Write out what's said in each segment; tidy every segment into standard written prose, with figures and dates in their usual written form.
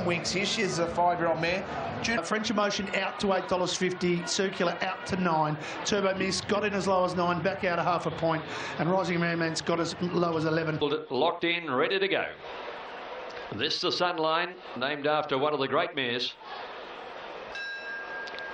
Winks here. She's a 5-year-old mare. French Emotion out to $8.50, Circular out to $9, Turbo Miss got in as low as $9, back out a half a point, and Rising Merman's got as low as 11. Locked in, ready to go. This the Sunline, named after one of the great mares.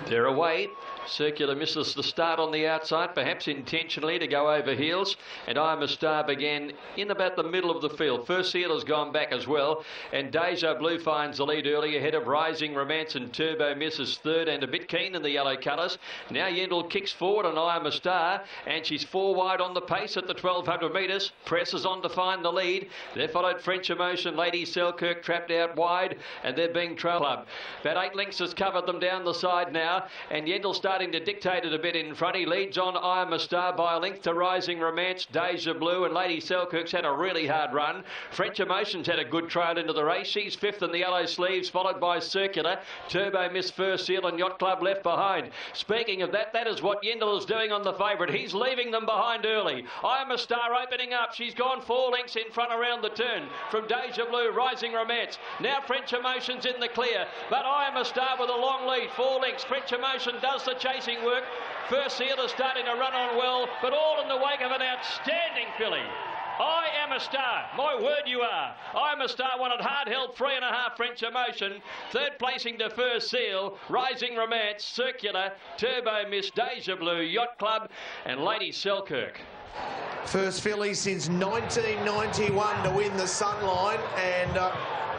They're away. Circular misses the start on the outside, perhaps intentionally to go over heels, and I'm a Star began in about the middle of the field. First Seal has gone back as well, and Deja Blue finds the lead early ahead of Rising Romance, and Turbo misses third and a bit keen in the yellow colours. Now Yendel kicks forward and I Am a Star, and she's 4 wide on the pace at the 1200 metres, presses on to find the lead. They're followed French Emotion, Lady Selkirk trapped out wide, and they're being trailed. About 8 lengths has covered them down the side now, and Yendel starting to dictate it a bit in front. He leads on I Am a Star by a length to Rising Romance, Deja Blue, and Lady Selkirk's had a really hard run. French Emotion's had a good trail into the race. She's 5th in the yellow sleeves, followed by Circular. Turbo Miss, First Seal, and Yacht Club left behind. Speaking of that, that is what Yendel is doing on the favourite. He's leaving them behind early. I Am a Star opening up. She's gone 4 lengths in front around the turn from Deja Blue, Rising Romance. Now French Emotion's in the clear, but I Am a Star with a long lead, 4 lengths. French Emotion does the chasing work. First Seal is starting to run on well, but all in the wake of an outstanding filly. I Am a Star, my word you are. I Am a Star won at hard held 3.5 French Emotion. Third placing to First Seal, Rising Romance, Circular, Turbo Miss, Deja Blue, Yacht Club, and Lady Selkirk. First filly since 1991 to win the Sunline, and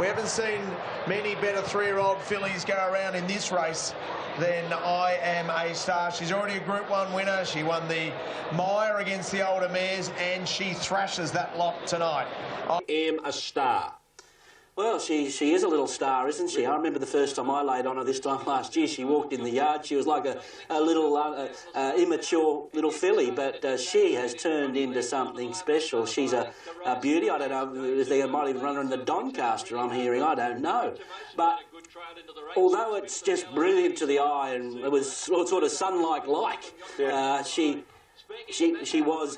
we haven't seen many better 3-year-old fillies go around in this race than I Am a Star. She's already a Group 1 winner. She won the Mire against the older mares, and she thrashes that lot tonight. I Am a Star. Well, she is a little star, isn't she? I remember the first time I laid on her this time last year. She walked in the yard. She was like a little immature little filly, but she has turned into something special. She's a beauty. I don't know if they might even run her in the Doncaster, I'm hearing. I don't know. But although it's just brilliant to the eye and it was sort of Sunlight-like, she was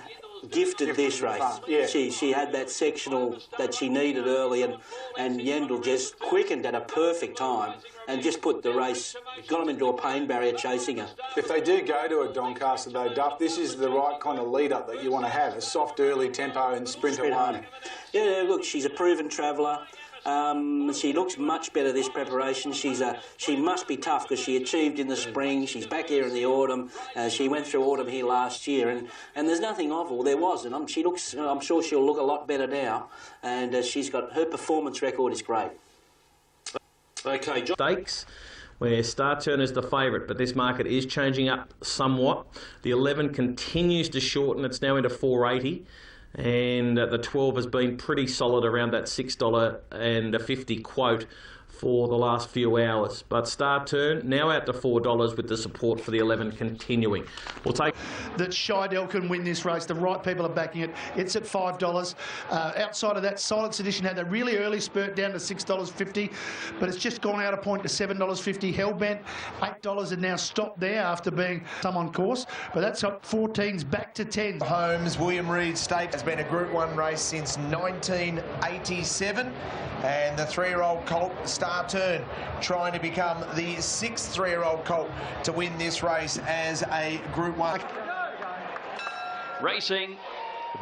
gifted this race. Yeah. She had that sectional that she needed early, and Yendel just quickened at a perfect time and just put the race, got them into a pain barrier chasing her. If they do go to a Doncaster though, Duff, this is the right kind of lead-up that you want to have, a soft early tempo and sprint alone. Yeah, look, she's a proven traveller. She looks much better this preparation. She must be tough because she achieved in the spring. She's back here in the autumn. She went through autumn here last year, and there's nothing of her. There wasn't. I'm sure she'll look a lot better now, and she's got her performance record is great. Okay, Stakes, where Star Turn is the favourite, but this market is changing up somewhat. The 11 continues to shorten. It's now into $4.80. And the 12 has been pretty solid around that $6.50 quote for the last few hours. But Star Turn now out to $4 with the support for the 11 continuing. We'll take that Shidell can win this race. The right people are backing it. It's at $5. Outside of that, Silence Edition had a really early spurt down to $6.50, but it's just gone out a point to $7.50. Hellbent, $8 and now stopped there after being some on course, but that's up 14s back to 10. Holmes William Reid Stakes has been a Group 1 race since 1987, and the 3-year-old colt Star Turn trying to become the 6th 3-year-old colt to win this race as a Group 1. Racing.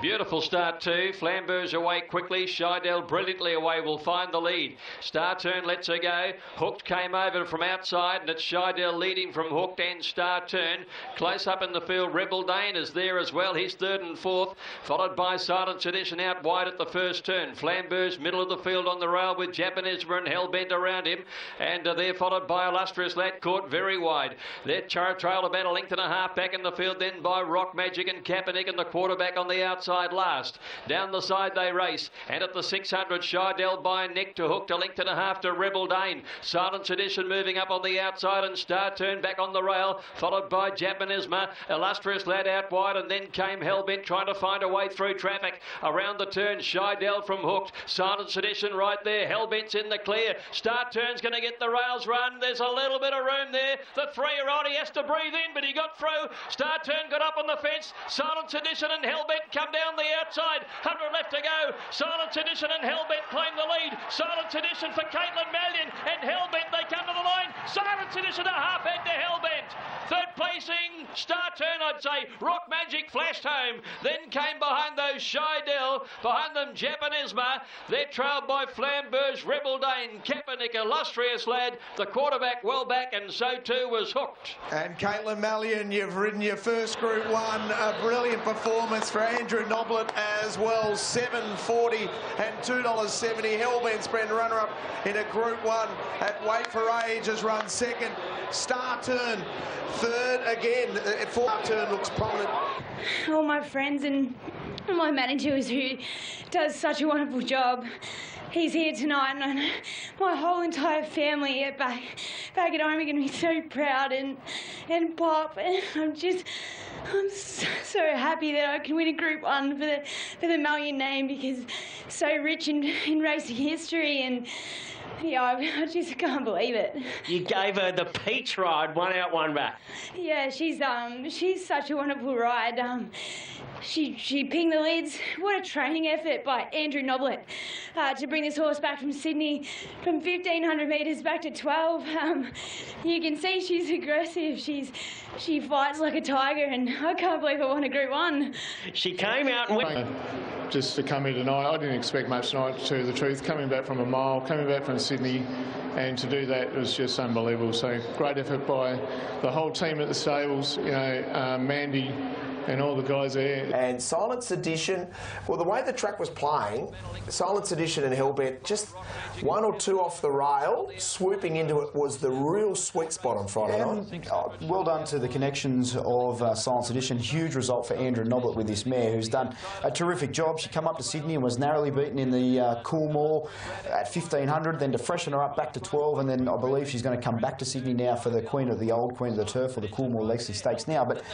Beautiful start too. Flambeau's away quickly. Shidell brilliantly away will find the lead. Star Turn lets her go. Hooked came over from outside, and it's Shidell leading from Hooked and Star Turn. Close up in the field, Rebel Dane is there as well. He's 3rd and 4th, followed by Silent Edition out wide at the first turn. Flambeau's middle of the field on the rail with Japanese and Hellbent around him, and they're followed by Illustrious Lad caught very wide. They're trailed about a length and a half back in the field, then by Rock Magic and Kaepernick and the quarterback on the outside last. Down the side they race, and at the 600 Shidell by neck to Hooked, a length and a half to Rebel Dane. Silence Edition moving up on the outside, and Star Turn back on the rail, followed by Japanisma, Illustrious Lad out wide, and then came Hellbent trying to find a way through traffic. Around the turn, Shidell from Hooked, Silence Edition right there, Hellbent's in the clear. Star Turn's going to get the rails run. There's a little bit of room there. The 3-year-old, he has to breathe in, but he got through. Star Turn got up on the fence. Silence Edition and Hellbent come down the outside. 100 left to go. Silence Edition and Hellbent claim the lead. Silence Edition for Caitlin Mallion, Salon Citizen a half head to Hellbent. Third placing, Star Turn, I'd say. Rock Magic flashed home. Then came behind those Scheidel. Behind them, Japanesma. They're trailed by Flamberge, Rebel Dane, Kaepernick, Illustrious Lad. The quarterback well back, and so too was Hooked. And Caitlin Mallion, you've ridden your first Group 1. A brilliant performance for Andrew Noblet as well. $7.40 and $2.70. Hellbent's been runner-up in a Group 1 at Wait for Age, has run second. Star Turn third again. Fourth Turn looks prominent. All my friends and my manager, who does such a wonderful job, he's here tonight, and my whole entire family back at home are going to be so proud, and Pop, and I'm so happy that I can win a Group 1 for the Mallion name, because it's so rich in racing history, and yeah, I just can't believe it. You gave her the peach ride, one out, one back. Yeah, she's such a wonderful ride. She pinged the leads. What a training effort by Andrew Noblet to bring this horse back from Sydney from 1,500 metres back to 12. You can see she's aggressive. She fights like a tiger, and I can't believe I won a Group 1. She came out and just to come here tonight, I didn't expect much tonight, to tell you the truth. Coming back from a mile, coming back from Sydney, and to do that was just unbelievable. So great effort by the whole team at the stables, you know, Mandy and all the guys there. And Silent Sedition, well, the way the track was playing, Silent Sedition and Hellbent, just one or two off the rail, swooping into it was the real sweet spot on Friday night. Well done to the connections of Silent Sedition. Huge result for Andrew Noblet with this mare, who's done a terrific job. She came up to Sydney and was narrowly beaten in the Coolmore at 1,500, then to freshen her up back to 12, and then I believe she's going to come back to Sydney now for the old Queen of the Turf, or the Coolmore Legacy Stakes now. But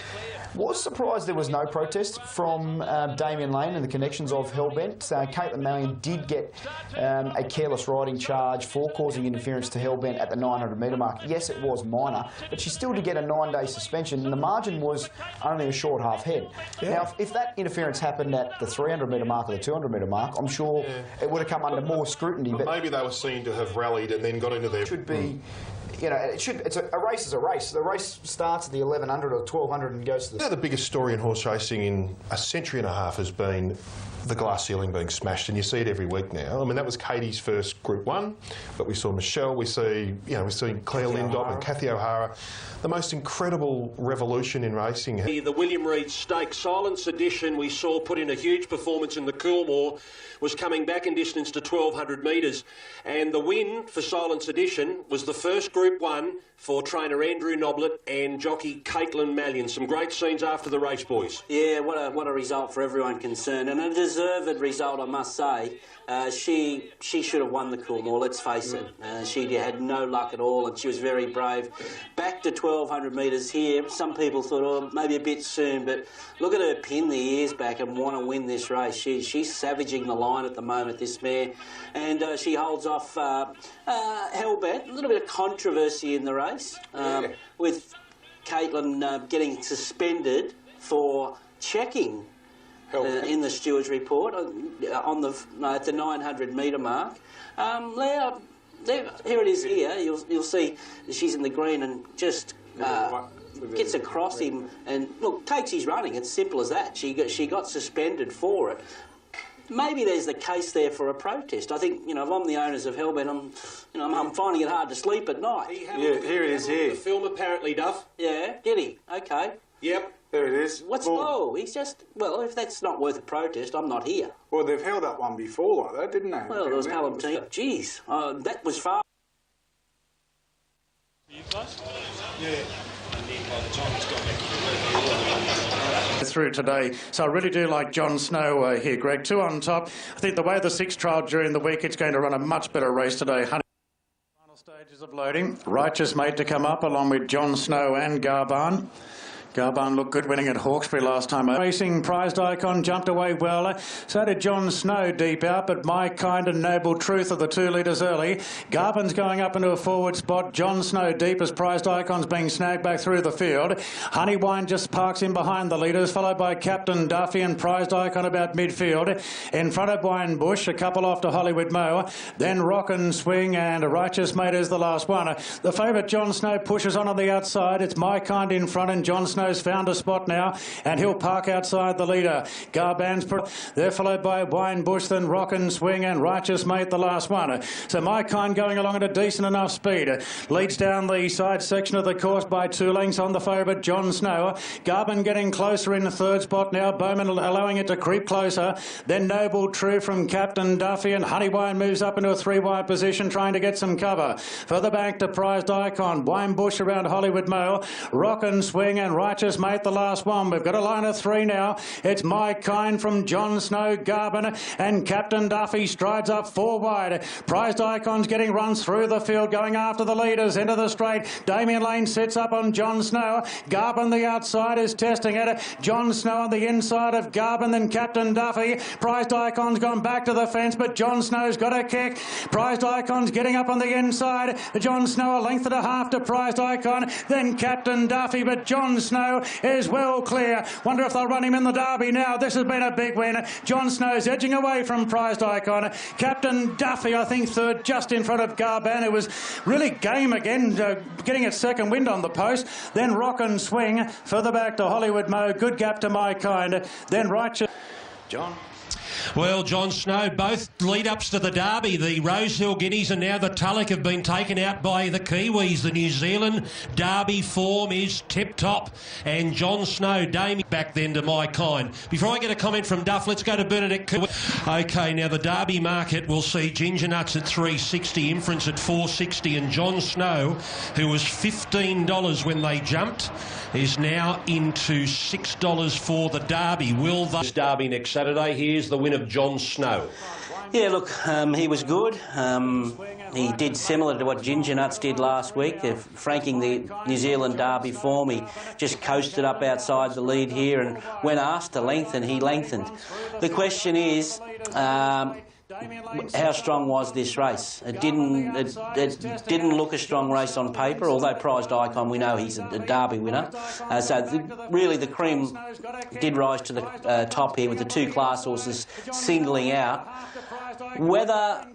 was surprised there was no protest from Damien Lane and the connections of Hellbent. Caitlin Mallion did get a careless riding charge for causing interference to Hellbent at the 900 metre mark. Yes, it was minor, but she still did get a 9-day suspension, and the margin was only a short half head. Yeah. Now, if that interference happened at the 300 metre mark or the 200 metre mark, I'm sure it would have come under more scrutiny. But maybe they were seen to have rallied and then got into their... Should be... You know, a race is a race. The race starts at the 1,100 or 1,200 and goes to the... The biggest story in horse racing in a century and a half has been the glass ceiling being smashed, and you see it every week now. I mean, that was Katie's first Group 1, but we saw Michelle, we see Claire Lindop and Kathy O'Hara. The most incredible revolution in racing. The William Reid Stakes, Silent Sedition, we saw put in a huge performance in the Coolmore, was coming back in distance to 1,200 metres, and the win for Silent Sedition was the first Group 1 for trainer Andrew Noblet and jockey Caitlin Mallion. Some great scenes after the race, boys. Yeah, what a result for everyone concerned, and a deserved result, I must say. She should have won the Coolmore, let's face it. She had no luck at all, and she was very brave. Back to 1,200 metres here. Some people thought, oh, maybe a bit soon, but look at her pin the ears back and want to win this race. She's savaging the line at the moment, this mare, and she holds off Hellbent. A little bit of controversy in the race, with Caitlin getting suspended for checking in the steward's report at the 900 metre mark. Here it is here. You'll see she's in the green and just gets across him and, look, takes his running. It's simple as that. She got suspended for it. Maybe there's the case there for a protest. I think, if I'm the owners of Hellbent, I'm finding it hard to sleep at night. Here it is here. The film apparently, Duff. Yeah, did he? Okay. Yep. There it is. He's just... Well, if that's not worth a protest, I'm not here. Well, they've held up one before like that, didn't they? Well, there was Callum T. Jeez, that was far. You guys? Yeah. And then by the time it's gone back through today. So I really do like John Snow here, Greg. 2 on top. I think the way the 6 trialled during the week, it's going to run a much better race today. Final stages of loading. Righteous Mate to come up along with John Snow and Garban. Garban looked good winning at Hawkesbury last time. Racing Prized Icon jumped away well. So did John Snow deep out, but My Kind and Noble Truth are the 2 leaders early. Garban's going up into a forward spot. John Snow deep as Prized Icon's being snagged back through the field. Honeywine just parks in behind the leaders, followed by Captain Duffy and Prized Icon about midfield. In front of Wine Bush, a couple off to Hollywood Mo. Then Rock and Swing and Righteous Mate is the last one. The favourite John Snow pushes on the outside. It's My Kind in front, and John Snow's found a spot now, and he'll park outside the leader. Garban's they're followed by Wine Bush, then Rock and Swing and Righteous Mate the last one. So My Kind going along at a decent enough speed. Leads down the side section of the course by 2 lengths on the favourite John Snow. Garban getting closer in the 3rd spot now. Bowman allowing it to creep closer. Then Noble True from Captain Duffy, and Honeywine moves up into a 3-wide position trying to get some cover. Further back to Prized Icon. Wine Bush around Hollywood Mo. Rock and Swing and Righteous Mate the last one. We've got a line of 3 now. It's My Kind from John Snow, Garban, and Captain Duffy strides up 4 wide. Prized Icon's getting runs through the field, going after the leaders into the straight. Damien Lane sits up on John Snow. Garban the outside is testing it. John Snow on the inside of Garban, then Captain Duffy. Prized Icon's gone back to the fence, but John Snow's got a kick. Prized Icon's getting up on the inside. John Snow a length and a half to Prized Icon, then Captain Duffy, but John Snow is well clear. Wonder if they'll run him in the Derby now. This has been a big win. John Snow's edging away from Prized Icon. Captain Duffy, I think, 3rd, just in front of Garban, who was really game again, getting its 2nd wind on the post. Then Rock and Swing, further back to Hollywood Mo. Good gap to My Kind. Then Righteous... John? Well, John Snow, both lead-ups to the Derby, the Rosehill Guineas and now the Tulloch, have been taken out by the Kiwis. The New Zealand Derby form is tip-top, and John Snow, Damien, back then to My Kind. Before I get a comment from Duff, let's go to Bernadette. OK, now the Derby market will see Ginger Nuts at $3.60, Inference at $4.60, and John Snow, who was $15 when they jumped, is now into $6 for the Derby. Will this Derby next Saturday? Here's the win of John Snow. Yeah, look, he was good. He did similar to what Ginger Nuts did last week, franking the New Zealand Derby form. He just coasted up outside the lead here, and when asked to lengthen, he lengthened. The question is, how strong was this race? It didn't look a strong race on paper, although Prized Icon, we know he's a Derby winner. Really the cream did rise to the top here with the 2 class horses singling out. Whether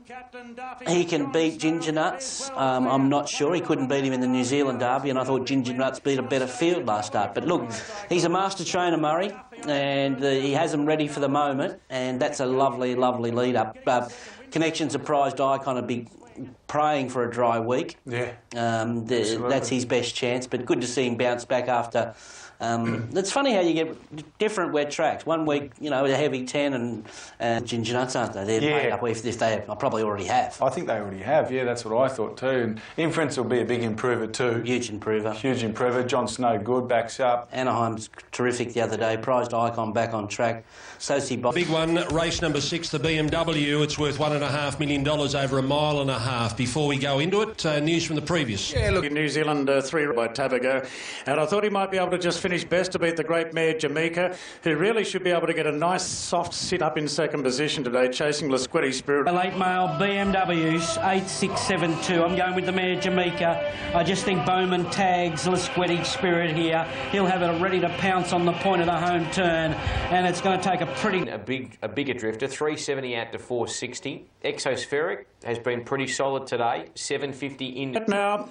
he can beat Ginger Nuts, I'm not sure. He couldn't beat him in the New Zealand Derby, and I thought Ginger Nuts beat a better field last start. But look, he's a master trainer, Murray, and he has him ready for the moment, and that's a lovely, lovely lead-up. Connections of Prized Icon would be praying for a dry week. Yeah, that's his best chance, but good to see him bounce back after... it's funny how you get different wet tracks. One week, you know, a heavy 10 and Ginger Nuts, aren't they? They're made up if they have. I probably already have. I think they already have, yeah, that's what I thought too. And Inference will be a big improver too. Huge improver. Huge improver. John Snow, good, backs up. Anaheim's terrific the other day. Prized Icon back on track. Big one, race number 6, the BMW. It's worth $1.5 million over 1.5 miles. Before we go into it, news from the previous. Yeah, look, in New Zealand, 3 by Tabago. And I thought he might be able to just finish best to beat the great mare Jamaica, who really should be able to get a nice soft sit-up in 2nd position today, chasing Lasquetti Spirit. The late male BMWs, 8-6-7-2. I'm going with the mare Jamaica. I just think Bowman tags Lasquetti Spirit here. He'll have it ready to pounce on the point of the home turn, and it's going to take a bigger drifter, 370 out to 460. Exospheric has been pretty solid today, 750 in. Now,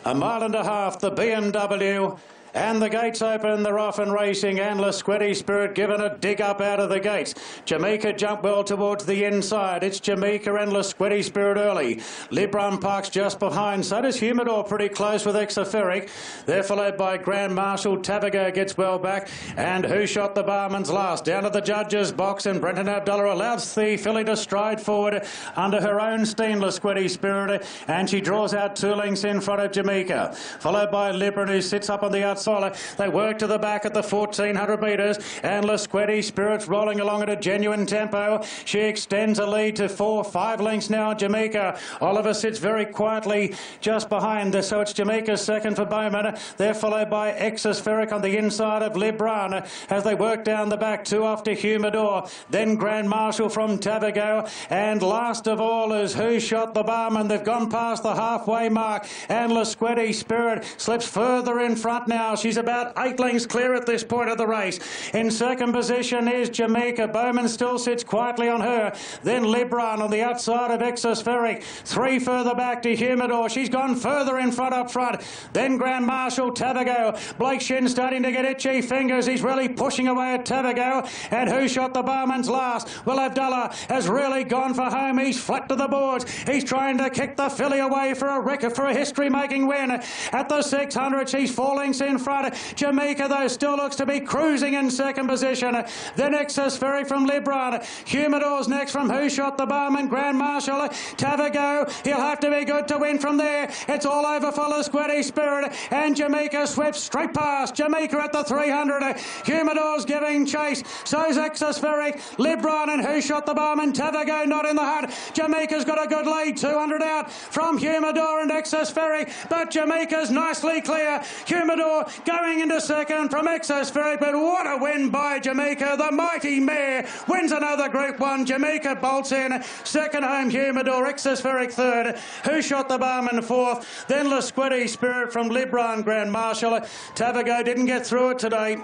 1.5 miles, the BMW. And the gates open, they're off and racing, and Lasquetti Spirit given a dig up out of the gates. Jamaica jump well towards the inside. It's Jamaica and Lasquetti Spirit early. Libram Park's just behind, so does Humidor pretty close with Exopheric. They're followed by Grand Marshal. Tabago gets well back, and Who Shot the Barman's last. Down to the judges' box, and Brenton Abdullah allows the filly to stride forward under her own steam, Lasquetti Spirit, and she draws out 2 lengths in front of Jamaica. Followed by Libram, who sits up on the outside Solar. They work to the back at the 1,400 metres, and Lasquetti Spirit's rolling along at a genuine tempo. She extends a lead to 5 lengths now. Jamaica. Oliver sits very quietly just behind her, so it's Jamaica's second for Bowman. They're followed by Exospheric on the inside of Libran as they work down the back, 2 off to Humidor, then Grand Marshal from Tabago, and last of all is Who Shot the Barman. They've gone past the halfway mark, and Lasquetti Spirit slips further in front now. She's about 8 lengths clear at this point of the race. In second position is Jamaica. Bowman still sits quietly on her. Then Libran on the outside of Exospheric. 3 further back to Humidor. She's gone further in front up front. Then Grand Marshal, Tabago. Blake Shin starting to get itchy fingers. He's really pushing away at Tabago. And Who Shot the Barman's last? Well, Abdullah has really gone for home. He's flat to the boards. He's trying to kick the filly away for a record, for a history-making win. At the 600, she's 4 lengths in front. Jamaica, though, still looks to be cruising in second position. Then Exospheric from Libran. Humidor's next from Who Shot the Barman. Grand Marshal, Tabago. He'll have to be good to win from there. It's all over for Lasquetti Spirit, and Jamaica swept straight past. Jamaica at the 300. Humidor's giving chase. So's Exospheric, Libran, and Who Shot the Barman. Tabago not in the hunt. Jamaica's got a good lead. 200 out from Humidor and Exospheric, but Jamaica's nicely clear. Humidor going into second from Exospheric, but what a win by Jamaica. The mighty mare wins another Group 1. Jamaica bolts in. Second home Humidor, Exospheric third. Who Shot the Barman fourth. Then Lasquetti Spirit from Libran, Grand Marshal. Tabago didn't get through it today.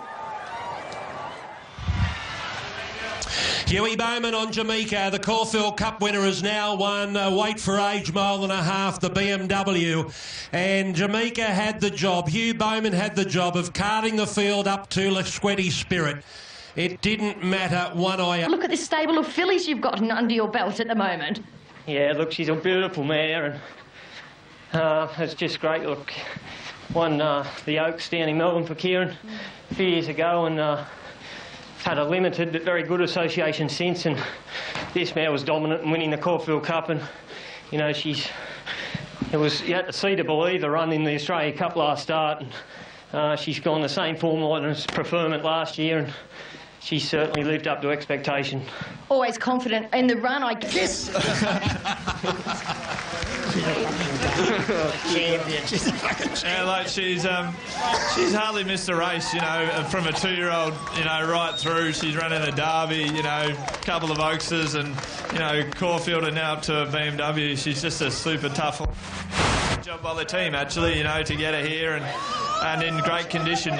Huey Bowman on Jamaica. The Caulfield Cup winner has now won Weight for Age mile and a half, the BMW. And Jamaica had the job. Hugh Bowman had the job of carting the field up to Lasquetti Spirit. It didn't matter one iota. Look at this stable of fillies you've got under your belt at the moment. Yeah, look, she's a beautiful mare, and it's just great. Look, won the Oaks down in Melbourne for Kieran a few years ago, and had a limited but very good association since, and this mare was dominant in winning the Caulfield Cup, and you know you had to see to believe the run in the Australia Cup last start, and she's gone the same form as Preferment last year, and she's certainly lived up to expectation. Always confident in the run, I guess. Yeah, like she's hardly missed a race, you know, from a 2-year-old, you know, right through. She's running a Derby, you know, a couple of Oakses, and you know, Caulfield, and now up to a BMW. She's just a super tough job by the team, actually, you know, to get her here and in great condition.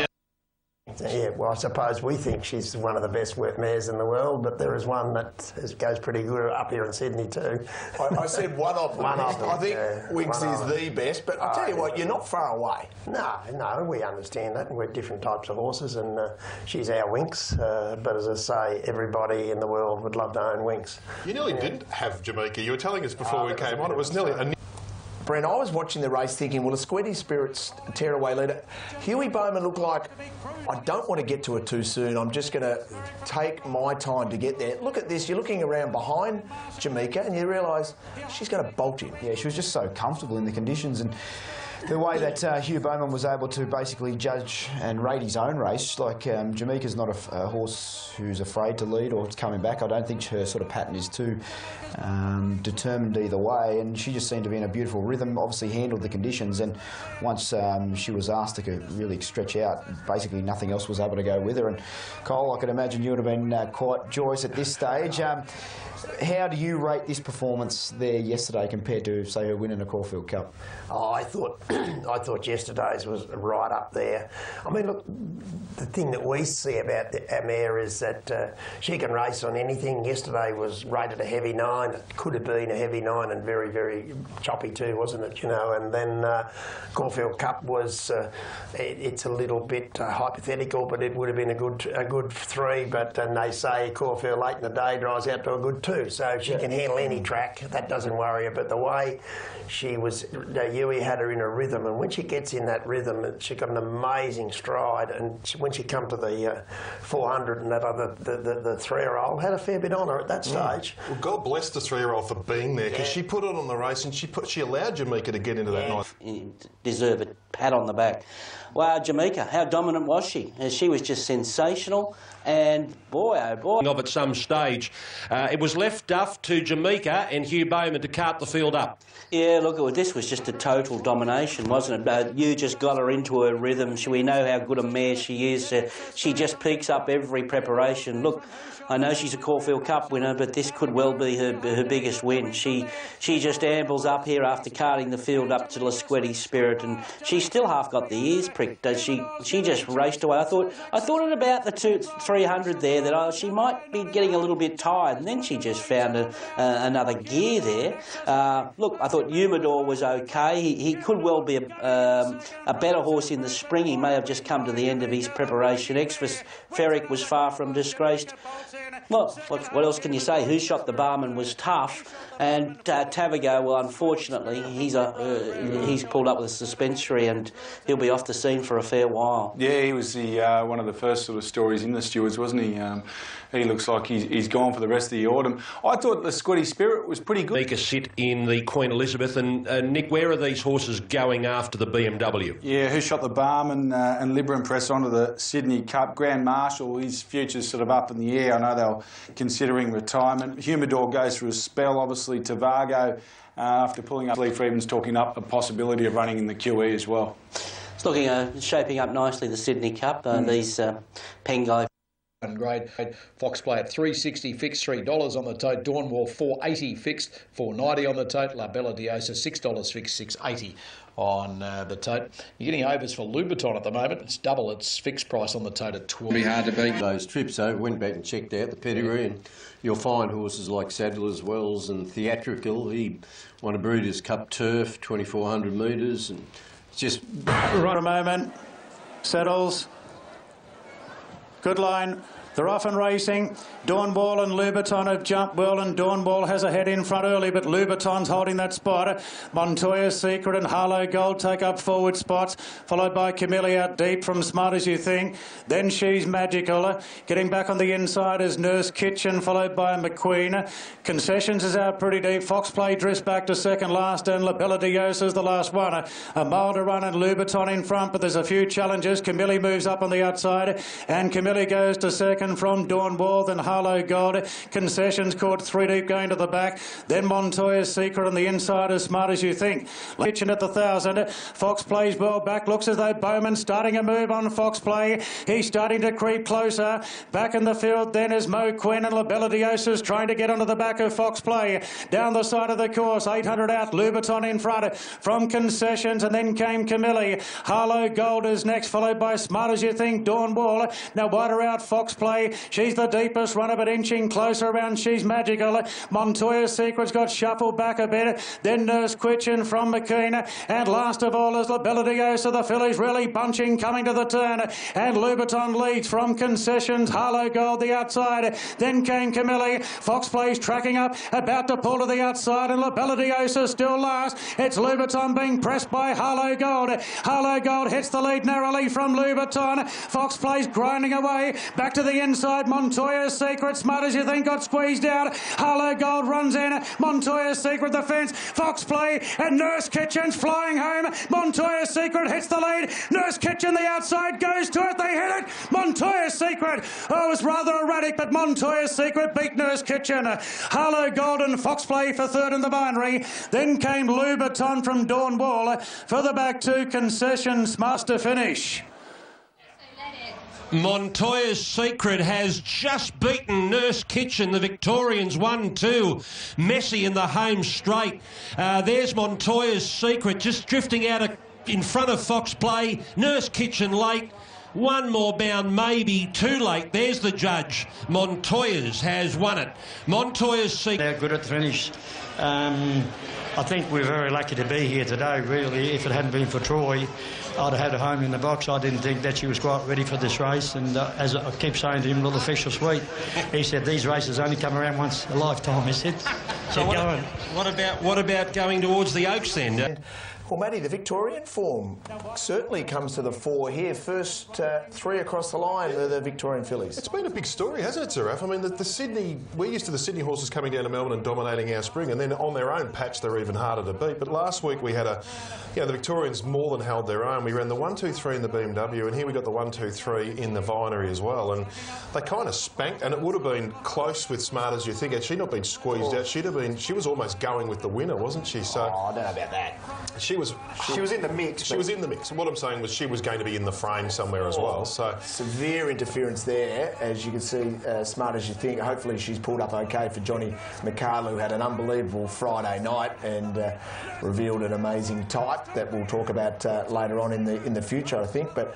Yeah, well, I suppose we think she's one of the best wet mares in the world, but there is one that goes pretty good up here in Sydney too. I said one of them. I think Winks is the best, but I tell you what, you're not far away. No, we understand that, and we're different types of horses, and she's our Winks. But as I say, everybody in the world would love to own Winks. You nearly didn't have Jamaica. You were telling us before we came on. It was nearly a... Brent, I was watching the race thinking, well, Lasquetti Spirit's tearaway leader. Huey Bowman looked like, I don't want to get to it too soon. I'm just going to take my time to get there. Look at this. You're looking around behind Jamaica and you realise she's going to bolt in. Yeah, she was just so comfortable in the conditions, and the way that Hugh Bowman was able to basically judge and rate his own race, like Jamaica's not a horse who's afraid to lead or coming back. I don't think her sort of pattern is too determined either way, and she just seemed to be in a beautiful rhythm, obviously handled the conditions, and once she was asked to really stretch out, basically nothing else was able to go with her. And Cole, I could imagine you would have been quite joyous at this stage. How do you rate this performance there yesterday compared to, say, her win in the Caulfield Cup? Oh, I thought yesterday's was right up there. I mean, look, the thing that we see about our mare is that she can race on anything. Yesterday was rated a heavy 9. It could have been a heavy 9 and very, very choppy too, wasn't it? You know, and then Caulfield Cup was it's a little bit hypothetical, but it would have been a good 3. But and they say Caulfield late in the day dries out to a good 2. too, so she can handle any track. That doesn't worry her. But the way she was, Yui had her in a rhythm, and when she gets in that rhythm, she got an amazing stride. And when she come to the 400 and that other, the 3-year-old had a fair bit on her at that stage. Well, God bless the 3-year-old for being there, because she put it on the race and she allowed Jamaica to get into that night. You deserve a pat on the back. Wow, Jamaica, how dominant was she? She was just sensational, and boy, oh boy. Of at some stage. It was left duff to Jamaica and Hugh Bowman to cart the field up. Yeah, look, this was just a total domination, wasn't it? You just got her into her rhythm. We know how good a mare she is. She just peaks up every preparation. Look, I know she's a Caulfield Cup winner, but this could well be her biggest win. She just ambles up here after carting the field up to Lasquetti's Spirit, and she's still half got the ears pricked. She just raced away. I thought at about the 300 there that she might be getting a little bit tired, and then she just found another gear there. Look, I thought Humidor was okay. He could well be a better horse in the spring. He may have just come to the end of his preparation. Ferrick was far from disgraced. Well, what else can you say? Who Shot the Barman was tough, and Tavago, well, unfortunately, he's pulled up with a suspensory and he'll be off the scene for a fair while. Yeah, he was one of the first sort of stories in the stewards, wasn't he? He looks like he's gone for the rest of the autumn. I thought the Lasquetti's Spirit was pretty good. Mika sit in the Queen Elizabeth, and Nick, where are these horses going after the BMW? Yeah, Who Shot the Barman and Libram press onto the Sydney Cup. Grand Marshal, his future's sort of up in the air. I know they're considering retirement. Humidor goes through a spell, obviously. Tavago, after pulling up, Lee Friedman's talking up a possibility of running in the QE as well. It's looking shaping up nicely, the Sydney Cup. These Pengo. Grade Fox Play at $3.60 fixed, $3 on the tote. Dawnwall $4.80 fixed, $4.90 on the tote. La Bella Diosa $6 fixed, $6.80 on the tote. You're getting overs for Louboutin at the moment. It's double its fixed price on the tote at $12. Be hard to beat those trips. So went back and checked out the pedigree, and you'll find horses like Sadler's Wells and Theatrical. He won a Breeders' Cup Turf, 2,400 metres, and just right a moment. Settles. Good line. They're off and racing. Dawnwall and Louboutin have jumped well, and Dawnwall has a head in front early, but Louboutin's holding that spot. Montoya's Secret and Harlow Gold take up forward spots, followed by Camille out deep from Smart As You Think. Then She's Magical. Getting back on the inside is Nurse Kitchen, followed by McQueen. Concessions is out pretty deep. Fox Play drifts back to second last, and La Bella Diosa's the last one. A mile to run and Louboutin in front, but there's a few challenges. Camille moves up on the outside, and Camille goes to second from Dawnwall, then Harlow Gold. Concessions caught 3 deep going to the back. Then Montoya's Secret on the inside, As Smart As You Think. Kitchen at the 1,000. Fox plays well back. Looks as though Bowman's starting a move on Fox Play. He's starting to creep closer. Back in the field then is Mo Quinn, and La Bella Diosa's trying to get onto the back of Fox Play. Down the side of the course, 800 out. Louboutin in front from Concessions, and then came Camille. Harlow Gold is next, followed by Smart As You Think, Dawnwall. Now wider out Fox Play. She's the deepest runner, but inching closer around She's Magical. Montoya's Secret's got shuffled back a bit. Then Nurse Quitchen from McKean. And last of all is La Bella Diosa. The fillies really bunching, coming to the turn. And Louboutin leads from Concessions. Harlow Gold the outside. Then came Camille. Fox Play's tracking up, about to pull to the outside, and La Bella Diosa still last. It's Louboutin being pressed by Harlow Gold. Harlow Gold hits the lead narrowly from Louboutin. Fox Play's grinding away. Back to the inside, Montoya's Secret, Smart As You Think, got squeezed out. Harlow Gold runs in. Montoya's Secret, the fence. Fox Play and Nurse Kitchen's flying home. Montoya's Secret hits the lead. Nurse Kitchen, the outside, goes to it. They hit it. Montoya's Secret. Oh, it was rather erratic, but Montoya's Secret beat Nurse Kitchen. Harlow Gold and Fox Play for third in the binary. Then came Louboutin from Dawnwall. Further back to Concessions, master finish. Montoya's Secret has just beaten Nurse Kitchen. The Victorians 1-2. Messi in the home straight. There's Montoya's Secret just drifting out in front of Fox Play. Nurse Kitchen late. One more bound, maybe too late. There's the judge. Montoya's has won it. Montoya's Secret. They're good at finish. I think we're very lucky to be here today, really. If it hadn't been for Troy, I'd have had a home in the box. I didn't think that she was quite ready for this race, and as I keep saying to him, little official sweet, he said these races only come around once a lifetime, he said. So what about going towards the Oaks then? Well, Matty, the Victorian form certainly comes to the fore here. First three across the line are the Victorian fillies. It's been a big story, hasn't it, Sir Raph? I mean, the Sydney, we're used to the Sydney horses coming down to Melbourne and dominating our spring, and then on their own patch, they're even harder to beat. But last week we had the Victorians more than held their own. We ran the 1-2-3 in the BMW, and here we got the 1-2-3 in the Vinery as well. And they kind of spanked, and it would have been close with Smart As You Think. Had she not been squeezed out, she was almost going with the winner, wasn't she? So I don't know about that. She was in the mix. She was in the mix. What I'm saying was she was going to be in the frame somewhere as well. So severe interference there, as you can see. Smart As You Think. Hopefully she's pulled up okay for Johnny McCarley, who had an unbelievable Friday night and revealed an amazing type that we'll talk about later on in the future, I think. But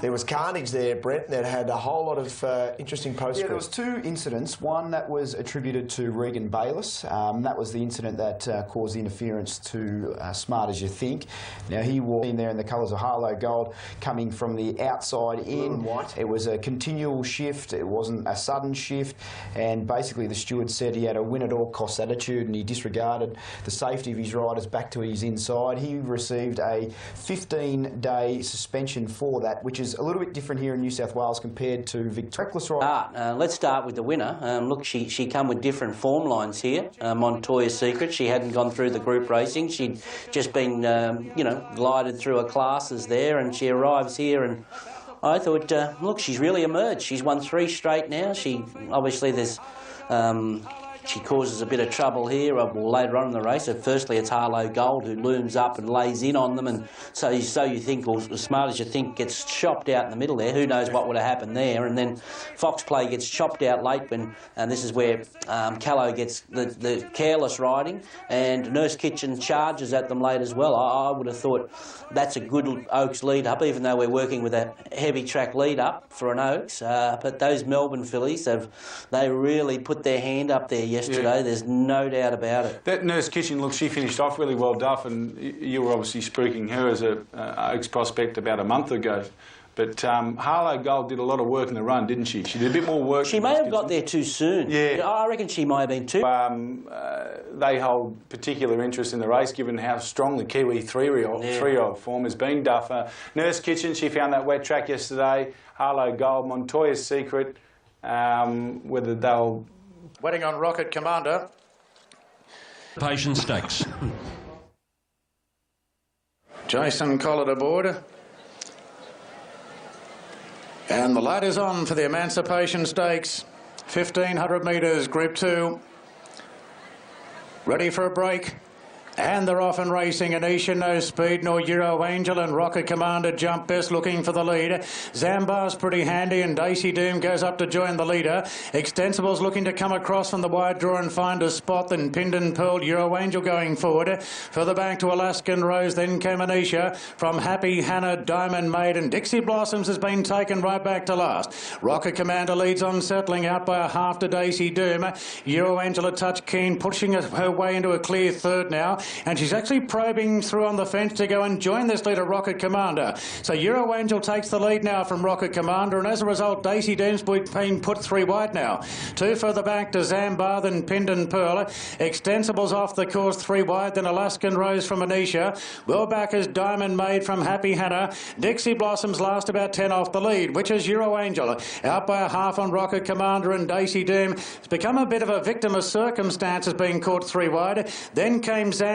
there was carnage there, Brent, that had a whole lot of interesting postscript. Yeah, there was two incidents. One that was attributed to Regan Bayliss. That was the incident that caused the interference to Smart As You Think. Now, he walked in there in the colours of Harlow Gold, coming from the outside in. White. It was a continual shift. It wasn't a sudden shift. And basically, the steward said he had a win-at-all-costs attitude, and he disregarded the safety of his riders back to his inside. He received a 15-day suspension for that, which is a little bit different here in New South Wales compared to Victoria. Let's start with the winner. Look, she come with different form lines here. Montoya's Secret, she hadn't gone through the group racing. She'd just been, glided through her classes there, and she arrives here, and I thought, look, she's really emerged. She's won 3 straight now. Obviously there's... she causes a bit of trouble here later on in the race. Firstly, it's Harlow Gold who looms up and lays in on them, and so you think, or as Smart As You Think, gets chopped out in the middle there. Who knows what would have happened there? And then Fox Play gets chopped out late, and this is where Callow gets the careless riding, and Nurse Kitchen charges at them late as well. I would have thought that's a good Oaks lead-up, even though we're working with a heavy track lead-up for an Oaks. But those Melbourne fillies, they really put their hand up there yesterday. Yeah. There's no doubt about it. That Nurse Kitchen, look, she finished off really well, Duff, and you were obviously spooking her as a Oaks prospect about a month ago. But Harlow Gold did a lot of work in the run, didn't she? She did a bit more work. She may have got there too soon. Yeah. I reckon she might have been too. They hold particular interest in the race, given how strong the Kiwi three-year-old form has been, Duff. Nurse Kitchen, she found that wet track yesterday. Harlow Gold, Montoya's Secret, whether they'll... Waiting on Rocket Commander. Patient Stakes. Jason Collett aboard. And the light is on for the Emancipation Stakes. 1,500 metres, Group 2. Ready for a break. And they're off and racing. Anisha, No Speed, nor Euro Angel, and Rocket Commander jump best, looking for the lead. Zambar's pretty handy, and Daisy Doom goes up to join the leader. Extensible's looking to come across from the wide draw and find a spot. Then Pindon Pearl, Euro Angel going forward. Further back to Alaskan Rose, then came Anisha. From Happy Hannah, Diamond Maid, and Dixie Blossoms has been taken right back to last. Rocket Commander leads on, settling out by a half to Daisy Doom. Euro Angel a touch keen, pushing her way into a clear third now. And she's actually probing through on the fence to go and join this leader, Rocket Commander. So Euro Angel takes the lead now from Rocket Commander, and as a result, Daisy Doom's been put 3 wide now. 2 further back to Zambar, then Pindon Pearl. Extensible's off the course 3 wide, then Alaskan Rose from Anisha. Well back is Diamond Maid from Happy Hannah. Dixie Blossoms last about 10 off the lead, which is Euro Angel. Out by a half on Rocket Commander, and Daisy Doom has become a bit of a victim of circumstances, being caught 3 wide. Then came Zambar.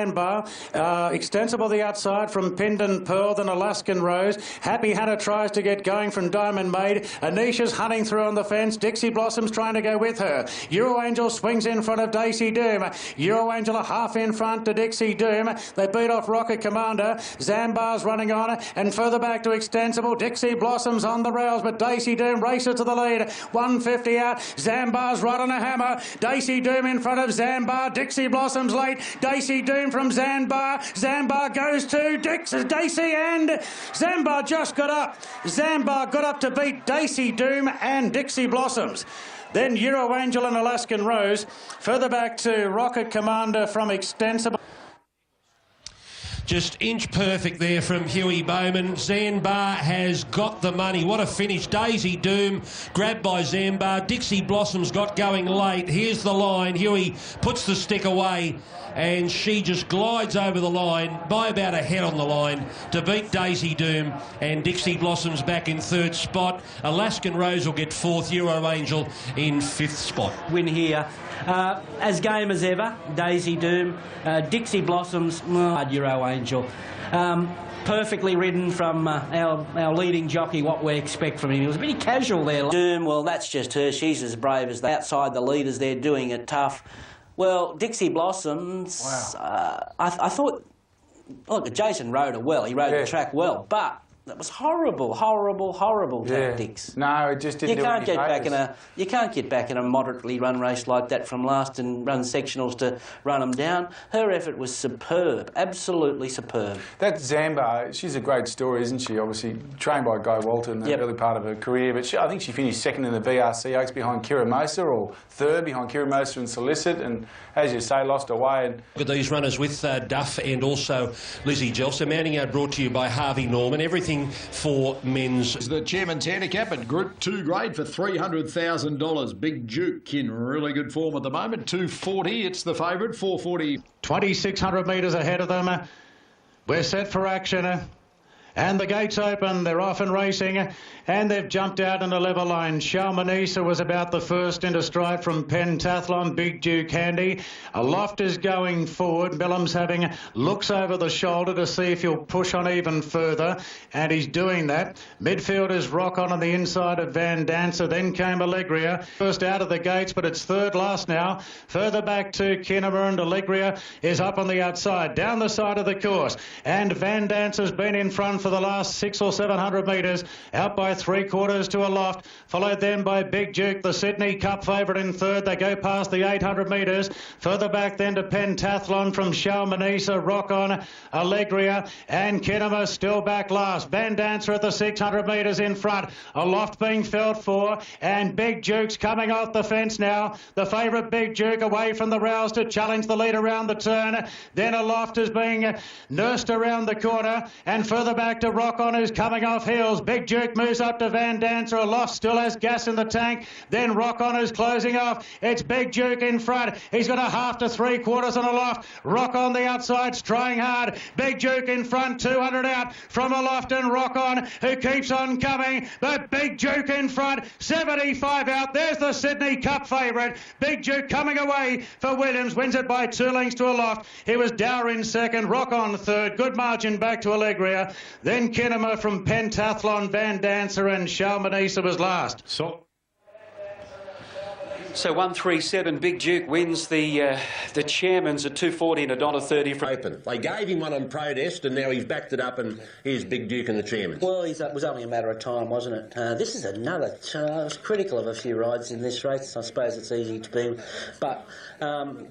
Extensible the outside from Pindon Pearl, then Alaskan Rose. Happy Hannah tries to get going from Diamond Maid. Anisha's hunting through on the fence. Dixie Blossom's trying to go with her. Euro Angel swings in front of Daisy Doom. Euro Angel a half in front to Dixie Doom. They beat off Rocket Commander. Zambar's running on, and further back to Extensible. Dixie Blossom's on the rails, but Daisy Doom races to the lead. 150 out. Zambar's right on a hammer. Daisy Doom in front of Zambar. Dixie Blossom's late. Daisy Doom from Zambar. Zambar goes to Daisy, and Zambar just got up. Zambar got up to beat Daisy Doom and Dixie Blossoms. Then Euro Angel and Alaskan Rose. Further back to Rocket Commander from Extensible. Just inch perfect there from Huey Bowman. Zambar has got the money. What a finish. Daisy Doom grabbed by Zambar. Dixie Blossom's got going late. Here's the line. Huey puts the stick away and she just glides over the line by about a head on the line to beat Daisy Doom, and Dixie Blossom's back in third spot. Alaskan Rose will get fourth, Euro Angel in fifth spot. Win here. As game as ever, Daisy Doom, Dixie Blossoms, Euro Angel. Perfectly ridden from our leading jockey, what we expect from him. He was pretty casual there. Doom, well, that's just her. She's as brave as the outside the leaders. They're doing it tough. Well, Dixie Blossoms, wow. I thought, look, Jason rode her well. He rode the track well, but that was horrible tactics. No, it just didn't you can't get back in a moderately run race like that from last and run sectionals to run them down. Her effort was superb, absolutely superb. That Zambar, she's a great story, isn't she? Obviously trained by Guy Walter in the early part of her career, but I think she finished second in the VRC Oaks behind Kira Mosa, or third behind Kira Mosa and Solicit, and as you say, lost her way. And look at these runners with Duff and also Lizzie Jelsa. Mounting out brought to you by Harvey Norman. Everything for men's. The chairman's handicap at Group 2 grade for $300,000. Big Duke in really good form at the moment. 240, it's the favourite. 440. 2,600 metres ahead of them. We're set for action. And the gates open, they're off and racing, and they've jumped out in a level line. Shalmanisa was about the first into stride from Pentathlon. Big Duke handy. Aloft is going forward. Billum's having looks over the shoulder to see if he'll push on even further, and he's doing that. Midfield is Rock On the inside of Van Dancer. Then came Allegria. First out of the gates, but it's third last now. Further back to Kinema, and Allegria is up on the outside, down the side of the course. And Van Dancer's been in front for the last 600 or 700 metres, out by 3/4 to Aloft, followed then by Big Duke, the Sydney Cup favourite in third. They go past the 800 metres. Further back then to Pentathlon from Shalmanisa, Rock On, Allegria, and Kinema still back last. Van Dancer at the 600 metres in front. Aloft being felt for, and Big Duke's coming off the fence now. The favourite Big Duke away from the rouse to challenge the lead around the turn. Then Aloft is being nursed around the corner, and further back to Rock On, who's coming off heels. Big Duke moves up to Van Dancer. Aloft still has gas in the tank. Then Rock On is closing off. It's Big Duke in front. He's got a half to 3/4 on Aloft. Rock On the outside's trying hard. Big Duke in front, 200 out from Aloft and Rock On, who keeps on coming. But Big Duke in front, 75 out. There's the Sydney Cup favourite. Big Duke coming away for Williams. Wins it by 2 lengths to Aloft. He was Dower in second. Rock On third. Good margin back to Allegria. Then Kinema from Pentathlon, Van Dancer, and Shalmanisa was last. So 137, Big Duke wins the chairman's at 240 and $1.30 for open. They gave him one on protest, and now he's backed it up, and here's Big Duke and the chairman. Well, it was only a matter of time, wasn't it? This is another. I was critical of a few rides in this race. I suppose it's easy to be, but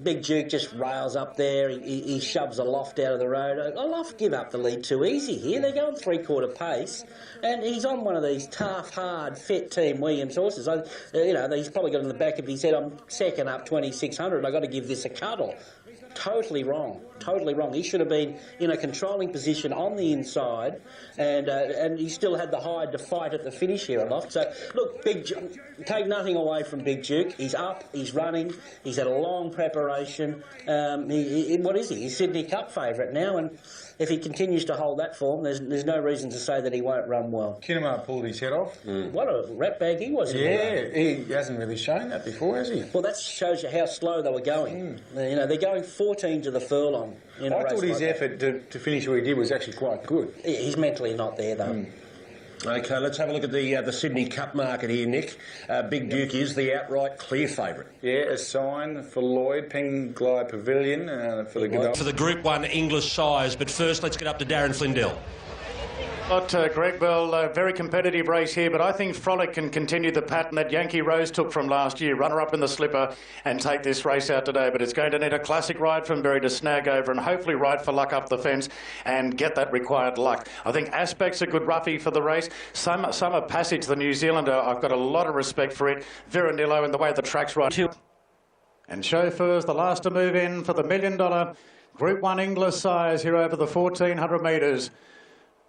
Big Duke just rails up there. He shoves Aloft out of the road. Aloft give up the lead too easy here. They're going 3/4 pace, and he's on one of these tough, hard, fit Team Williams horses. He's probably got in the back of his head, I'm second up 2,600. I've got to give this a cuddle. Totally wrong. He should have been in a controlling position on the inside, and he still had the hide to fight at the finish here, Aloft. So, look, take nothing away from Big Duke. He's up, he's running, he's had a long preparation. What is he? He's Sydney Cup favourite now, and if he continues to hold that form, there's no reason to say that he won't run well. Kinema pulled his head off. What a rat bag he was. Yeah, he hasn't really shown that before, has he? Well, that shows you how slow they were going. They're going 14 to the furlong. I thought his effort to finish where he did was actually quite good. He's mentally not there, though. OK, let's have a look at the Sydney Cup market here, Nick. Big Duke is the outright clear favourite. Yeah, a sign for Lloyd, Penglai Pavilion for the Godolphin. For the Group 1 English size, but first let's get up to Darren Flindell. Greg, well, very competitive race here, but I think Frolic can continue the pattern that Yankee Rose took from last year, runner-up in the slipper, and take this race out today. But it's going to need a classic ride from Berry to snag over and hopefully ride for luck up the fence and get that required luck. I think Aspect's a good roughie for the race. Summer Passage, the New Zealander, I've got a lot of respect for it. Veronillo and the way the track's right. And Chauffeur's the last to move in for the $1 million Group 1 English sires here over the 1,400 metres.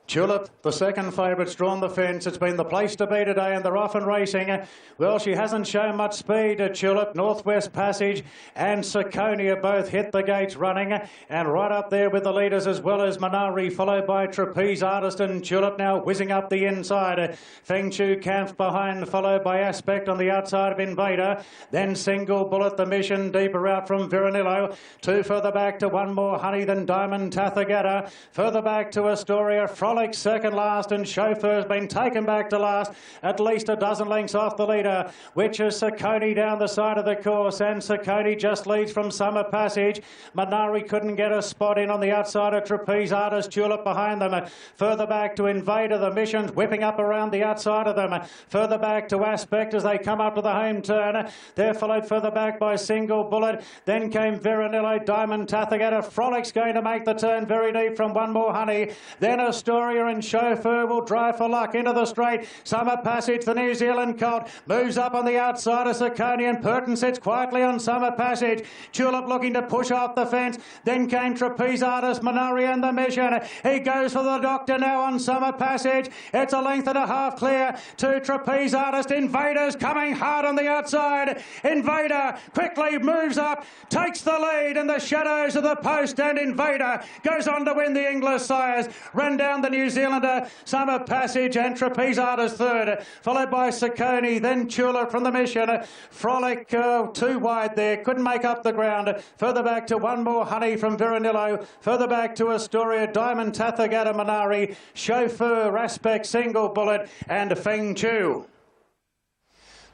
Tulip, the second favourite's drawn the fence. It's been the place to be today, and they're off and racing. Well, she hasn't shown much speed. Tulip, Northwest Passage and Saconia both hit the gates running, and right up there with the leaders as well as Minari, followed by Trapeze Artist and Tulip now whizzing up the inside. Feng Chu camps behind, followed by Aspect on the outside of Invader. Then Single Bullet, the Mission, deeper out from Viranillo. 2 further back to One More Honey than Diamond Tathagata. Further back to Astoria, Frolic second last, and Chauffeur's been taken back to last, at least a dozen lengths off the leader, which is Saccone down the side of the course, and Saccone just leads from Summer Passage. Minari couldn't get a spot in on the outside of Trapeze Artist, Tulip behind them. Further back to Invader, the Missions whipping up around the outside of them. Further back to Aspect as they come up to the home turn. They're followed further back by Single Bullet. Then came Viranillo, Diamond Tathagata. Frolic's going to make the turn very deep from One More Honey. Then Astoria and Chauffeur will drive for luck into the straight. Summer Passage, the New Zealand colt, moves up on the outside of Saccone, and Purton sits quietly on Summer Passage. Tulip looking to push off the fence. Then came Trapeze Artist, Minari and the Mission. He goes for the Doctor now on Summer Passage. It's a length and a half clear to Trapeze Artist. Invader's coming hard on the outside. Invader quickly moves up, takes the lead in the shadows of the post, and Invader goes on to win the English sires. Run down the New Zealander, Summer Passage and Trapeze Artist third, followed by Saccone, then Tulip from the Mission. Frolic too wide there, couldn't make up the ground. Further back to One More Honey from Viranillo, further back to Astoria, Diamond Tathagata, Minari, Chauffeur, Aspect, Single Bullet and Feng Chu.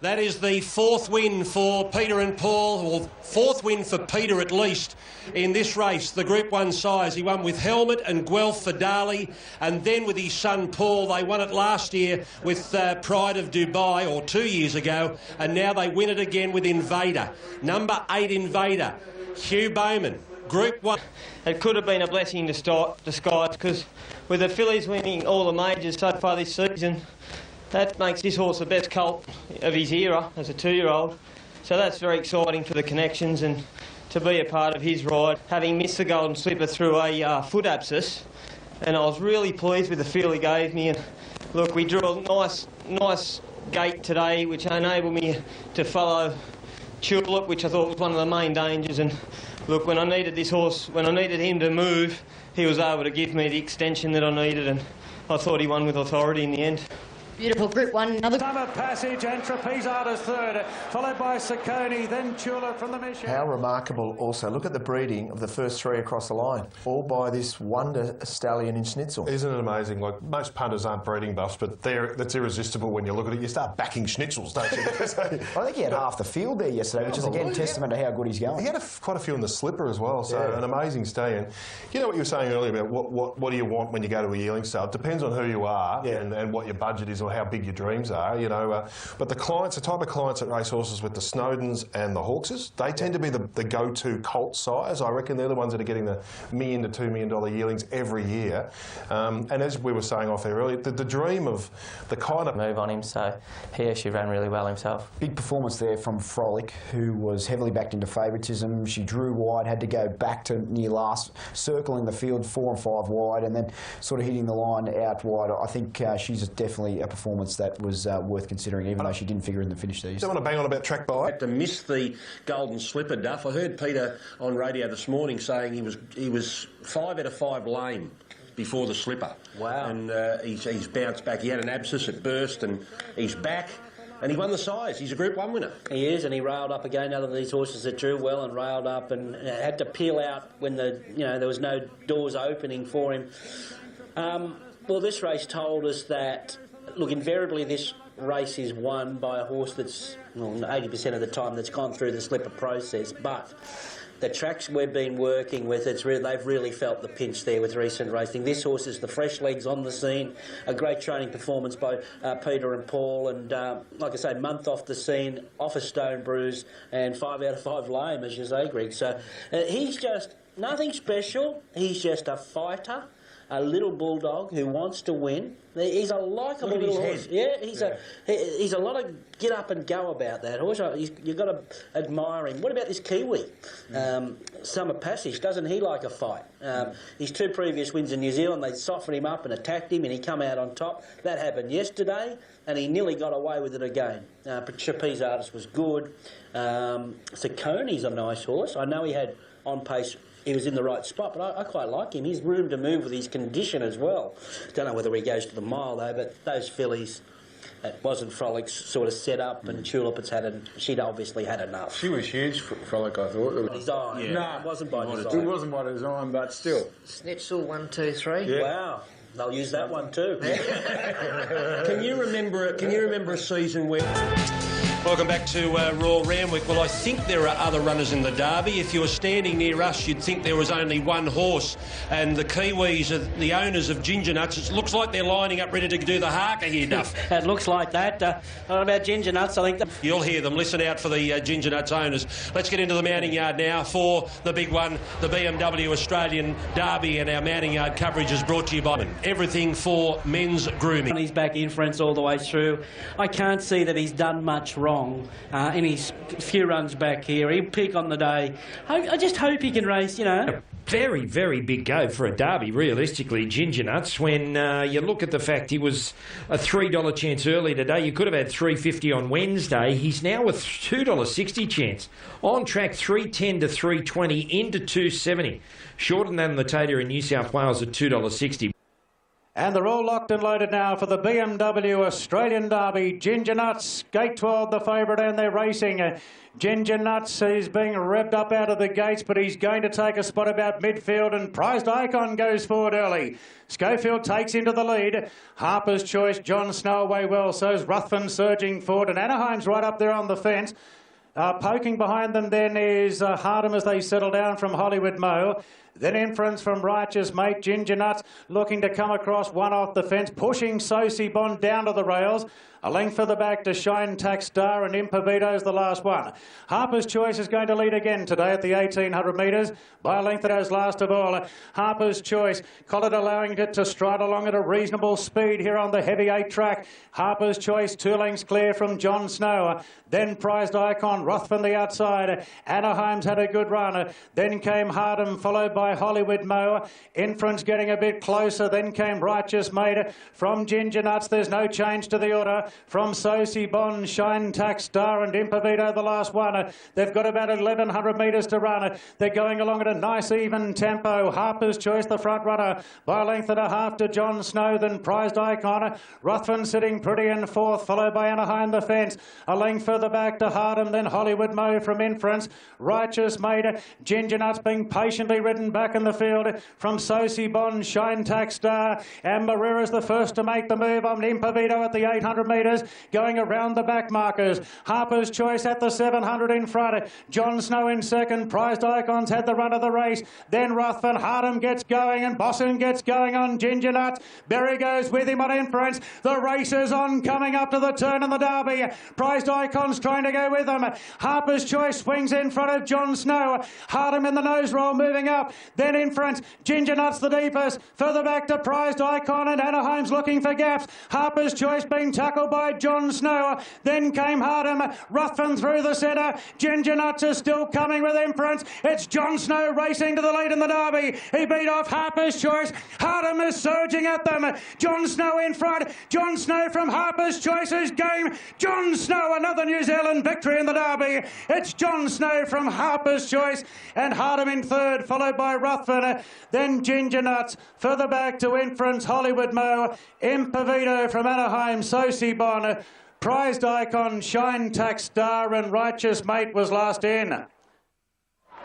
That is the 4th win for Peter and Paul, or 4th win for Peter at least, in this race, the Group 1 size. He won with Helmet and Guelph for Darley, and then with his son Paul. They won it last year with Pride of Dubai, or 2 years ago, and now they win it again with Invader. Number 8 Invader, Hugh Bowman. Group 1. It could have been a blessing in disguise, because with the fillies winning all the majors so far this season, that makes this horse the best colt of his era as a 2-year-old. So that's very exciting for the connections, and to be a part of his ride, having missed the Golden Slipper through a foot abscess. And I was really pleased with the feel he gave me. And look, we drew a nice gate today, which enabled me to follow Tulip, which I thought was one of the main dangers. And look, when I needed this horse, when I needed him to move, he was able to give me the extension that I needed, and I thought he won with authority in the end. Beautiful Group 1. Another Summer Passage and Trapeze Artist third, followed by Saccone, then Tulip from the Mission. How remarkable also. Look at the breeding of the first 3 across the line, all by this wonder stallion in Schnitzel. Isn't it amazing? Like, most punters aren't breeding buffs, but that's irresistible when you look at it. You start backing Schnitzels, don't you? I think he had half the field there yesterday, which is again testament to how good he's going. He had quite a few in the slipper as well, so an amazing stallion. You know what you were saying earlier about what do you want when you go to a yearling sale? It depends on who you are and what your budget is or how big your dreams are, you know. But the type of clients at racehorses with the Snowdens and the Hawkses, they tend to be the go-to colt size. I reckon they're the ones that are getting the $1 million to $2 million yearlings every year. And as we were saying off there earlier, the dream of the kind of move on him, so he actually ran really well himself. Big performance there from Frolic, who was heavily backed into favouritism. She drew wide, had to go back to near last, circling the field 4 and 5 wide, and then sort of hitting the line out wide. I think she's definitely a performance that was worth considering, even though she didn't figure in the finish these. Don't want to bang on about track by. Had to miss the Golden Slipper, Duff. I heard Peter on radio this morning saying he was 5 out of 5 lame before the slipper. Wow. And he's bounced back. He had an abscess, it burst, and he's back. And he won the size. He's a Group 1 winner. He is, and he railed up again. Other than these horses that drew well and railed up and had to peel out when there was no doors opening for him. Well, this race told us that, look, invariably this race is won by a horse that's, 80% of the time that's gone through the slipper process, but the tracks we've been working with, they've really felt the pinch there with recent racing. This horse is the fresh legs on the scene, a great training performance by Peter and Paul, and like I say, month off the scene, off a stone bruise, and 5 out of 5 lame, as you say, Greg. So he's just nothing special. He's just a fighter. a little bulldog who wants to win. He's a likeable little horse. Yeah, he's a lot of get up and go about that horse. You've got to admire him. What about this Kiwi? Summer Passage, doesn't he like a fight? His 2 previous wins in New Zealand, they softened him up and attacked him, and he come out on top. That happened yesterday, and he nearly got away with it again. Trapeze Artist was good. Sacconi's a nice horse. I know he had on pace. He was in the right spot, but I quite like him. He's room to move with his condition as well. Don't know whether he goes to the mile, though, but those fillies, it wasn't Frolic's sort of set up, and Tulip she'd obviously had enough. She was huge for Frolic, I thought. Design. Yeah. No, it wasn't by design. It wasn't by design, but still. Schnitzel 1, 2, 3. Yeah. Wow. They'll use that one too. Can you remember a season where... Welcome back to Royal Randwick. Well, I think there are other runners in the Derby. If you were standing near us, you'd think there was only one horse. And the Kiwis are the owners of Ginger Nuts. It looks like they're lining up ready to do the harker here, Duff. It looks like that. What about Ginger Nuts? I think you'll hear them. Listen out for the Ginger Nuts owners. Let's get into the mounting yard now for the big one, the BMW Australian Derby, and our mounting yard coverage is brought to you by everything for men's grooming. He's back inference all the way through. I can't see that he's done much wrong in his few runs back here. He'll peak on the day. I just hope he can race, you know. Very, very big go for a Derby, realistically, Ginger Nuts. When you look at the fact he was a $3 chance early today, you could have had $3.50 on Wednesday. He's now a $2.60 chance. On track, $3.10 to $3.20 into $2.70. Shorter than the Tater in New South Wales at $2.60. And they're all locked and loaded now for the BMW Australian Derby. Ginger Nuts, gate 12, the favourite, and they're racing. Ginger Nuts is being revved up out of the gates, but he's going to take a spot about midfield, and Prized Icon goes forward early. Schofield takes into the lead. Harper's Choice, John Snow away well. So's Ruthven surging forward, and Anaheim's right up there on the fence. Poking behind them then is Hardham as they settle down from Hollywood Mo. Then inference from Righteous Mate. Ginger Nuts looking to come across one off the fence, pushing Sosi Bond down to the rails. A length further back to Shine Tax Star, and Impavito's the last one. Harper's Choice is going to lead again today at the 1,800 metres. By a length it has last of all. Harper's Choice, Collett allowing it to stride along at a reasonable speed here on the heavy 8 track. Harper's Choice 2 lengths clear from John Snow. Then Prized Icon, Ruthven the outside. Anaheim's had a good run. Then came Hardham, followed by Hollywood Mo. Inference getting a bit closer. Then came Righteous Mate. From Ginger Nuts, there's no change to the order. From Sosi Bond, Shine Tax Star, and Impavito, the last one. They've got about 1,100 metres to run. They're going along at a nice even tempo. Harper's Choice, the front runner, by a length and a half to John Snow, then Prized Icon. Ruthven sitting pretty in fourth, followed by Anaheim the fence. A length further back to Hardham, then Hollywood Mo from Inference. Righteous Mate, Ginger Nuts being patiently ridden back in the field from Sosi Bond, Shine Tax Star. And Barrera's the first to make the move on Impavito at the 800 metres. Going around the back markers. Harper's Choice at the 700 in front. John Snow in second. Prized Icons had the run of the race. Then Ruthven. Hardham gets going, and Boston gets going on Ginger Nuts. Berry goes with him on Inference. The race is on, coming up to the turn in the Derby. Prized Icons trying to go with them. Harper's Choice swings in front of John Snow. Hardham in the nose roll, moving up. Then Inference. Ginger Nuts the deepest. Further back to Prized Icon, and Anaheim's looking for gaps. Harper's Choice being tackled by John Snow. Then came Hardham. Ruthven through the centre. Ginger Nuts is still coming with Inference. It's John Snow racing to the lead in the Derby. He beat off Harper's Choice. Hardham is surging at them. John Snow in front. John Snow from Harper's Choice's game. John Snow, another New Zealand victory in the Derby. It's John Snow from Harper's Choice, and Hardham in third, followed by Ruthven. Then Ginger Nuts. Further back to Inference, Hollywood Mo. Impavito from Anaheim, Sosi Bond. Prized Icon, Shine Tax Star, and Righteous Mate was last in.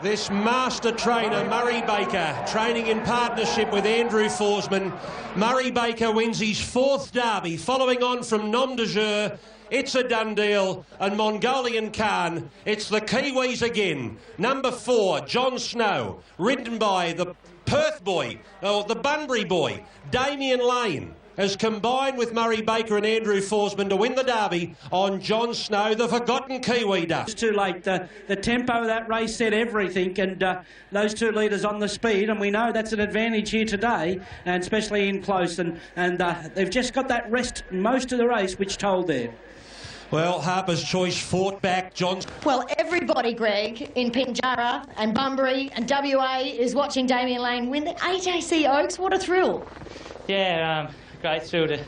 This master trainer, Murray Baker, training in partnership with Andrew Forsman. Murray Baker wins his 4th Derby, following on from Nom de Jeu, It's a Done Deal, and Mongolian Khan. It's the Kiwis again. Number 4, John Snow, ridden by the Perth boy, or the Bunbury boy, Damien Lane. has combined with Murray Baker and Andrew Forsman to win the Derby on John Snow, the forgotten Kiwi duck. It's too late. The tempo of that race said everything, and those 2 leaders on the speed, and we know that's an advantage here today, and especially in close, and they've just got that rest most of the race, which told there. Well, Harper's Choice fought back. Well, everybody, Greg, in Pinjarra and Bunbury and WA is watching Damien Lane win the AJC Oaks. What a thrill. Yeah, great thrill to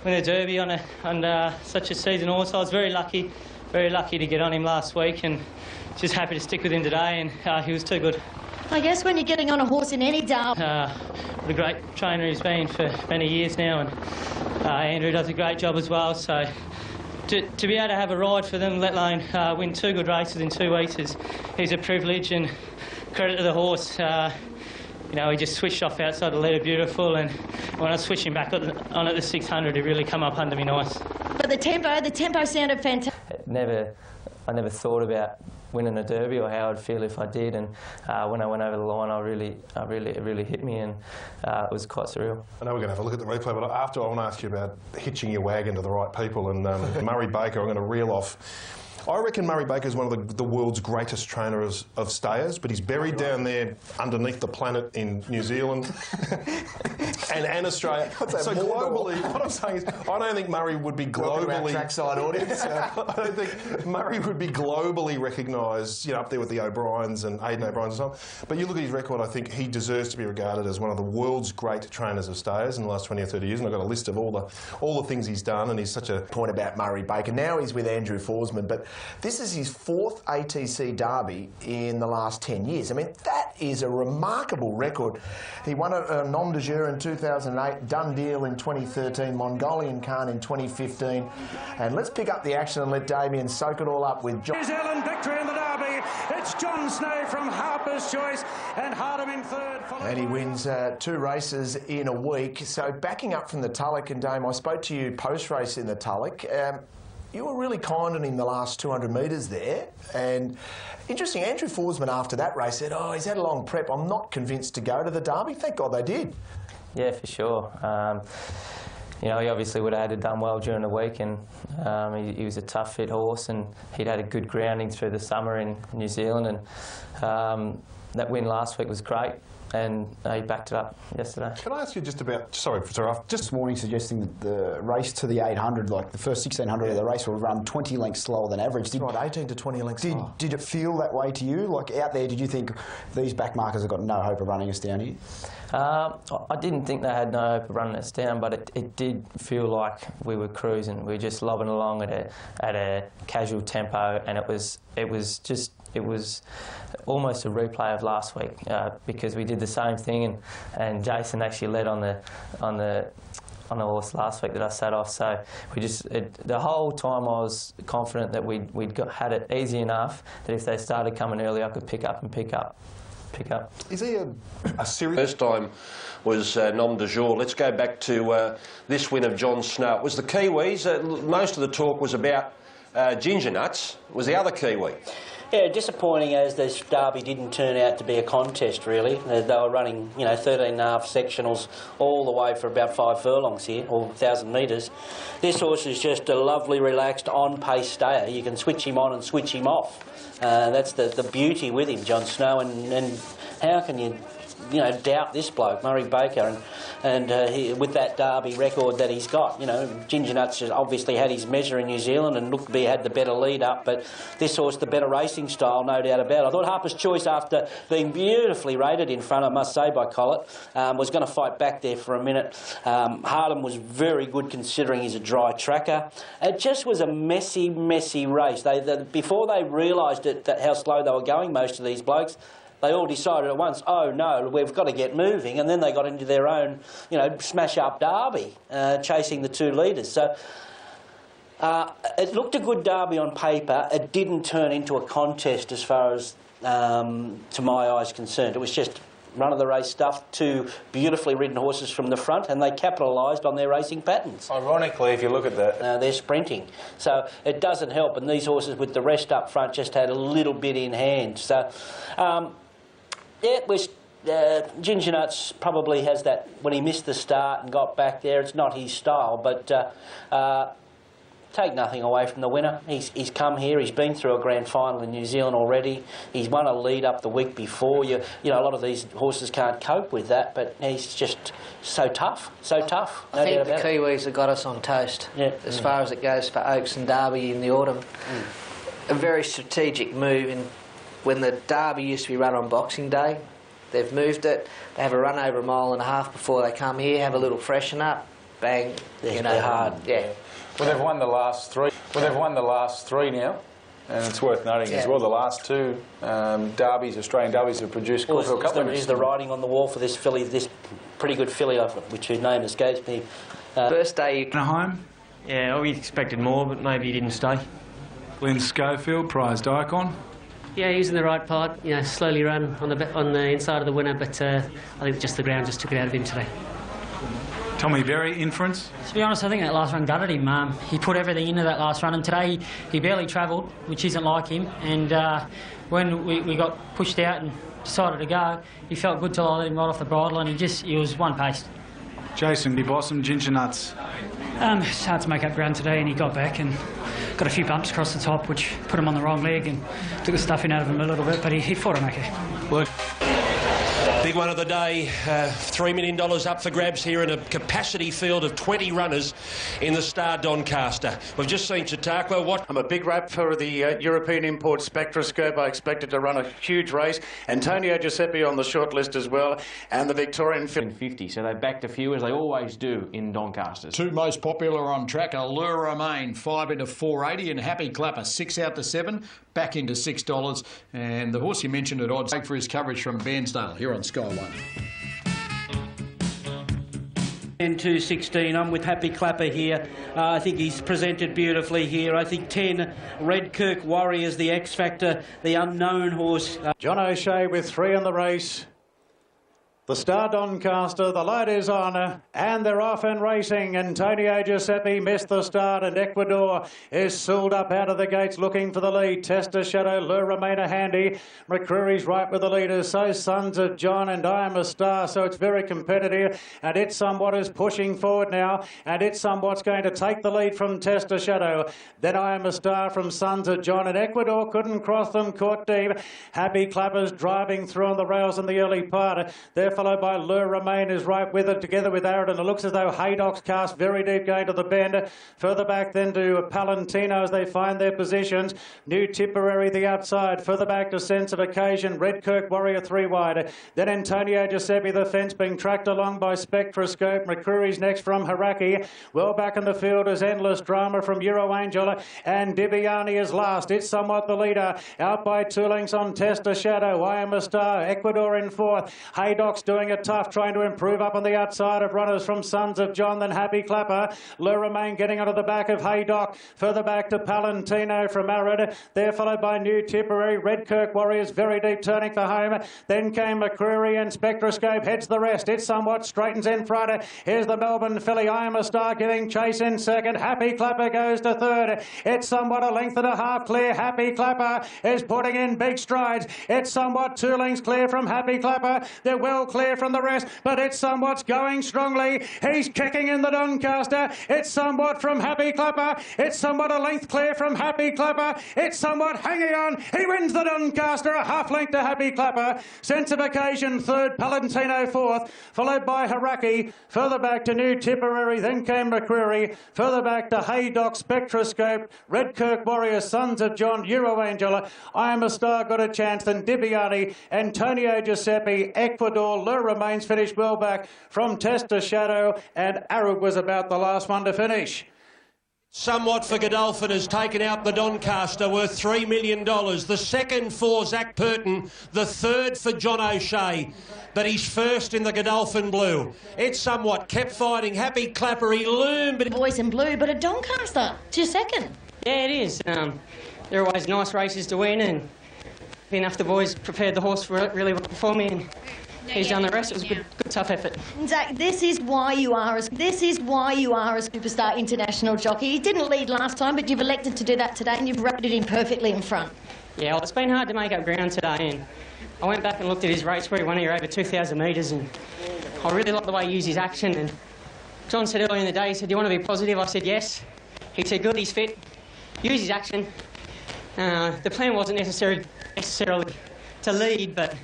win a Derby on such a season horse. I was very lucky to get on him last week, and just happy to stick with him today, and he was too good. I guess when you're getting on a horse in any derby. What a great trainer he's been for many years now, and Andrew does a great job as well, so to be able to have a ride for them, let alone win 2 good races in 2 weeks is a privilege, and credit to the horse. You know, he just switched off outside the leader beautiful, and when I was switching back on at the 600, he really come up under me nice. But the tempo sounded fantastic. I never thought about winning a Derby or how I'd feel if I did, and when I went over the line, it really hit me, and it was quite surreal. I know we're going to have a look at the replay, but after I want to ask you about hitching your wagon to the right people, and Murray Baker, I'm going to reel off. I reckon Murray Baker is one of the world's greatest trainers of stayers, but he's buried down there underneath the planet in New Zealand and Australia. So globally, what I'm saying is, I don't think Murray would be globally trackside audience. I don't think Murray would be globally recognised, you know, up there with the O'Briens and Aidan O'Briens and so on. But you look at his record, I think he deserves to be regarded as one of the world's great trainers of stayers in the last 20 or 30 years. And I've got a list of all the things he's done, and he's such a point about Murray Baker. Now he's with Andrew Forsman, but this is his 4th ATC Derby in the last 10 years. I mean, that is a remarkable record. He won a nom de jure in 2008, Done Deal in 2013, Mongolian Khan in 2015. And let's pick up the action and let Damien soak it all up with John. New Zealand victory in the Derby. It's John Snow from Harper's Choice and Hardham in 3rd. And he wins 2 races in a week. So backing up from the Tulloch, and Dame, I spoke to you post-race in the Tulloch. You were really kind on him the last 200 metres there, and interesting, Andrew Forsman after that race said, oh, he's had a long prep, I'm not convinced to go to the Derby. Thank God they did. Yeah, for sure. You know, he obviously would have had done well during the week, and he was a tough, fit horse, and he'd had a good grounding through the summer in New Zealand, and that win last week was great. And he backed it up yesterday. Can I ask you just about, sorry for interrupting, just this morning suggesting that the race to the 800, like the first 1600 of the race, will run 20 lengths slower than average. Right, 18 to 20 lengths slower. Did it feel that way to you? Like out there, did you think these backmarkers have got no hope of running us down here? I didn't think they had no hope of running us down, but it did feel like we were cruising. We were just lobbing along at a casual tempo, and it was almost a replay of last week because we did the same thing, and Jason actually led on the horse last week that I sat off. So we the whole time I was confident that we'd had it easy enough that if they started coming early, I could pick up. Is he a serious? First time was nom de jour. Let's go back to this win of John Snow. It was the Kiwis. Most of the talk was about Ginger Nuts. It was the other Kiwi. Yeah, disappointing as this Derby didn't turn out to be a contest, really. They were running, 13.5 sectionals all the way for about 5 furlongs here, or 1,000 metres. This horse is just a lovely, relaxed, on-pace stayer. You can switch him on and switch him off. That's the beauty with him, John Snow, and how can you doubt this bloke, Murray Baker, and he, with that Derby record that he's got. Ginger Nuts obviously had his measure in New Zealand and looked to be had the better lead up, but this horse, the better racing style, no doubt about it. I thought Harper's Choice, after being beautifully rated in front, I must say, by Collett, was going to fight back there for a minute. Hardham was very good considering he's a dry tracker. It just was a messy race. Before they realised how slow they were going, most of these blokes, they all decided at once, oh no, we've got to get moving, and then they got into their own, smash-up derby, chasing the 2 leaders. So it looked a good derby on paper. It didn't turn into a contest as far as, to my eyes, concerned. It was just run-of-the-race stuff, 2 beautifully ridden horses from the front, and they capitalised on their racing patterns. Ironically, if you look at that, they're sprinting. So it doesn't help, and these horses with the rest up front just had a little bit in hand. So... it was Ginger Nuts probably has that, when he missed the start and got back there, it's not his style, but take nothing away from the winner. He's come here, he's been through a grand final in New Zealand already, he's won a lead up the week before. You know, a lot of these horses can't cope with that, but he's just so tough, no doubt about it. I think the Kiwis have got us on toast, as far as it goes for Oaks and Derby in the autumn. A very strategic move. When the Derby used to be run on Boxing Day, they've moved it. They have a run over 1.5 miles before they come here, have a little freshen up, bang, they're hard. Yeah. Well, they've won the last three. Well, they've won the last three now, and it's worth noting as well. The last two derbies, Australian derbies, have produced Caulfield Cup winners. Is the writing on the wall for this filly, this pretty good filly, which whose name escapes me. First day you at home. Yeah, we expected more, but maybe he didn't stay. Glenn Schofield, prized icon. Yeah, he was in the right part. You know, slowly ran on the inside of the winner, but I think just the ground just took it out of him today. Tommy Berry, inference? To be honest, I think that last run gutted him. He put everything into that last run, and today he barely travelled, which isn't like him. And when we got pushed out and decided to go, he felt good till I let him right off the bridle, and he was one pace. Jason DeBossum, Ginger Nuts. It's hard to make up ground today, and he got back and got a few bumps across the top, which put him on the wrong leg and took the stuffing out of him a little bit, but he fought him okay. Look. Big one of the day, $3 million up for grabs here in a capacity field of 20 runners in the Star Doncaster. We've just seen Chautauqua. I'm a big rap for the European import Spectroscope. I expected to run a huge race. Antonio Giuseppe on the short list as well, and the Victorian 50, so they backed a few, as they always do in Doncasters. Two most popular on track are Lure Romain, 5 into 480, and Happy Clapper, 6 out to 7, back into $6. And the horse you mentioned at odds for his coverage from Bairnsdale here on Sky One. 10-2-16. I'm with Happy Clapper here. I think he's presented beautifully here. I think 10, Redkirk Warriors, the X Factor, the unknown horse. John O'Shea with 3 in the race. The Star Doncaster, the light is on, and they're off and racing. Antonio Giuseppe missed the start, and Ecuador is sooled up out of the gates looking for the lead. Tester Shadow, Lure Romain handy. McCreary's right with the leaders. So Sons of John and I Am a Star, so it's very competitive, and It's Somewhat is pushing forward now, and It's Somewhat's going to take the lead from Tester Shadow. Then I Am a Star from Sons of John, and Ecuador couldn't cross them, caught deep. Happy Clappers driving through on the rails in the early part. They're followed by Lure Romain is right with it, together with Aridon. It looks as though Haydock's cast very deep going to the bend. Further back then to Palantino as they find their positions. New Tipperary the outside. Further back to Sense of Occasion. Redkirk Warrior 3 wide. Then Antonio Giuseppe the fence being tracked along by Spectroscope. McCreary's next from Haraki. Well back in the field is Endless Drama from Euro Angel, and Dibiani is last. It's Somewhat the leader. Out by 2 lengths on Tester Shadow. I Am a Star. Ecuador in 4th. Haydock's doing it tough, trying to improve up on the outside of runners from Sons of John, then Happy Clapper. Lure Romain getting onto the back of Haydock. Further back to Palantino from Arid. They're followed by New Tipperary. Redkirk Warriors very deep turning for home. Then came McCreary and Spectroscope heads the rest. It's Somewhat straightens in front. Here's the Melbourne filly. I Am a Star giving chase in second. Happy Clapper goes to third. It's Somewhat a length and a half clear. Happy Clapper is putting in big strides. It's Somewhat 2 lengths clear from Happy Clapper. They're well clear from the rest, but It's Somewhat's going strongly. He's kicking in the Doncaster. It's Somewhat from Happy Clapper. It's Somewhat a length clear from Happy Clapper. It's Somewhat hanging on. He wins the Doncaster, a half length to Happy Clapper. Sense of Occasion third, Palantino fourth, followed by Haraki. Further back to New Tipperary, then came McCreary. Further back to Haydock, Spectroscope, Redkirk Warrior, Sons of John, Euro Angel. I Am a Star got a chance, then Dibiani, Antonio Giuseppe, Ecuador. Lure Romain's finished well back from Tester Shadow, and Arab was about the last one to finish. Somewhat for Godolphin has taken out the Doncaster, worth $3 million. The second for Zach Purton, the third for John O'Shea. But he's first in the Godolphin blue. It's Somewhat kept fighting. Happy Clapper, he loomed. But Boys in blue, but a Doncaster. It's your second. Yeah, it is. They're always nice races to win, and enough the boys prepared the horse for it really well for me, and he's done the rest. It was a good tough effort. Zach, this is why you are a superstar international jockey. You didn't lead last time, but you've elected to do that today, and you've wrapped it in perfectly in front. Yeah, well, it's been hard to make up ground today, and I went back and looked at his race where he won here over 2,000 metres, and I really like the way he used his action. And John said earlier in the day, he said, "Do you want to be positive?" I said, "Yes." He said, "Good, he's fit. Use his action." The plan wasn't necessarily to lead, but,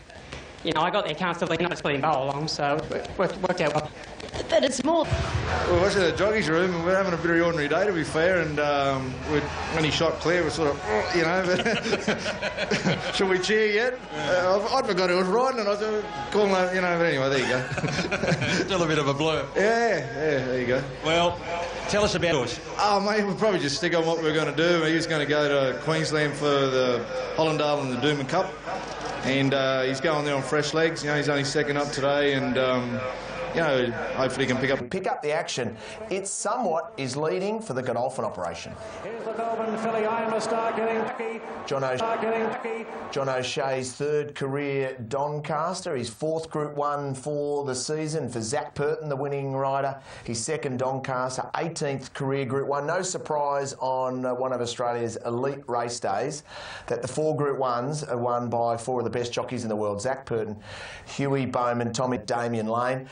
you know, I got there comfortably, not just letting Bow along, so it worked out well. But it's more... We're watching the jockeys room and we're having a very ordinary day, to be fair, and when he shot clear, we're sort of, you know, but should we cheer yet? I'd forgot who was riding, and I said, call him, you know, but anyway, there you go. Still a bit of a blur. Yeah, there you go. Well, tell us about yours. Oh, mate, we'll probably just stick on what we're going to do. He was going to go to Queensland for the Hollandale and the Doomben Cup, and he's going there on fresh legs. You know, he's only second up today, and you know, hopefully he can pick up the action. It somewhat is leading for the Godolphin operation. Here's the Melbourne filly, I'm a Star getting lucky. John O'Shea's third career Doncaster, his fourth Group 1 for the season. For Zach Purton, the winning rider, his second Doncaster, 18th career Group 1. No surprise on one of Australia's elite race days that the 4 Group 1s are won by 4 of the best jockeys in the world: Zach Purton, Huey Bowman, Tommy, Damien Lane.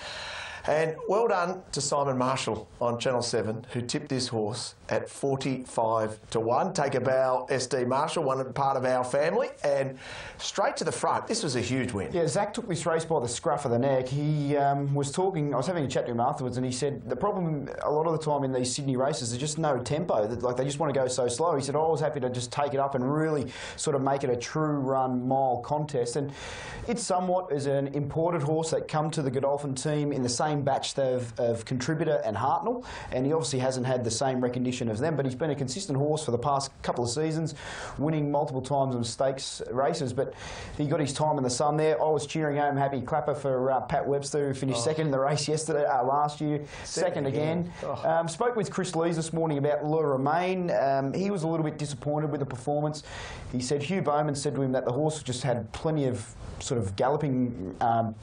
And well done to Simon Marshall on Channel 7, who tipped this horse at 45-1. Take a bow, SD Marshall, one part of our family, and straight to the front. This was a huge win. Yeah, Zach took this race by the scruff of the neck. He was talking, I was having a chat to him afterwards, and he said the problem a lot of the time in these Sydney races is just no tempo. Like, they just want to go so slow. He said, I was happy to just take it up and really sort of make it a true run mile contest. And it somewhat is an imported horse that come to the Godolphin team in the same batch of Contributor and Hartnell, and he obviously hasn't had the same recognition as them, but he's been a consistent horse for the past couple of seasons, winning multiple times on stakes races. But he got his time in the sun there. I was cheering home, happy clapper for Pat Webster, who finished second in the race yesterday, last year, second again. Spoke with Chris Lees this morning about Le Romain. He was a little bit disappointed with the performance. He said Hugh Bowman said to him that the horse just had plenty of sort of galloping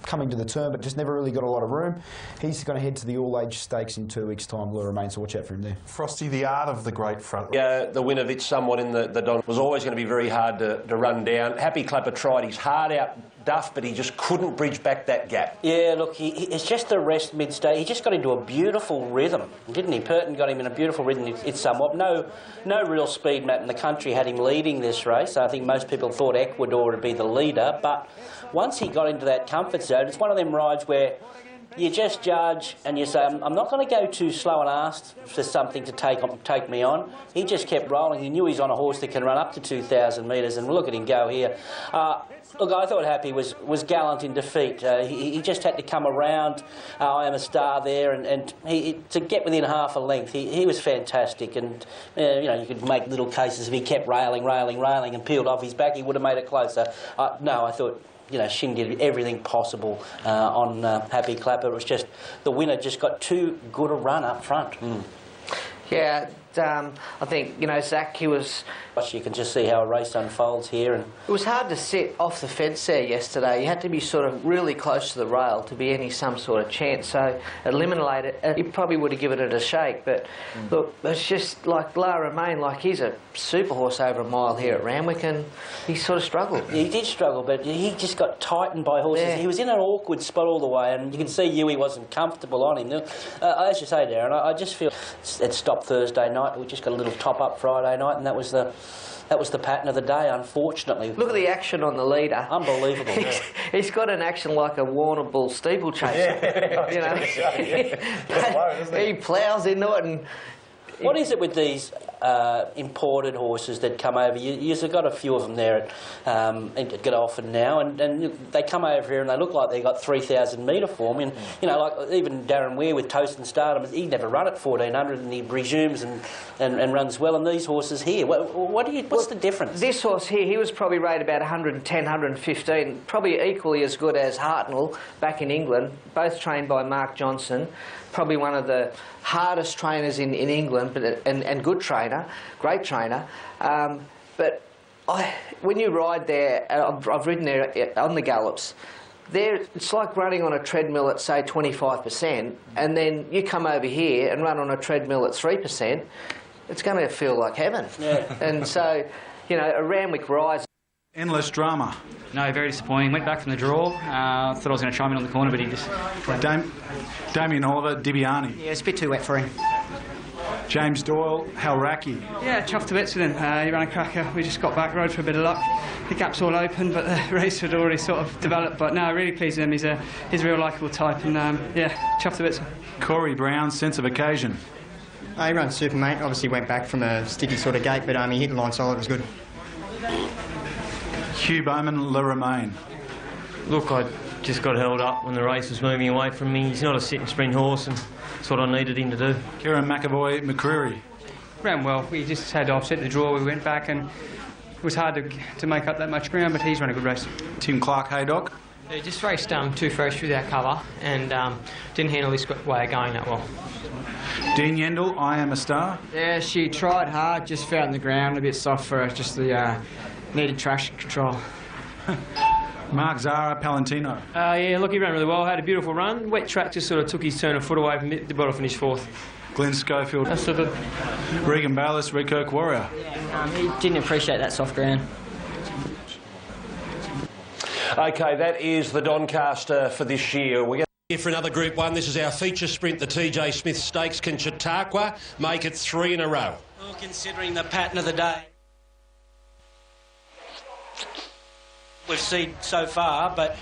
coming to the turn, but just never really got a lot of room. He's going to head to the all-age stakes in 2 weeks' time, Le Romain, so watch out for him there. Frosty, the art of the great front. Yeah, the win of it somewhat in the Don was always going to be very hard to run down. Happy Clapper tried his heart out, Duff, but he just couldn't bridge back that gap. Yeah, look, it's just the rest mid-stage. He just got into a beautiful rhythm, didn't he? Purton got him in a beautiful rhythm. It's somewhat. No real speed map in the country had him leading this race. I think most people thought Ecuador would be the leader, but once he got into that comfort zone, it's one of them rides where you just judge and you say, I'm not going to go too slow and ask for something to take me on. He just kept rolling. He knew he's on a horse that can run up to 2,000 metres, and look at him go here. Look, I thought Happy was gallant in defeat. He just had to come around I Am a Star there, and to get within half a length, he was fantastic. And you know, you could make little cases if he kept railing and peeled off his back, he would have made it closer. No, I thought, you know, Shin did everything possible on Happy Clapper. It was just the winner just got too good a run up front. Yeah, I think, you know, Zach, he was... You can just see how a race unfolds here. And it was hard to sit off the fence there yesterday. You had to be sort of really close to the rail to be some sort of chance. So eliminate it. He probably would have given it a shake. But look, it's just like Le Romain, like he's a super horse over a mile here at Randwick, and he sort of struggled. He did struggle, but he just got tightened by horses. Yeah. He was in an awkward spot all the way, and you can see Huey wasn't comfortable on him. As you say, Darren, I just feel it stopped Thursday night. We just got a little top up Friday night, and that was the pattern of the day, unfortunately. Look at the action on the leader. Unbelievable. He's got an action like a Warrnambool steeplechase. You know, he ploughs into it. And what is it with these imported horses that come over? You've got a few of them there at Godolphin now, and they come over here and they look like they've got 3,000 metre form. And you know, like even Darren Weir with Toast and Stardom, he never run at 1,400, and he resumes and runs well. And these horses here, what's the difference? This horse here, he was probably rated about 110, 115, probably equally as good as Hartnell back in England, both trained by Mark Johnson. Probably one of the hardest trainers in England, but and good trainer, great trainer. But when you ride there, I've ridden there on the gallops. It's like running on a treadmill at, say, 25%, and then you come over here and run on a treadmill at 3%. It's going to feel like heaven. Yeah. And so, you know, a Randwick Rise. Endless drama. No, very disappointing. Went back from the draw. Thought I was going to try him in on the corner, but he just... Damien Oliver, Dibiani. Yeah, it's a bit too wet for him. James Doyle, Halraki. Yeah, chuffed to bits with him. He ran a cracker. We just got back, rode for a bit of luck. The gap's all open, but the race had already sort of developed. But no, really pleased with him. He's a real likeable type, and yeah, chuffed to bits. Corey Brown, sense of occasion. He ran super, mate. Obviously went back from a sticky sort of gate, but he hit the line solid. It was good. Hugh Bowman, Le Romain. Look, I just got held up when the race was moving away from me. He's not a sit and sprint horse, and that's what I needed him to do. Kieran McAvoy, McCreary. Ran well. We just had to offset the draw. We went back, and it was hard to make up that much ground, but he's run a good race. Tim Clark, Haydock. Yeah, just raced too fresh with our cover and didn't handle this way of going that well. Dean Yendall, I Am a Star. Yeah, she tried hard, just found the ground a bit soft for her, just the needed traction control. Mark Zara, Palantino. Yeah, look, he ran really well, had a beautiful run. Wet track just sort of took his turn of foot away from it. The bottle finished fourth. Glenn Schofield. That's so good. Regan Bayless, Redkirk Warrior. He didn't appreciate that soft ground. OK, that is the Doncaster for this year. We're Here for another Group 1. This is our feature sprint, the TJ Smith Stakes. Can Chautauqua make it 3 in a row? Well, considering the pattern of the day we've seen so far, but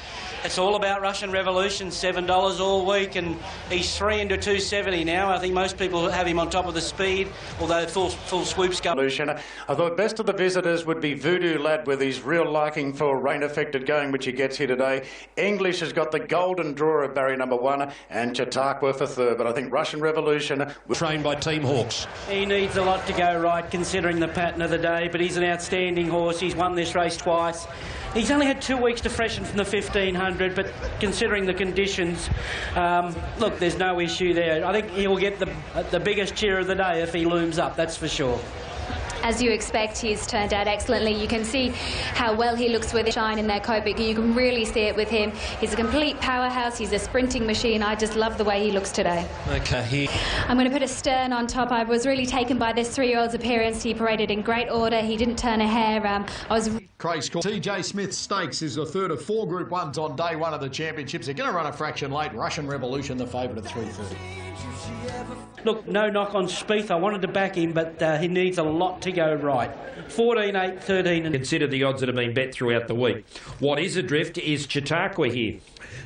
it's all about Russian Revolution, $7 all week, and he's 3 into 270 now. I think most people have him on top of the speed, although full swoops go. I thought best of the visitors would be Voodoo Lad with his real liking for rain-affected going, which he gets here today. English has got the golden draw of barrier number 1, and Chautauqua for third, but I think Russian Revolution... Trained by Team Hawks. He needs a lot to go right, considering the pattern of the day, but he's an outstanding horse. He's won this race twice. He's only had 2 weeks to freshen from the 1500, but considering the conditions, look, there's no issue there. I think he'll get the biggest cheer of the day if he looms up, that's for sure. As you expect, he's turned out excellently. You can see how well he looks with shine in their coat, but you can really see it with him. He's a complete powerhouse. He's a sprinting machine. I just love the way he looks today. OK. I'm going to put a Stern on top. I was really taken by this 3-year-old's appearance. He paraded in great order. He didn't turn a hair. Craig's call. TJ Smith Stakes is the third of 4 Group 1s on day 1 of the championships. They're going to run a fraction late. Russian Revolution, the favourite at 3:30. Look, no knock on Spieth. I wanted to back him, but he needs a lot to go right. 14, 8, 13. Consider the odds that have been bet throughout the week. What is adrift is Chautauqua here,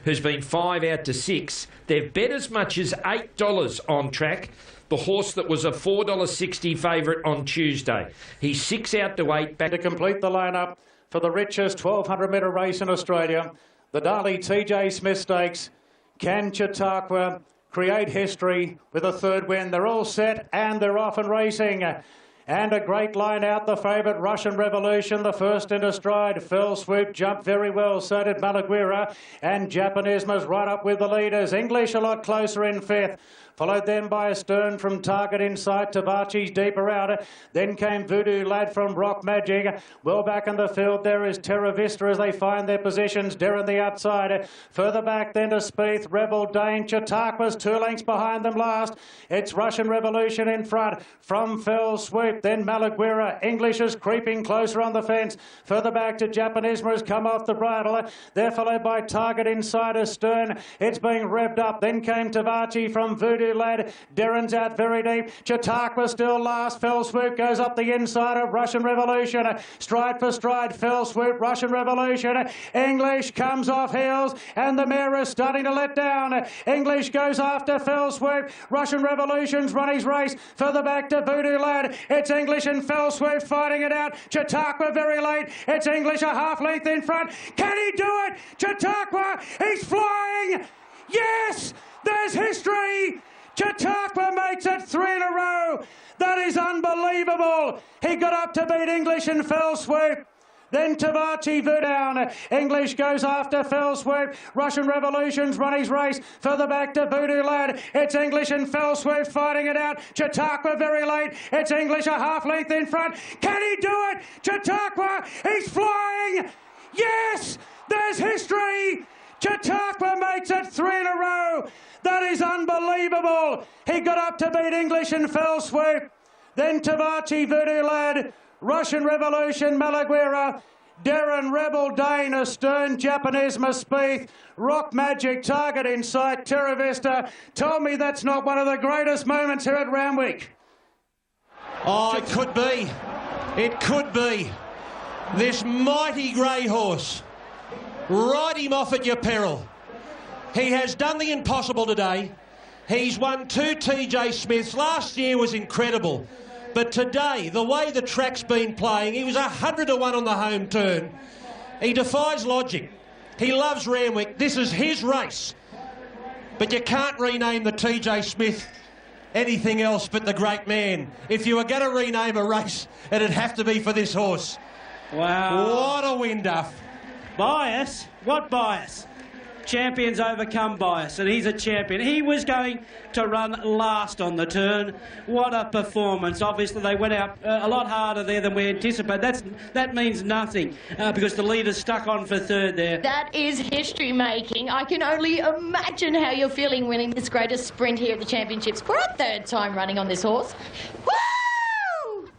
who's been 5 out to 6. They've bet as much as $8 on track. The horse that was a $4.60 favourite on Tuesday. He's 6 out to 8. Back to complete the lineup for the richest 1,200-metre race in Australia, the Darley TJ Smith Stakes. Can Chautauqua create history with a third win? They're all set and they're off and racing. And a great line out, the favourite Russian Revolution, the first into stride. Fell Swoop jumped very well, so did Malaguira. And Japanismus right up with the leaders. English a lot closer in 5th. Followed then by a Stern from Target Inside. Tavachi's deeper out. Then came Voodoo Lad from Rock Magic. Well back in the field there is Terra Vista as they find their positions. Darren the outside. Further back then to Spieth, Rebel Dane. Chautauqua's 2 lengths behind them last. It's Russian Revolution in front from Fell Swoop. Then Malaguira. English is creeping closer on the fence. Further back to Japanisma has come off the bridle. They're followed by Target Inside as Stern. It's being revved up. Then came Tavachi from Voodoo Lad. Darren's out very deep. Chautauqua still last. Fell Swoop goes up the inside of Russian Revolution. Stride for stride. Fell Swoop. Russian Revolution. English comes off heels and the mare is starting to let down. English goes after Fell Swoop. Russian Revolution's run his race. Further back to Voodoo Lad. It's English and Fell Swoop fighting it out. Chautauqua very late. It's English a half length in front. Can he do it? Chautauqua, he's flying. Yes, there's history. Chautauqua makes it 3 in a row. That is unbelievable. He got up to beat English and Fell Swoop. Then Tavachi down. English goes after Fell Swoop. Russian Revolution's run his race. Further back to Voodoo Lad. It's English and Fell Swoop fighting it out. Chautauqua very late. It's English a half length in front. Can he do it? Chautauqua, he's flying. Yes, there's history. Chautauqua makes it 3 in a row. That is unbelievable. He got up to beat English and Fell Swoop. Then Tavachi, Voodoo Lad, Russian Revolution, Malaguira. Darren Rebel Dane astern, Japanese Maspieth, Rock Magic Target in sight, Terra Vista. Told me that's not one of the greatest moments here at Randwick. Oh, it could be. It could be. This mighty grey horse. Ride him off at your peril. He has done the impossible today. He's won 2 TJ Smiths. Last year was incredible. But today, the way the track's been playing, he was 100 to 1 on the home turn. He defies logic. He loves Randwick. This is his race. But you can't rename the TJ Smith anything else but the great man. If you were going to rename a race, it'd have to be for this horse. Wow. What a win, Duff. Bias? What bias? Champions overcome bias, and he's a champion. He was going to run last on the turn. What a performance. Obviously, they went out a lot harder there than we anticipated. That means nothing because the leader's stuck on for third there. That is history-making. I can only imagine how you're feeling winning this greatest sprint here at the Championships for a third time running on this horse. Woo!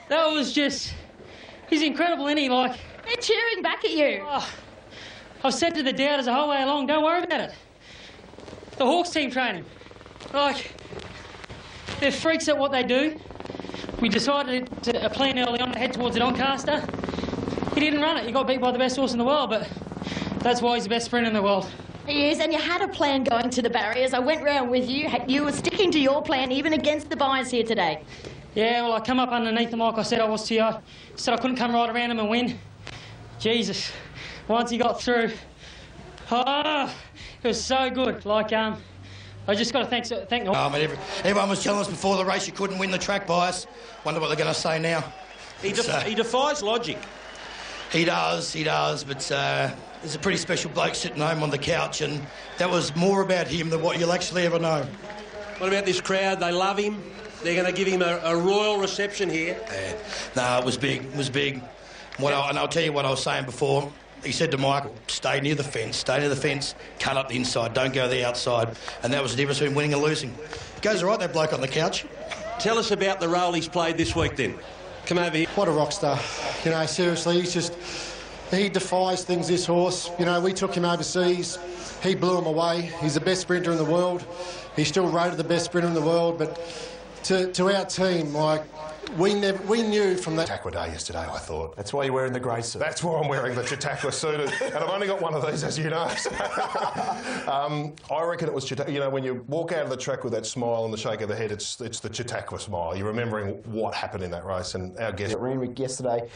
That was just... He's incredible, isn't he? Like... They're cheering back at you. Oh, I've said to the doubters the whole way along, don't worry about it. The Hawks team train him. Like, they're freaks at what they do. We decided to plan early on to head towards the Doncaster. He didn't run it. He got beat by the best horse in the world, but that's why he's the best sprinter in the world. He is, and you had a plan going to the barriers. I went round with you. You were sticking to your plan even against the bias here today. Yeah, well, I come up underneath them like I said I was to you. I said I couldn't come right around him and win. Jesus. Once he got through, it was so good. Like, I just got to thank the... everyone was telling us before the race you couldn't win the track bias. Wonder what they're going to say now. He defies logic. He does, but there's a pretty special bloke sitting home on the couch, and that was more about him than what you'll actually ever know. What about this crowd? They love him. They're going to give him a royal reception here. No, it was big, and I'll tell you what I was saying before. He said to Michael, stay near the fence, cut up the inside, don't go the outside. And that was the difference between winning and losing. Goes all right, that bloke on the couch. Tell us about the role he's played this week then. Come over here. What a rock star. You know, seriously, he defies things, this horse. You know, we took him overseas. He blew him away. He's the best sprinter in the world. He's still rated the best sprinter in the world, but to our team, like, we knew from that... Chautauqua Day yesterday, I thought. That's why you're wearing the grey suit. That's why I'm wearing the Chautauqua suit, and I've only got one of these, as you know. I reckon it was Chautauqua. You know, when you walk out of the track with that smile and the shake of the head, it's the Chautauqua smile. You're remembering what happened in that race, and our guest... At Randwick yesterday,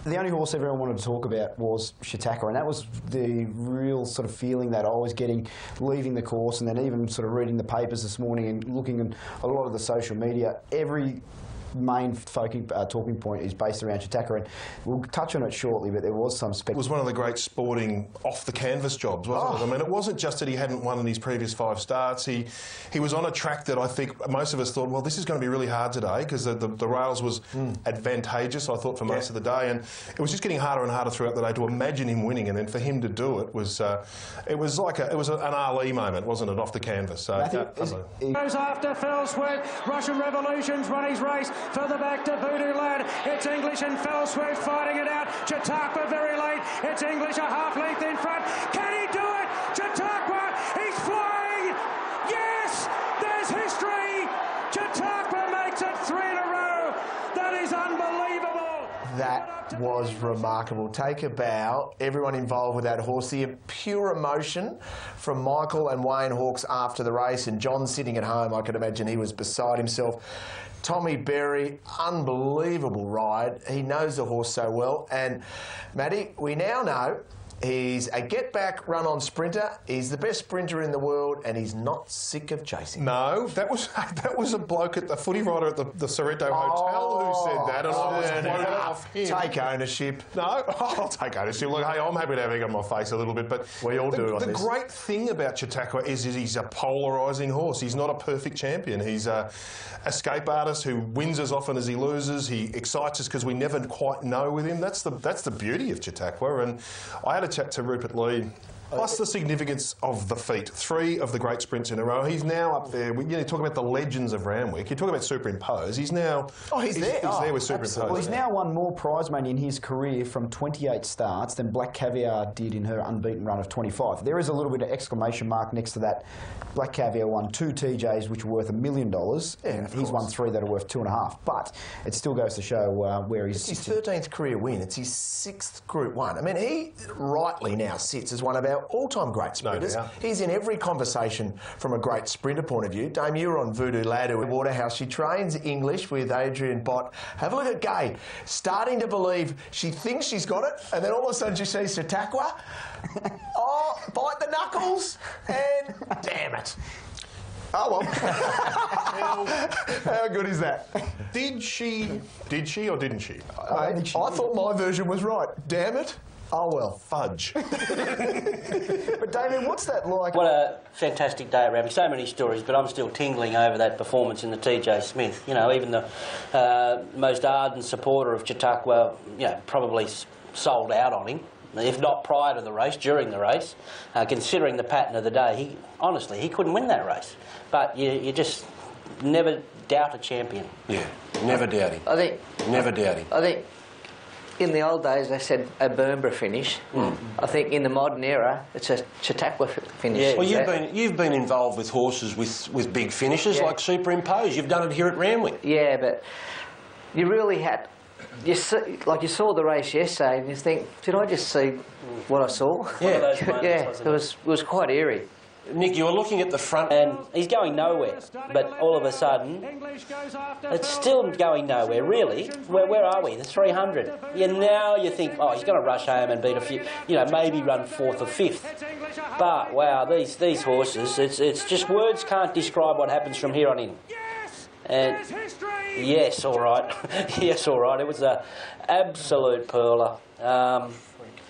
the only horse everyone wanted to talk about was Chautauqua, and that was the real sort of feeling that I was getting leaving the course, and then even sort of reading the papers this morning and looking at a lot of the social media. Every main talking point is based around Chautauqua, and we'll touch on it shortly, but there was some It was one of the great sporting off-the-canvas jobs, wasn't it? I mean, it wasn't just that he hadn't won in his previous 5 starts. He was on a track that I think most of us thought, well, this is going to be really hard today, because the rails was advantageous, I thought, for most of the day, and it was just getting harder and harder throughout the day to imagine him winning, and then for him to do it was an Ali moment, wasn't it, off the canvas? So Goes after Fell Swift. Russian Revolution's run his race. Further back to Voodoo Lad. It's English and Fell Swift fighting it out. Chautauqua very late. It's English a half length in front. Can he do it? Chautauqua, he's flying. Yes, there's history. Chautauqua makes it 3 in a row. That is unbelievable. That was remarkable. Take a bow, everyone involved with that horse. The pure emotion from Michael and Wayne Hawkes after the race, and John sitting at home, I could imagine he was beside himself. Tommy Berry, unbelievable ride. He knows the horse so well. And, Matty, we now know he's a get-back run-on sprinter. He's the best sprinter in the world, and he's not sick of chasing. No, that was a bloke at the footy rider at the Sorrento Hotel who said that, and I was quoted off him. Take ownership. No, I'll take ownership. Look, hey, I'm happy to have egg on my face a little bit, but we all do on this. The great thing about Chautauqua is he's a polarising horse. He's not a perfect champion. He's a escape artist who wins as often as he loses. He excites us because we never quite know with him. That's the beauty of Chautauqua. And I had a chat to Rupert Lee Plus the significance of the feat. 3 of the great sprints in a row. He's now up there. You talk about the legends of Randwick. You talk about Superimpose. He's now... Oh, he's there. He's there with Superimpose. Well, he's now won more prize money in his career from 28 starts than Black Caviar did in her unbeaten run of 25. There is a little bit of exclamation mark next to that. Black Caviar won 2 TJs, which were worth $1 million. And he's won 3 that are worth 2.5. But it still goes to show where he's... It's his 13th career win. It's his 6th Group 1. I mean, he rightly now sits as one of our all-time great sprinters. No, he's in every conversation from a great sprinter point of view. Dame, you were on Voodoo Lad at Waterhouse. She trains English with Adrian Bott. Have a look at Gay, starting to believe she thinks she's got it, and then all of a sudden she sees Chautauqua. Oh, bite the knuckles, and damn it. Oh, well. How good is that? Did she or didn't she? I thought my version was right. Damn it. Oh, well. Fudge. But, Damien, what's that like? What a fantastic day around me. So many stories, but I'm still tingling over that performance in the TJ Smith. You know, even the most ardent supporter of Chautauqua, probably sold out on him. If not prior to the race, during the race, considering the pattern of the day, honestly, he couldn't win that race. But you just never doubt a champion. Yeah, never doubt him. Never doubt him. I think in the old days they said a Burnborough finish. I think in the modern era it's a Chautauqua finish. Yeah. Well, you've been involved with horses with big finishes like Superimpose. You've done it here at Randwick. Yeah, but you really had. You saw the race yesterday, and you think, did I just see what I saw? Yeah, it was quite eerie. Nick, you were looking at the front, and he's going nowhere. But all of a sudden, it's still going nowhere. Really, where are we? The 300. Now you think, oh, he's going to rush home and beat a few. Maybe run 4th or 5th. But wow, these horses, it's just words can't describe what happens from here on in. And yes, all right. Yes, all right. It was an absolute perler.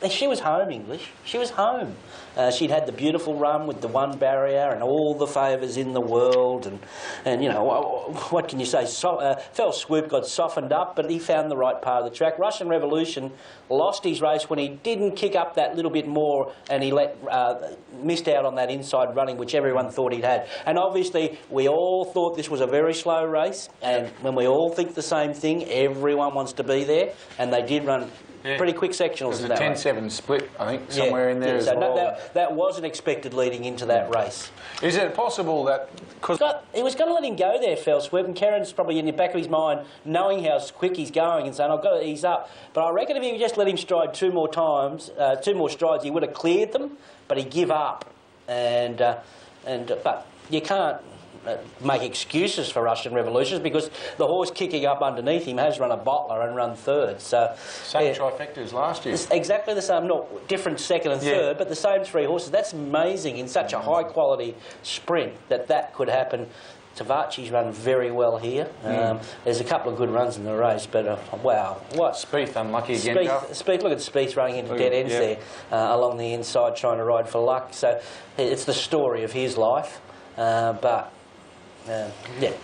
And she was home, English. She was home. She'd had the beautiful run with the 1 barrier and all the favours in the world. And what can you say? Fell Swoop got softened up, but he found the right part of the track. Russian Revolution lost his race when he didn't kick up that little bit more, and he missed out on that inside running, which everyone thought he'd had. And obviously, we all thought this was a very slow race, and when we all think the same thing, everyone wants to be there, and they did run pretty quick sectionals in that race. It was a 10-7 split, I think, somewhere in there as well. That wasn't expected leading into that race. Is it possible that... He was going to let him go there, Fell Swoop, and Keren's probably in the back of his mind knowing how quick he's going and saying, I've got to ease up. But I reckon if he just let him stride 2 more times, 2 more strides, he would have cleared them, but he give up. But you can't make excuses for Russian Revolutions because the horse kicking up underneath him has run a bottler and run 3rd. So same trifecta as last year. It's exactly the same, not different 2nd and 3rd, but the same 3 horses. That's amazing in such a high quality sprint that could happen. Tavachi's run very well here. There's a couple of good runs in the race, but wow, what Spieth unlucky again. Spieth, look at Spieth running into dead ends there along the inside, trying to ride for luck. So it's the story of his life, but.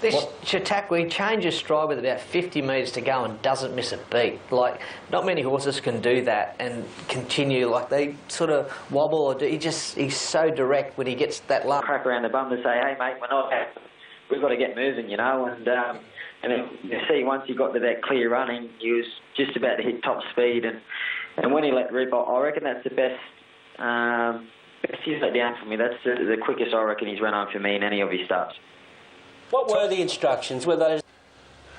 This Chautauqua, he changes stride with about 50 metres to go and doesn't miss a beat. Like, not many horses can do that and continue. Like, they sort of wobble or do. He's so direct when he gets that last crack around the bum to say, hey, mate, we're not happy. We've got to get moving, And then you see, once he got to that clear running, he was just about to hit top speed. And when he let rip, I reckon that's the best he's let down for me. That's the quickest I reckon he's run on for me in any of his starts. What were the instructions? Were those?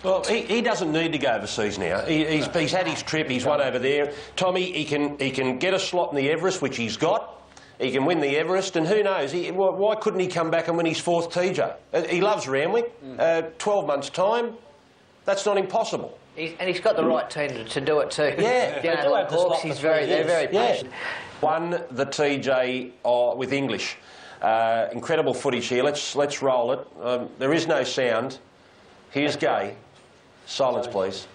Well, he doesn't need to go overseas now. He's had his trip. He's won over there. Tommy, he can get a slot in the Everest, which he's got. He can win the Everest, and who knows? Why couldn't he come back and win his 4th TJ? He loves Randwick. 12 months' time, that's not impossible. And he's got the right team to do it too. Yeah, like Hawks, they're very patient. Won the TJ with English. Incredible footage here. Let's roll it. There is no sound. Here's Gay. Silence, please.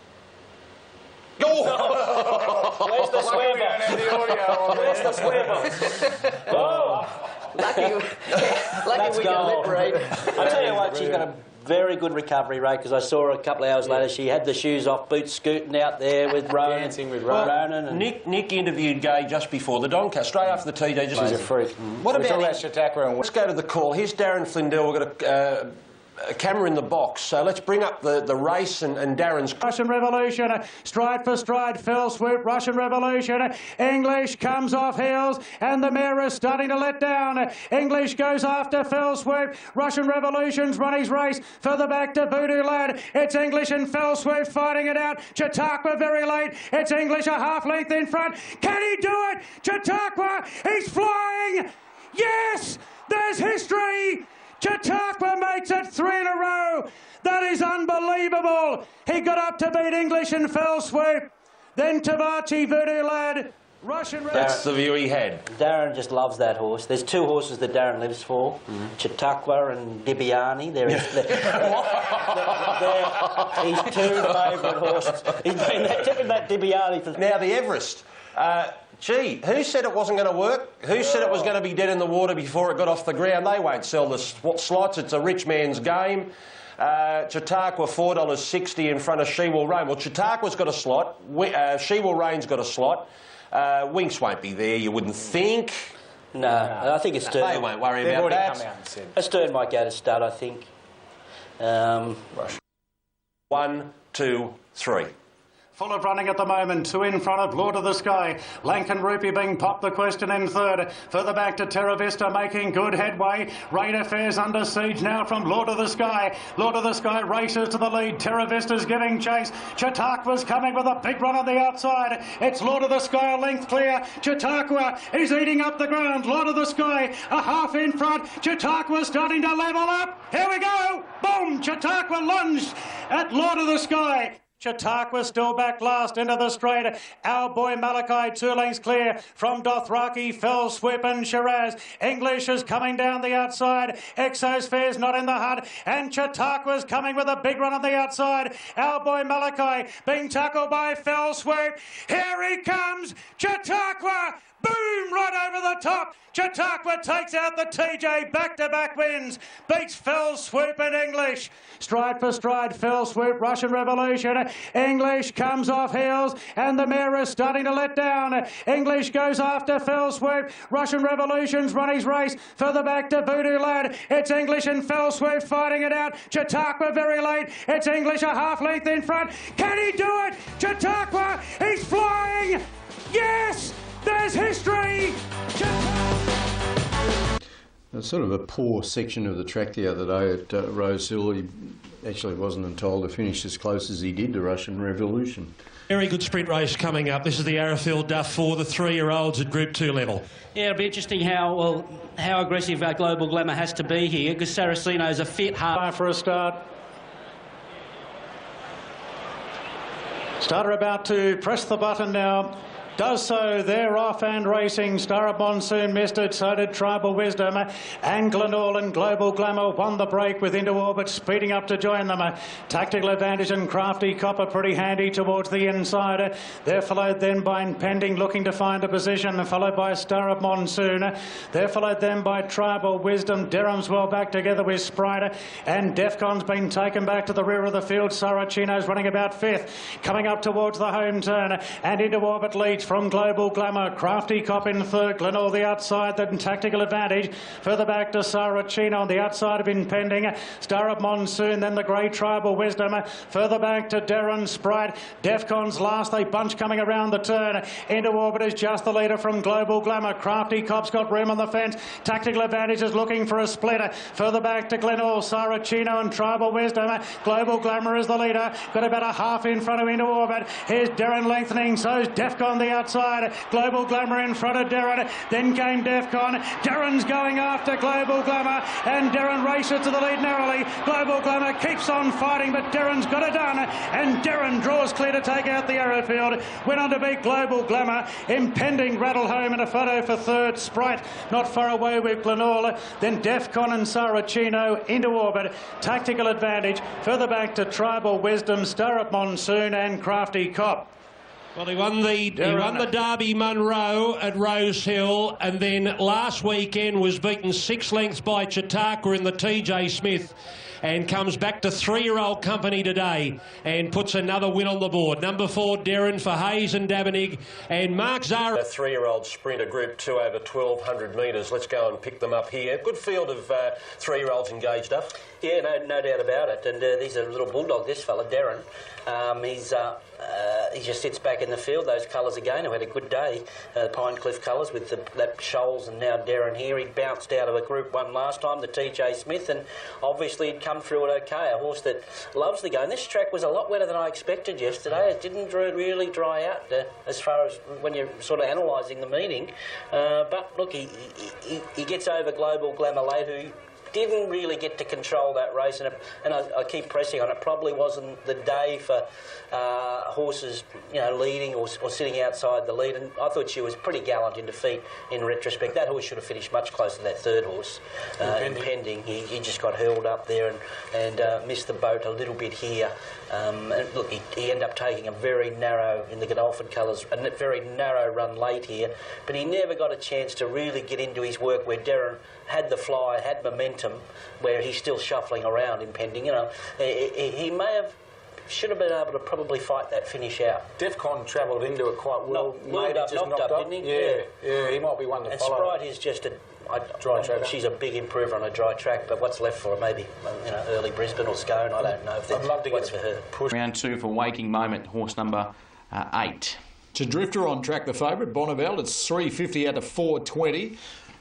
Where's the swear? Where's the swear? Oh, lucky we got lit, Reid. I tell you what, she's got a very good recovery, Ray, because I saw her a couple of hours later. She had the shoes off, boots scooting out there with Ronan. Dancing with Ronan. And Nick interviewed Gay just before the Doncaster, straight after the TD. She's a freak. What We're about Chautauqua and Let's go to the call. Here's Darren Flindell. We've got a camera in the box, so let's bring up the race and Darren's. Russian Revolution, stride for stride, fell swoop, Russian Revolution. English comes off heels, and the mare is starting to let down. English goes after fell swoop. Russian Revolution's run his race. Further back to Voodoo Lad. It's English and fell swoop fighting it out. Chautauqua very late. It's English a half length in front. Can he do it? Chautauqua, he's flying. Yes, there's history. Chautauqua makes it 3 in a row. That is unbelievable. He got up to beat English and fell swoop. Then Tavachi, Voodoo Lad, Russian... That's the view he had. Darren just loves that horse. There's 2 horses that Darren lives for, Chautauqua and Dibiani. They're his 2 favourite horses. He's been tipping that Dibiani for... Now, the Everest. Gee, who said it wasn't going to work? Who said it was going to be dead in the water before it got off the ground? They won't sell the slots. It's a rich man's game. Chautauqua $4.60 in front of She Will Reign. Well, Chautauqua's got a slot. She Will Reign's got a slot. Winks won't be there, you wouldn't think. No, I think it's Stern. They won't worry about that. Come out and said. Stern might go to stud, I think. 1, 2, 3. Full of running at the moment, 2 in front of Lord of the Sky. Lankan Rupee being popped the question in third. Further back to Terra Vista making good headway. Raid Affairs under siege now from Lord of the Sky. Lord of the Sky races to the lead. Terra Vista's giving chase. Chautauqua's coming with a big run on the outside. It's Lord of the Sky a length clear. Chautauqua is eating up the ground. Lord of the Sky a half in front. Chautauqua starting to level up. Here we go. Boom! Chautauqua lunged at Lord of the Sky. Chautauqua still back last into the straight. Our boy Malachi 2 lengths clear from Dothraki, Fell Swoop and Shiraz. English is coming down the outside. Exosphere's not in the hunt. And Chautauqua's coming with a big run on the outside. Our boy Malachi being tackled by Fell Swoop. Here he comes. Chautauqua. Boom! Right over the top. Chautauqua takes out the TJ. Back-to-back wins. Beats Fell Swoop and English. Stride for stride, Fell Swoop, Russian Revolution. English comes off heels and the mare is starting to let down. English goes after Fell Swoop. Russian Revolution's run his race. Further back to Voodoo Lad. It's English and Fell Swoop fighting it out. Chautauqua very late. It's English a half length in front. Can he do it? Chautauqua, he's flying. Yes! There's history! It's sort of a poor section of the track the other day at Rose Hill. He actually wasn't told to finish as close as he did to Russian Revolution. Very good sprint race coming up. This is the Arrowfield Duff for the 3-year-olds at Group 2 level. Yeah, it'll be interesting how aggressive Global Glamour has to be here, because Saraceno's a fit half. For a start. Starter about to press the button now. Does so, they're off and racing. Star of Monsoon missed it, so did Tribal Wisdom. And Glenall and Global Glamour won the break with Into Orbit speeding up to join them. Tactical Advantage and Crafty Copper pretty handy towards the inside. They're followed then by Impending looking to find a position, followed by Star of Monsoon. They're followed then by Tribal Wisdom. Derham's well back together with Sprite. And Defcon's been taken back to the rear of the field. Saraceno's running about 5th. Coming up towards the home turn. And Into Orbit leads from Global Glamour. Crafty Cop in third. Glenall the outside, then Tactical Advantage. Further back to Saraceno on the outside of Impending. Star of Monsoon, then the Grey Tribal Wisdom. Further back to Darren Sprite. Defcon's last. They bunch coming around the turn. Into Orbit is just the leader from Global Glamour. Crafty Cop's got room on the fence. Tactical Advantage is looking for a split. Further back to Glenall, Saraceno and Tribal Wisdom. Global Glamour is the leader. Got about a half in front of Into Orbit. Here's Darren lengthening. So's Defcon the outside. Global Glamour in front of Darren. Then came Defcon. Darren's going after Global Glamour. And Darren races to the lead narrowly. Global Glamour keeps on fighting, but Darren's got it done. And Darren draws clear to take out the Arrowfield. Went on to beat Global Glamour. Impending rattle home in a photo for third. Sprite not far away with Glenall. Then Defcon and Saraceno into Orbit. Tactical Advantage. Further back to Tribal Wisdom, Star of Monsoon and Crafty Cop. Well, he won the Derby Munro at Rose Hill, and then last weekend was beaten 6 lengths by Chautauqua in the TJ Smith, and comes back to 3-year-old company today and puts another win on the board. Number 4, Derrin for Hayes and Davenig, and Mark Zara. A 3-year-old sprinter, Group 2 over 1,200 metres. Let's go and pick them up here. Good field of 3-year-olds engaged, Duff. Yeah, no doubt about it. And he's a little bulldog, this fella, Derrin. He just sits back in the field. Those colours again, who had a good day, Pinecliff colours with that Shoals and now Derrin here. He bounced out of a Group 1 last time, the TJ Smith, and obviously he'd come through it okay. A horse that loves the game. This track was a lot wetter than I expected yesterday. It didn't really dry out as far as when you're sort of analysing the meeting. But look, he gets over Global Glamour Late, who didn't really get to control that race, and I keep pressing on it. Probably wasn't the day for horses, leading or sitting outside the lead. And I thought she was pretty gallant in defeat. In retrospect, that horse should have finished much closer to that third horse, Impending. He just got hurled up there and missed the boat a little bit here. And look, he ended up taking a very narrow, in the Godolphin colours, a very narrow run late here, but he never got a chance to really get into his work where Derrin had the fly, had momentum, where he's still shuffling around Impending. He should have been able to probably fight that finish out. Defcon travelled into it quite well. Knocked up, didn't he? Yeah, he might be one to and follow. Sprite is just dry track. She's a big improver on a dry track, but what's left for her? Maybe early Brisbane or Scone. I don't know if I'd love to what's for her. Round 2 for Waking Moment, horse number 8. To Drifter on track, the favourite, Bonneville. It's 350 out of 420.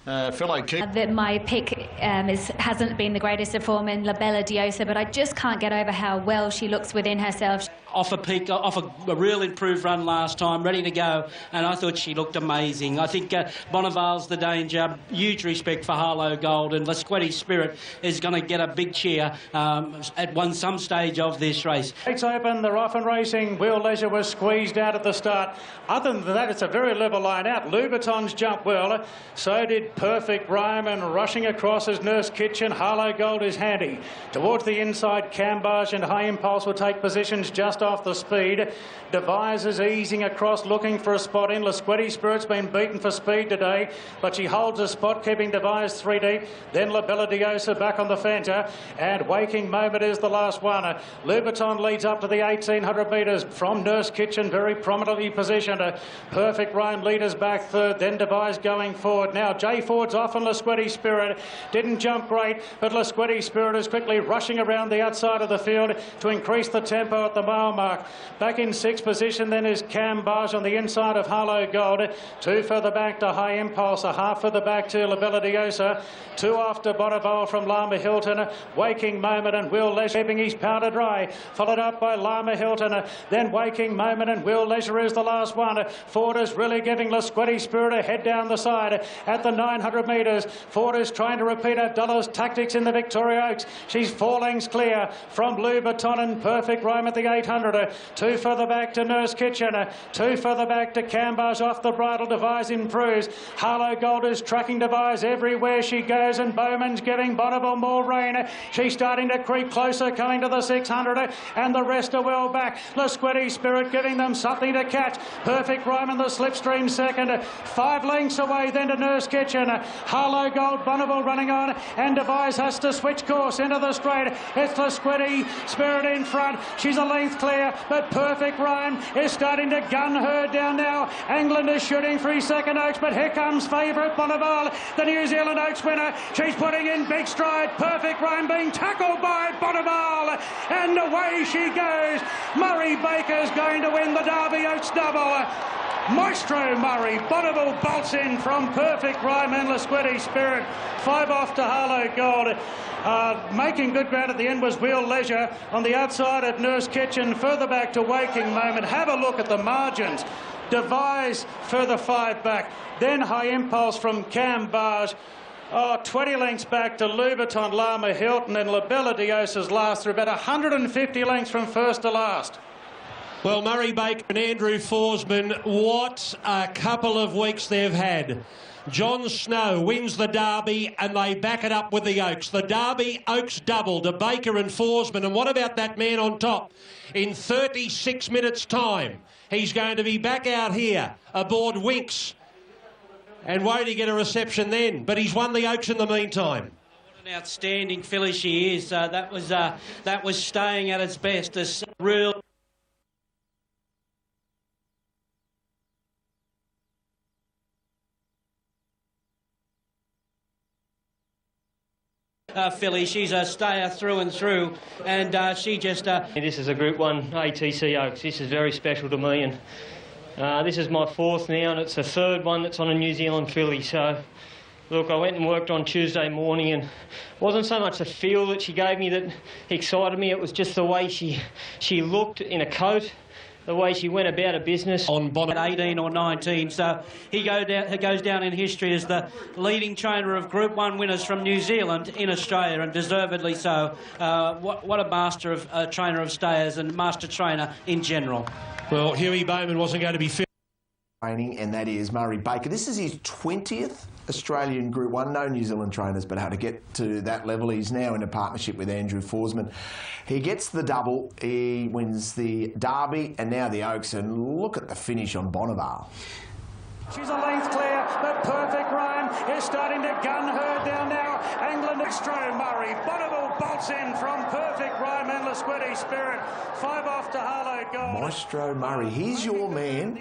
Fellow keep. My pick hasn't been the greatest of form in La Bella Diosa, but I just can't get over how well she looks within herself. Off a real improved run last time, ready to go, and I thought she looked amazing. I think Bonneville's the danger. Huge respect for Harlow Gold, and Lasquetti's Spirit is going to get a big cheer at some stage of this race. It's open, they're off and racing. Will Leisure was squeezed out at the start. Other than that, it's a very level line out. Louboutins jumped well, so did Perfect Rhyme, and rushing across is Nurse Kitchen. Harlow Gold is handy. Towards the inside, Cambage and High Impulse will take positions just off the speed. Devise is easing across, looking for a spot in. Lasquetti's Spirit's been beaten for speed today, but she holds a spot, keeping Devise 3 deep. Then La Bella Diosa back on the fence, and Waking Moment is the last one. Louboutin leads up to the 1,800 metres from Nurse Kitchen, very prominently positioned. Perfect Rhyme leaders back third, then Devise going forward. Now J Ford's off, and Lasquetti's Spirit didn't jump great, but Lasquetti's Spirit is quickly rushing around the outside of the field to increase the tempo at the mile mark. Back in 6th position then is Cambage on the inside of Harlow Gold. 2 further back to High Impulse, a half further back to La Bella Diosa. 2 after Bonneville from Lama Hilton. Waking Moment and Will Leisure keeping his powder dry, followed up by Lama Hilton. Then Waking Moment and Will Leisure is the last one. Ford is really giving Lasquetti's Spirit a head down the side at the 900 metres. Ford is trying to repeat Abdullah's tactics in the Victoria Oaks. She's 4 lengths clear from Louboutin and Perfect Rhyme at the 800. 2 further back to Nurse Kitchen. 2 further back to Cambage off the bridle. Devise improves. Harlow Gold is tracking Devise everywhere she goes, and Bowman's giving Bonneville more rain. She's starting to creep closer, coming to the 600, and the rest are well back. Lasquetti's Spirit giving them something to catch. Perfect Rhyme in the slipstream second. 5 lengths away then to Nurse Kitchen. Harlow Gold, Bonneville running on, and Devise has to switch course into the straight. It's Lasquetti's Spirit in front. She's a length clear, but Perfect Rhyme is starting to gun her down now. England is shooting for his second Oaks, but here comes favourite Bonneville, the New Zealand Oaks winner. She's putting in big stride. Perfect Rhyme being tackled by Bonneville, and away she goes. Murray Baker's going to win the Derby Oaks double. Maestro Murray, Bonneville bolts in from Perfect Rhyme and Lasquetti's Spirit. 5 off to Harlow Gold. Making good ground at the end was Will Leisure on the outside of Nurse Kitchen, further back to Waking Moment. Have a look at the margins. Devise further 5 back, then High Impulse from Cambage. 20 lengths back to Louboutin, Lama Hilton, and La Bella Diosa's last. They're about 150 lengths from first to last. Well, Murray Baker and Andrew Forsman, what a couple of weeks they've had. John Snow wins the Derby and they back it up with the Oaks. The Derby Oaks double to Baker and Forsman. And what about that man on top? In 36 minutes' time, he's going to be back out here aboard Winks. And won't he get a reception then? But he's won the Oaks in the meantime. What an outstanding filly she is. That was staying at its best. This real... filly. She's a stayer through and through, and she just... This is a Group 1 ATC Oaks. This is very special to me, and this is my fourth now, and it's the third one that's on a New Zealand filly. So, look, I went and worked on Tuesday morning, and it wasn't so much the feel that she gave me that excited me, it was just the way she looked in a coat, the way she went about her business. On bottom at 18 or 19, so he goes down in history as the leading trainer of Group 1 winners from New Zealand in Australia, and deservedly so. What a master of trainer of stayers and master trainer in general. Well, Huey Bowman wasn't going to be fit. And that is Murray Baker. This is his 20th Australian Group 1. No New Zealand trainers, but how to get to that level. He's now in a partnership with Andrew Forsman. He gets the double, he wins the Derby and now the Oaks, and look at the finish on Bonneville. She's a length clear, but Perfect Rhyme is starting to gun her down now. England, Maestro Murray, Bonneville bolts in from Perfect Rhyme and Lasquetti Spirit. 5 off to Harlow Gold. Maestro Murray, he's your man.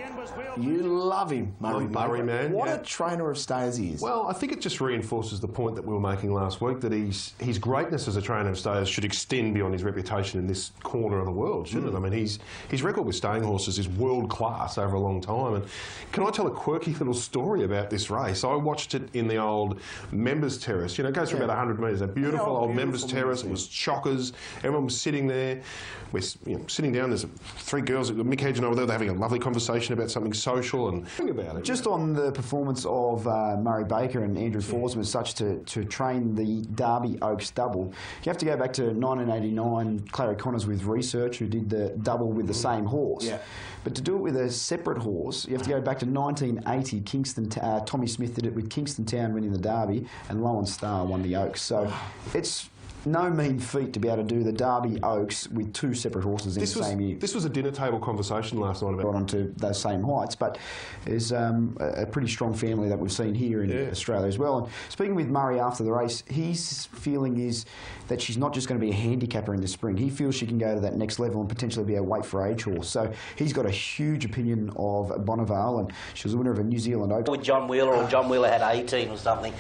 You love him, Murray. Murray, man. What a trainer of stayers he is. Well, I think it just reinforces the point that we were making last week, that his greatness as a trainer of stayers should extend beyond his reputation in this corner of the world, shouldn't it? I mean, his record with staying horses is world class over a long time. And can I tell a quirky little story about this race? I watched it in the old members terrace. You know, it goes for about 100 metres. A beautiful old members terrace. It was chockers. Everyone was sitting there. We're sitting down. There's 3 girls. Mick Hedge and I were there. They're having a lovely conversation about something social and think about it. Just on the performance of Murray Baker and Andrew Forsman as such to train the Derby Oaks double, you have to go back to 1989, Clary Connors with Research, who did the double with the same horse. Yeah. But to do it with a separate horse, you have to go back to 1980. Kingston, Tommy Smith did it with Kingston Town winning the Derby, and Lowen Star won the Oaks. So it's no mean feat to be able to do the Derby Oaks with 2 separate horses in the same year. This was a dinner table conversation last night about... Got onto those same heights, but there's a pretty strong family that we've seen here in Australia as well. And speaking with Murray after the race, his feeling is that she's not just going to be a handicapper in the spring. He feels she can go to that next level and potentially be a weight for age horse. So he's got a huge opinion of Bonneville, and she was the winner of a New Zealand Open. With John Wheeler, or John Wheeler had 18 or something.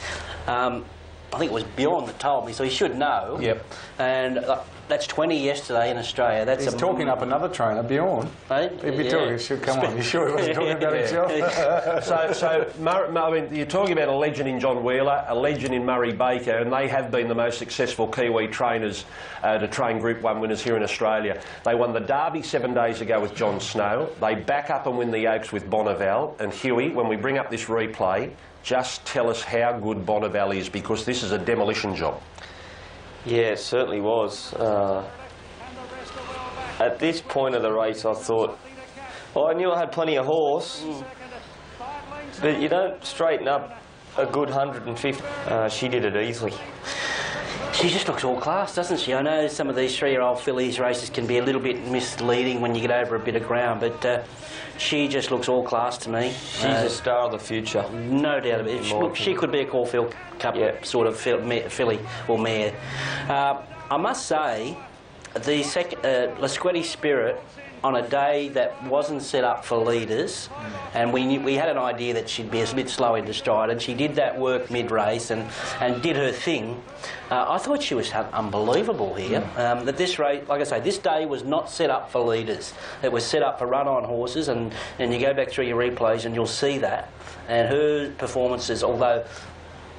I think it was Bjorn that told me, so he should know. Yep. And that's 20 yesterday in Australia. That's He's talking up another trainer, Bjorn. Right? He'd be talking, come on, you sure he wasn't talking about himself? I mean, you're talking about a legend in John Wheeler, a legend in Murray Baker, and they have been the most successful Kiwi trainers to train Group 1 winners here in Australia. They won the Derby 7 days ago with John Snow. They back up and win the Oaks with Bonneville. And Huey, when we bring up this replay, just tell us how good Bonneville is, because this is a demolition job. Yeah, it certainly was. At this point of the race, I thought, well, I knew I had plenty of horse, but you don't straighten up a good 150. She did it easily. She just looks all class, doesn't she? I know some of these 3-year-old fillies races can be a little bit misleading when you get over a bit of ground, but she just looks all class to me. She's a star of the future. No doubt about it. She could be a Caulfield Cup sort of filly or mare. I must say, the Lasquetti Spirit, on a day that wasn't set up for leaders, and we had an idea that she'd be a bit slow into stride, and she did that work mid-race and did her thing. I thought she was unbelievable here. That this race, like I say, this day was not set up for leaders. It was set up for run-on horses, and you go back through your replays and you'll see that. And her performances, although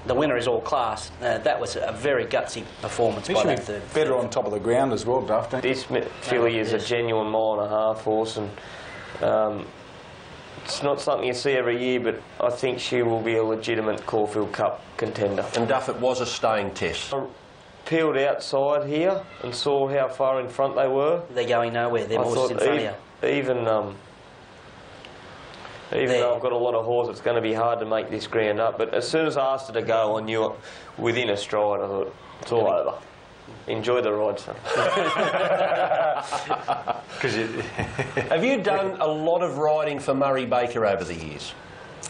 the winner is all class, that was a very gutsy performance by that third. Better on top of the ground as well, Duff. This filly is a genuine 1.5 horse, and it's not something you see every year, but I think she will be a legitimate Caulfield Cup contender. And Duff, it was a staying test. I peeled outside here and saw how far in front they were. They're going nowhere. They're more in front of you. Even Even though I've got a lot of horse, it's going to be hard to make this ground up. But as soon as I asked her to go, I knew it within a stride. I thought, it's all over. Enjoy the ride, son. Have you done a lot of riding for Murray Baker over the years?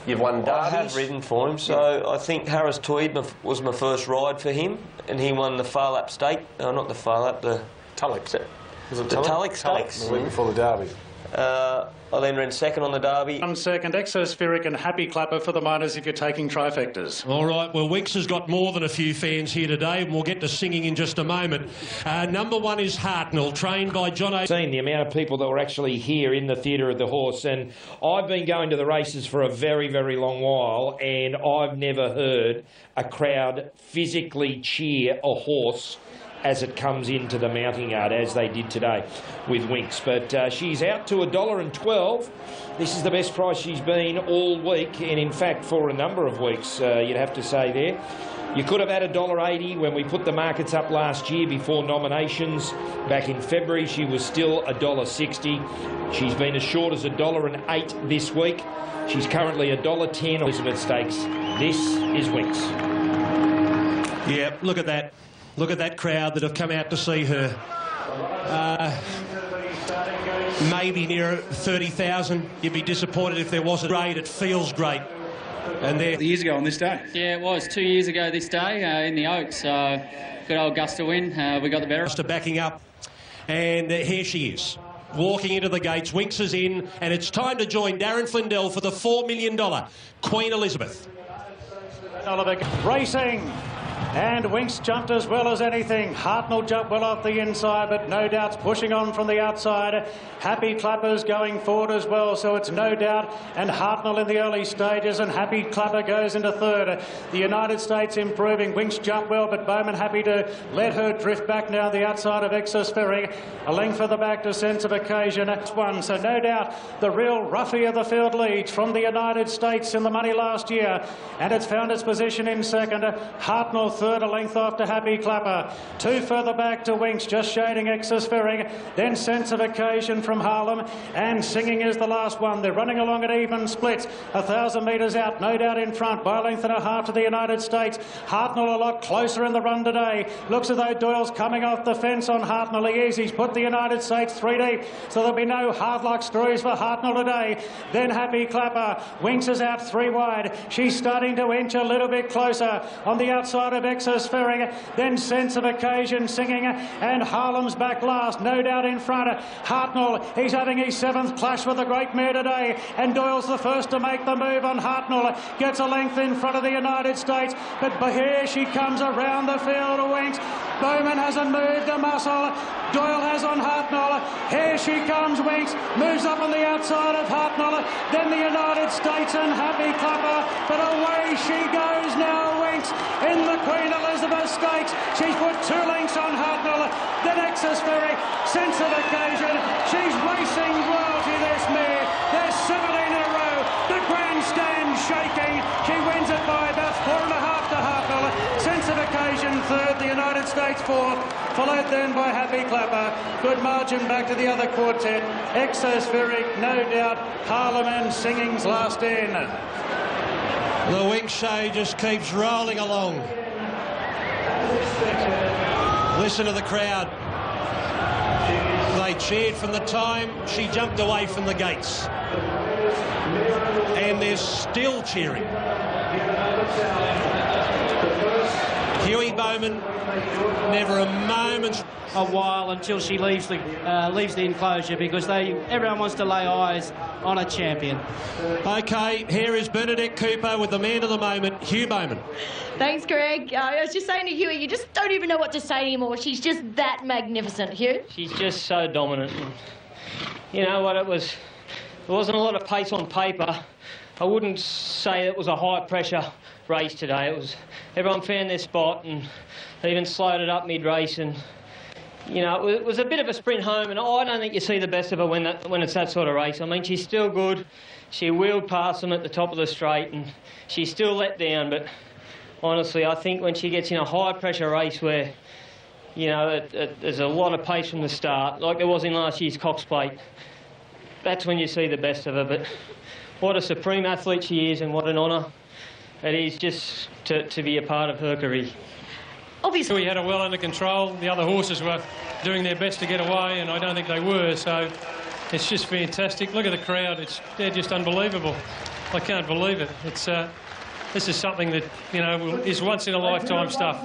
You've won derbies? I have ridden for him, so I think Harris Tweed was my first ride for him, and he won the Far Lap Stake. No, not the Far Lap, the Tulloch. Was it the Tulloch Stakes? The week before the Derby. I then ran second on the Derby. 1 second, Exospheric and Happy Clapper for the minors if you're taking trifectas. All right, well, Winks has got more than a few fans here today, and we'll get to singing in just a moment. Number 1 is Hartnell, trained by John O. Seen the amount of people that were actually here in the Theatre of the Horse, and I've been going to the races for a very, very long while, and I've never heard a crowd physically cheer a horse as it comes into the mounting yard, as they did today with Winks. But she's out to $1.12. This is the best price she's been all week, and in fact for a number of weeks, you'd have to say there. You could have had $1.80 when we put the markets up last year before nominations. Back in February, she was still $1.60. She's been as short as $1.08 this week. She's currently $1.10 Elizabeth Stakes. This is Winks. Yeah, look at that. Look at that crowd that have come out to see her. Maybe near 30,000. You'd be disappointed if there wasn't. Great, it feels great. And there. Years ago on this day? Yeah, it was 2 years ago this day in the Oaks. Good old Gusta win. We got the better. Gusta backing up. And here she is, walking into the gates. Winks is in, and it's time to join Darren Flindell for the $4 million Queen Elizabeth. Oliver racing. And Winks jumped as well as anything. Hartnell jumped well off the inside, but no doubt's pushing on from the outside. Happy Clapper's going forward as well, so it's no doubt. And Hartnell in the early stages, and Happy Clapper goes into third. The United States improving. Winks jumped well, but Bowman happy to let her drift back now the outside of Exospheric. A length further back to Sense of Occasion. It's one, so no doubt the real roughie of the field leads from the United States in the money last year. And it's found its position in second. Hartnell third, a length off to Happy Clapper. 2 further back to Winks, just shading Exospheric. Then Sense of Occasion from Harlem, and Singing is the last one. They're running along at even splits. 1,000 metres out, no doubt in front, by a length and a half to the United States. Hartnell a lot closer in the run today. Looks as though Doyle's coming off the fence on Hartnell. He is. He's put the United States 3 deep, so there'll be no hard luck screws for Hartnell today. Then Happy Clapper. Winks is out 3 wide. She's starting to inch a little bit closer on the outside of Exospheric. Then Sense of Occasion Singing, and Harlem's back last, no doubt in front. Hartnell, he's having his 7th clash with the great mare today, and Doyle's the first to make the move on Hartnell. Gets a length in front of the United States, but here she comes around the field of Winks. Bowman hasn't moved a muscle. Doyle has on Hartnell. Here she comes, Winks. Moves up on the outside of Hartnell. Then the United States and Happy Clapper. But away she goes now, Winks, in the Queen Elizabeth Stakes. She's put 2 lengths on Hartnell. Then Exospheric, Sense of Occasion. She's racing royalty, this mare. There's 17 in a row. The grandstand shaking. She wins it by about 4.5 to Hartnell. Sense of Occasion third, the United States fourth, followed then by Happy Clapper. Good margin back to the other quartet. Exospheric, no doubt. Harlem and Singing's last in. The Winks show just keeps rolling along. Listen to the crowd. They cheered from the time she jumped away from the gates. And they're still cheering. Huey Bowman, never a moment. A while until she leaves the enclosure, because everyone wants to lay eyes on a champion. OK, here is Bernadette Cooper with the man of the moment, Hugh Bowman. Thanks, Greg. I was just saying to Huey, you just don't even know what to say anymore. She's just that magnificent, Hugh. She's just so dominant. You know what, there wasn't a lot of pace on paper. I wouldn't say it was a high-pressure race today. It was, everyone found their spot and they even slowed it up mid-race, and you know, it was a bit of a sprint home, and I don't think you see the best of her when it's that sort of race. I mean, she's still good. She wheeled past them at the top of the straight, and she's still let down. But honestly, I think when she gets in a high-pressure race where, you know, there's a lot of pace from the start, like there was in last year's Cox Plate, that's when you see the best of her. But what a supreme athlete she is, and what an honour it is just to be a part of her career. Obviously, we had her well under control. The other horses were doing their best to get away, and I don't think they were. So it's just fantastic. Look at the crowd. They're just unbelievable. I can't believe it. This is something that, you know, is once in a lifetime stuff.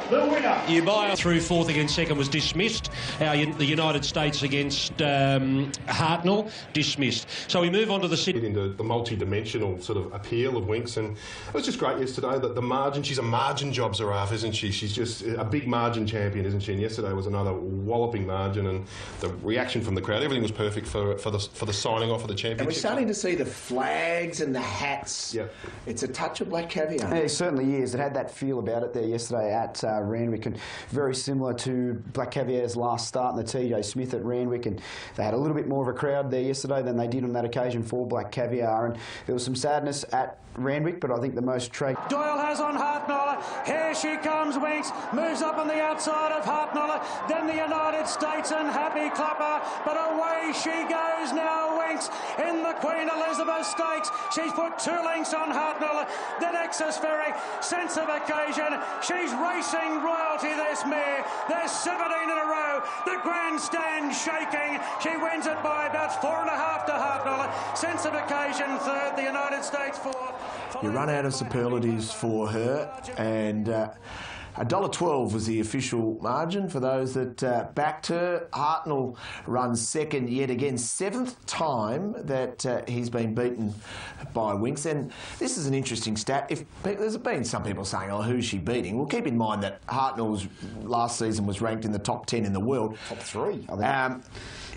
Ubaya through fourth against second was dismissed. The United States against Hartnell, dismissed. So we move on to the Sydney. Into the multi-dimensional sort of appeal of Winx, and it was just great yesterday that the margin, she's a margin job giraffe, isn't she? She's just a big margin champion, isn't she? And yesterday was another walloping margin, and the reaction from the crowd, everything was perfect for the signing off of the championship. And we're starting to see the flags and the hats. Yep. It's a touch of Black Caviar. Yeah, it certainly is. It had that feel about it there yesterday at Randwick, and very similar to Black Caviar's last start in the TJ Smith at Randwick, and they had a little bit more of a crowd there yesterday than they did on that occasion for Black Caviar, and there was some sadness at Randwick, but I think the most tragic... Doyle has on Hartnoller. Here she comes, Winx. Moves up on the outside of Hartnoller. Then the United States and Happy Clapper. But away she goes now, Winx, in the Queen Elizabeth Stakes. She's put 2 lengths on Hartnoller. The Nexus Ferry, sense of occasion. She's racing royalty, this mare. There's 17 in a row. The grandstand shaking. She wins it by about 4.5 to Hartnoller. Sense of occasion third, the United States fourth. You run out of superlatives for her, and $1.12 was the official margin for those that backed her. Hartnell runs second yet again, 7th time that he's been beaten by Winx. And this is an interesting stat. There's been some people saying, oh, who's she beating? Well, keep in mind that Hartnell's last season was ranked in the top 10 in the world. Top 3, I think.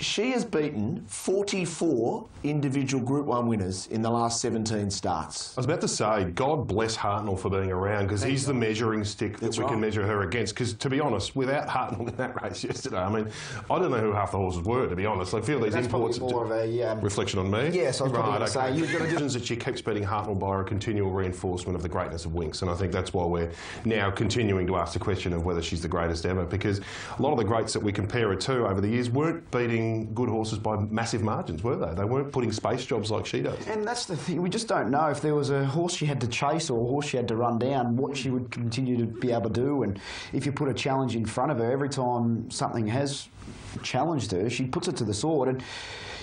She has beaten 44 individual Group 1 winners in the last 17 starts. I was about to say, God bless Hartnell for being around, because he's the measuring stick that we can measure her against. Because, to be honest, without Hartnell in that race yesterday, I mean, I don't know who half the horses were, to be honest. I feel these imports... That's more of a... reflection on me? Yes, I was probably going to say... You've got to that she keeps beating Hartnell by a continual reinforcement of the greatness of Winx, and I think that's why we're now continuing to ask the question of whether she's the greatest ever, because a lot of the greats that we compare her to over the years weren't beating good horses by massive margins, were they? They weren't putting space jobs like she does. And that's the thing, we just don't know if there was a horse she had to chase or a horse she had to run down, what she would continue to be able to do. And if you put a challenge in front of her, every time something has challenged her, she puts it to the sword. And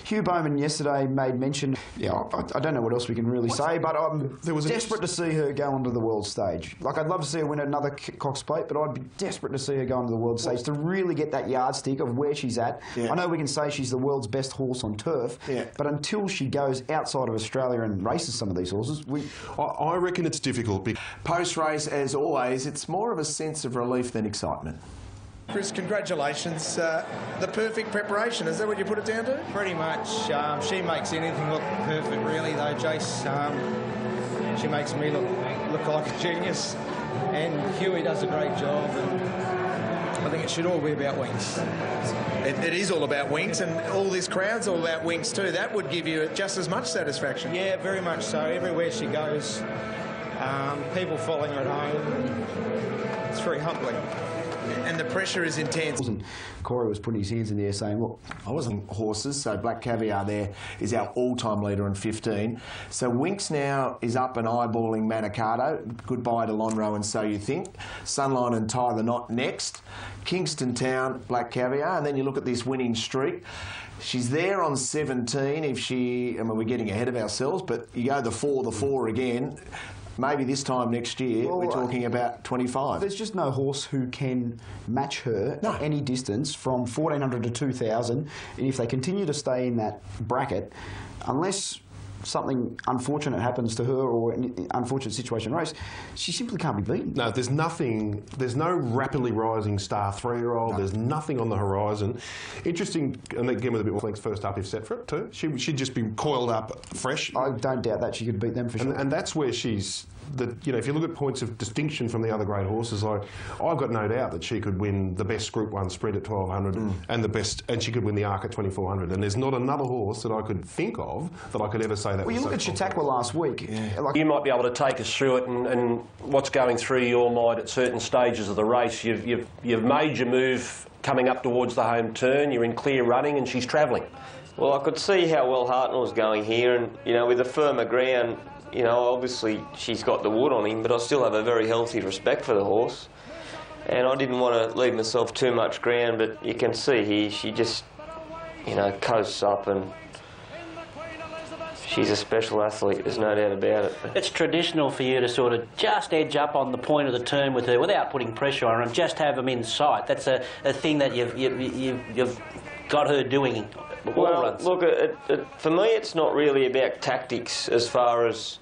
Hugh Bowman yesterday made mention, I don't know what else we can really say, but I'm desperate to see her go onto the world stage. Like, I'd love to see her win another Cox Plate, but I'd be desperate to see her go onto the world stage to really get that yardstick of where she's at. I know we can say she's the world's best horse on turf, but until she goes outside of Australia and races some of these horses, I reckon it's difficult. Post-race, as always, it's more of a sense of relief than excitement. Chris, congratulations. The perfect preparation, is that what you put it down to? Pretty much. She makes anything look perfect, really, though, Jace. She makes me look like a genius, and Huey does a great job. And I think it should all be about Winx. It is all about Winx, and all this crowd's all about Winx too. That would give you just as much satisfaction. Yeah, very much so. Everywhere she goes, people following her at home. It's very humbling. And the pressure is intense. And Corey was putting his hands in the air saying, look, I wasn't horses, so Black Caviar there is our all-time leader on 15. So Winx now is up and eyeballing Manicato. Goodbye to Lonhro and So You Think. Sunline and Tie the Knot next. Kingston Town, Black Caviar. And then you look at this winning streak. She's there on 17 if she... I mean, we're getting ahead of ourselves, but you go the 4 again. Maybe this time next year, we're talking about 25. There's just no horse who can match her at any distance from 1,400 to 2,000. And if they continue to stay in that bracket, unless something unfortunate happens to her or an unfortunate situation in race, she simply can't be beaten. No, there's no rapidly rising star 3-year-old, there's nothing on the horizon. Interesting, and again with a bit more length first up if set for it too. She'd just be coiled up fresh. I don't doubt that she could beat them for sure. And that's where she's... if you look at points of distinction from the other great horses, I've got no doubt that she could win the best Group 1 sprint at 1,200 and she could win the Arc at 2,400. And there's not another horse that I could think of that I could ever say that. Well, you look at Chautauqua last week. You might be able to take us through it and what's going through your mind at certain stages of the race. You've made your move coming up towards the home turn, you're in clear running and she's travelling. Well, I could see how well Hartnell was going here, and, you know, with a firmer ground, you know, obviously she's got the wood on him, but I still have a very healthy respect for the horse. And I didn't want to leave myself too much ground, but you can see here, she just, you know, coasts up, and she's a special athlete, there's no doubt about it. It's traditional for you to sort of just edge up on the point of the turn with her without putting pressure on her and just have them in sight. That's a thing that you've got her doing. Well, look, for me it's not really about tactics as far as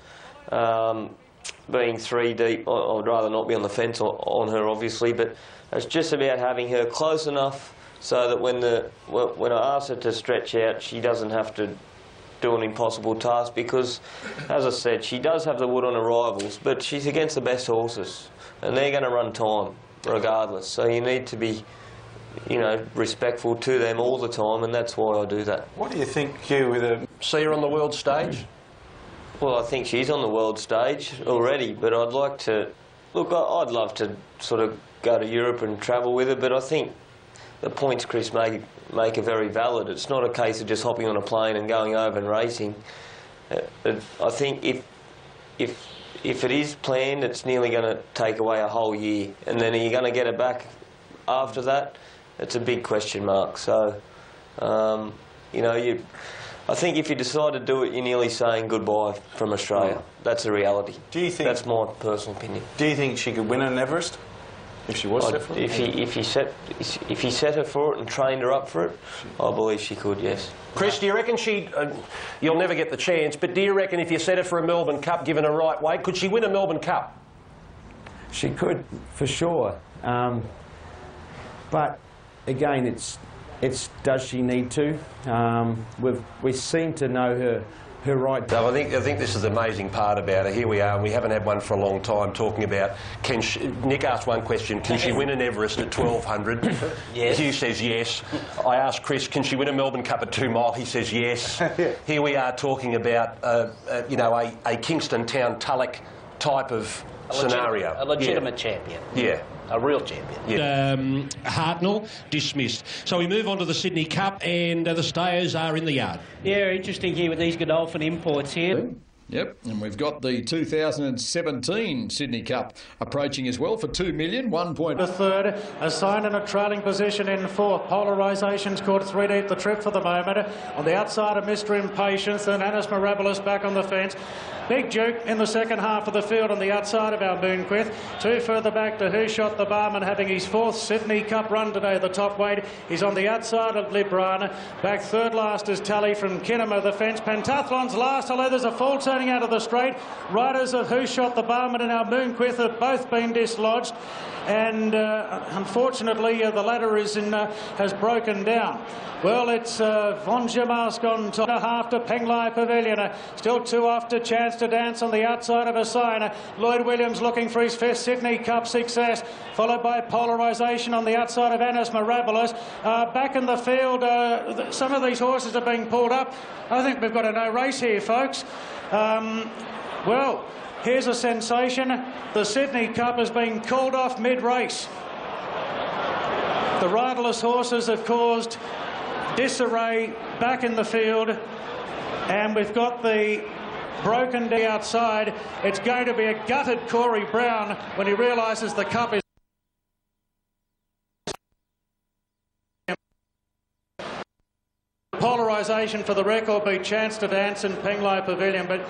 being 3 deep. I'd rather not be on the fence on her, obviously, but it's just about having her close enough so that when I ask her to stretch out, she doesn't have to do an impossible task, because, as I said, she does have the wood on her rivals, but she's against the best horses, and they're going to run time regardless, so you need to be, you know, respectful to them all the time, and that's why I do that. What do you think, Hugh, with a... See her on the world stage? Well, I think she's on the world stage already, but I'd like to... Look, I'd love to sort of go to Europe and travel with her, but I think the points Chris make are very valid. It's not a case of just hopping on a plane and going over and racing. I think if it is planned, it's nearly going to take away a whole year, and then are you going to get it back after that? It's a big question mark. So, you know, I think if you decide to do it, you're nearly saying goodbye from Australia. That's the reality. Do you think? That's my personal opinion. Do you think she could win an Everest if she was set for it? If he set her for it and trained her up for it, I believe she could. Yes. Chris, do you reckon you'll never get the chance, but do you reckon if you set her for a Melbourne Cup, given her right weight, could she win a Melbourne Cup? She could, for sure. But again, it's does she need to? We seem to know her right. No, I think this is the amazing part about her. Here we are, and we haven't had one for a long time talking about Nick asked one question: can she win an Everest at 1200? Yes. Hugh says yes. I asked Chris, can she win a Melbourne Cup at 2 mile? He says yes. Here we are talking about you know, a Kingston Town Tulloch type of scenario. A legitimate champion. Yeah. A real champion. Yeah. Hartnell dismissed. So we move on to the Sydney Cup, and the stayers are in the yard. Yeah, interesting here with these Godolphin imports here. Yep, and we've got the 2017 Sydney Cup approaching as well for $2 million, 1 point. The third, assigned in a trailing position in fourth. Polarisation's caught 3 deep the trip for the moment. On the outside of Mr. Impatience, then Anis Mirabilis back on the fence. Big Duke in the second half of the field on the outside of our Moonquith. 2 further back to Who Shot the Barman, having his 4th Sydney Cup run today, the top weight. He's on the outside of Librana. Back third last is Tally from Kinnama, the fence. Pentathlon's last, although there's a fall turning out of the straight. Riders of Who Shot the Barman and our Moonquith have both been dislodged. And unfortunately, the ladder is has broken down. Well, it's Von Gemask on top, half to Penglai Pavilion. Still 2 off to Chance to Dance on the outside of a sign. Lloyd Williams looking for his 5th Sydney Cup success, followed by Polarisation on the outside of Anis Mirabilis. Back in the field, some of these horses are being pulled up. I think we've got a no race here, folks. Well, here's a sensation. The Sydney Cup has been called off mid-race. The riderless horses have caused disarray back in the field, and we've got the broken down outside. It's going to be a gutted Corey Brown when he realises the cup is Polarisation for the record beat Chance to Dance in Penglai Pavilion, but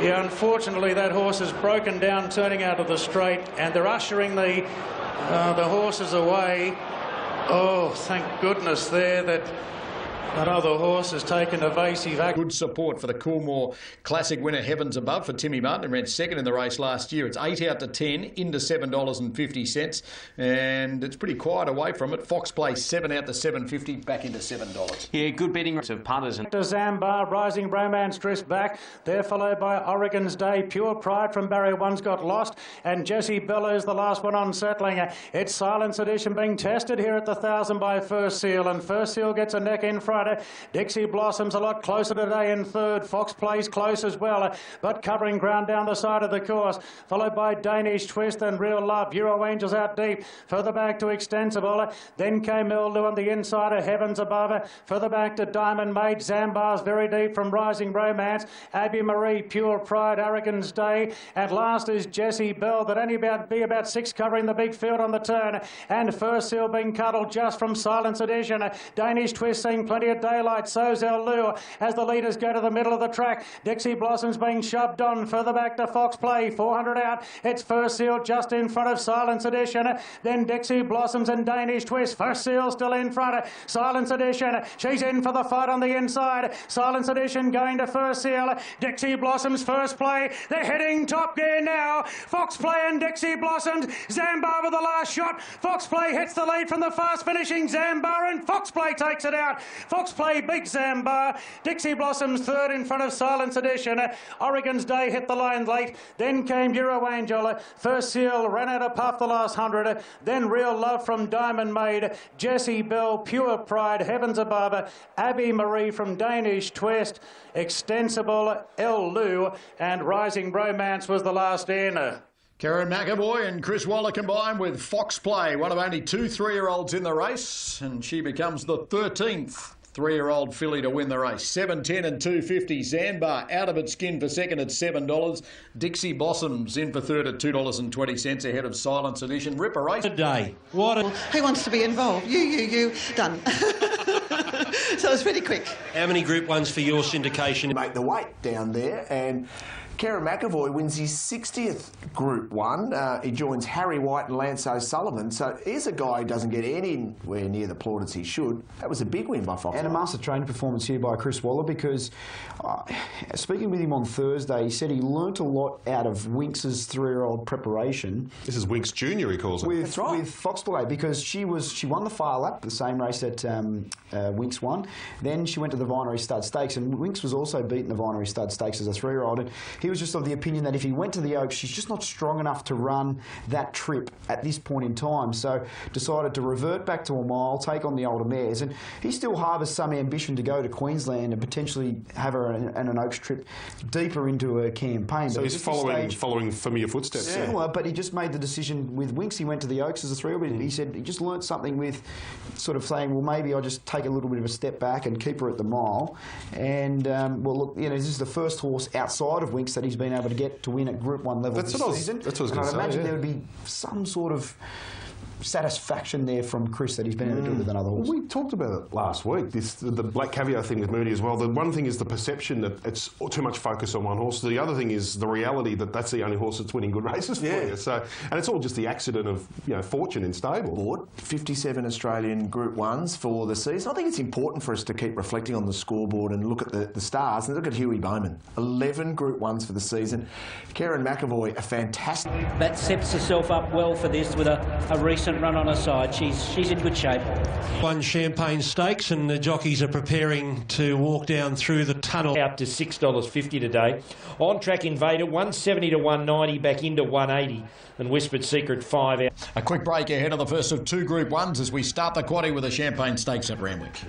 yeah, unfortunately that horse has broken down turning out of the straight, and they're ushering the horses away. Oh, thank goodness there that other horse has taken evasive action. Good support for the Coolmore Classic winner Heavens Above for Timmy Martin. He ran second in the race last year. It's 8 out to 10 into $7.50, and it's pretty quiet away from it. Fox Place 7 out to $7.50 back into $7. Yeah, good betting of punters. To Zambar, Rising Bromance Drift back. They're followed by Oregon's Day, Pure Pride from Barrier One's Got Lost, and Jesse Bellows, the last one on settling. It's Silence Edition being tested here at the 1,000 by First Seal, and First Seal gets a neck in front. front. Dixie Blossoms a lot closer today in third. Fox Plays close as well, but covering ground down the side of the course, followed by Danish Twist and Real Love. Euro Angels out deep, further back to Extensible. Then came Mildew on the inside of Heavens Above. Further back to Diamond Maid. Zambar's very deep from Rising Romance. Abbey Marie, Pure Pride, Aragon's Day. At last is Jessie Bell, that only be about 6 covering the big field on the turn. And First Seal being cuddled just from Silence Edition. Danish Twist seeing plenty of daylight. So's El Lure as the leaders go to the middle of the track. Dixie Blossoms being shoved on. Further back to Fox Play. 400 out. It's First Seal just in front of Silence Edition. Then Dixie Blossoms and Danish Twist. First Seal still in front. Silence Edition. She's in for the fight on the inside. Silence Edition going to First Seal. Dixie Blossoms First Play. They're heading top gear now. Fox Play and Dixie Blossoms. Zambar with the last shot. Fox Play hits the lead from the fast finishing Zambar, and Fox Play takes it out. Fox Play beat Zambar. Dixie Blossoms third in front of Silence Edition. Oregon's Day hit the line late. Then came Euro Angel. First Seal ran out of puff the last 100. Then Real Love from Diamond Maid. Jessie Bell, Pure Pride, Heavens Above. Abbey Marie from Danish Twist. Extensible, El Lou, and Rising Romance was the last in. Karen McAvoy and Chris Waller combined with Fox Play, one of only 2 3-year-olds in the race, and she becomes the 13th 3-year-old filly to win the race. 7.10 and 2.50. Zambar out of its skin for second at $7. Dixie Blossoms in for third at $2.20 ahead of Silence Edition. Ripper race today. What? Who wants to be involved? You. Done. So it's pretty quick. How many Group 1s for your syndication? Make the weight down there, and Karen McAvoy wins his 60th Group 1. He joins Harry White and Lance O'Sullivan. So here's a guy who doesn't get anywhere near the plaudits he should. That was a big win by Fox. And a master training performance here by Chris Waller, because speaking with him on Thursday, he said he learnt a lot out of Winx's 3-year-old preparation. This is Winx Junior, he calls it. That's right. With Fox Play, because she won the fire lap, the same race that Winx won. Then she went to the Vinery Stud Stakes, and Winx was also beaten the Vinery Stud Stakes as a 3-year-old. And he was just of the opinion that if he went to the Oaks, she's just not strong enough to run that trip at this point in time. So decided to revert back to a mile, take on the older mares, and he still harbours some ambition to go to Queensland and potentially have her in an Oaks trip deeper into her campaign. So but he's following familiar footsteps. Similar, but he just made the decision with Winx. He went to the Oaks as a 3-year-old. He said he just learnt something with sort of saying, well, maybe I'll just take a little bit of a step back and keep her at the mile. And well, look, this is the first horse outside of Winx that he's been able to get to win at Group 1 level this season. That's what I was going to say. I imagine there would be some sort of satisfaction there from Chris that he's been able to do it with another horse. We talked about it last week, the Black Caviar thing with Mooney as well. The one thing is the perception that it's too much focus on one horse. The other thing is the reality that that's the only horse that's winning good races for you. So, and it's all just the accident of fortune in stable. Board 57 Australian Group 1s for the season. I think it's important for us to keep reflecting on the scoreboard and look at the stars and look at Huey Bowman. 11 Group 1s for the season. Karen McAvoy, a fantastic. That sets herself up well for this with a recent run on her side. She's in good shape. Won Champagne Stakes, and the jockeys are preparing to walk down through the tunnel. Out to $6.50 today. On Track Invader, 170 to 190, back into 180. And Whispered Secret 5 out. A quick break ahead of the first of 2 Group 1s as we start the quaddie with the Champagne Stakes at Randwick.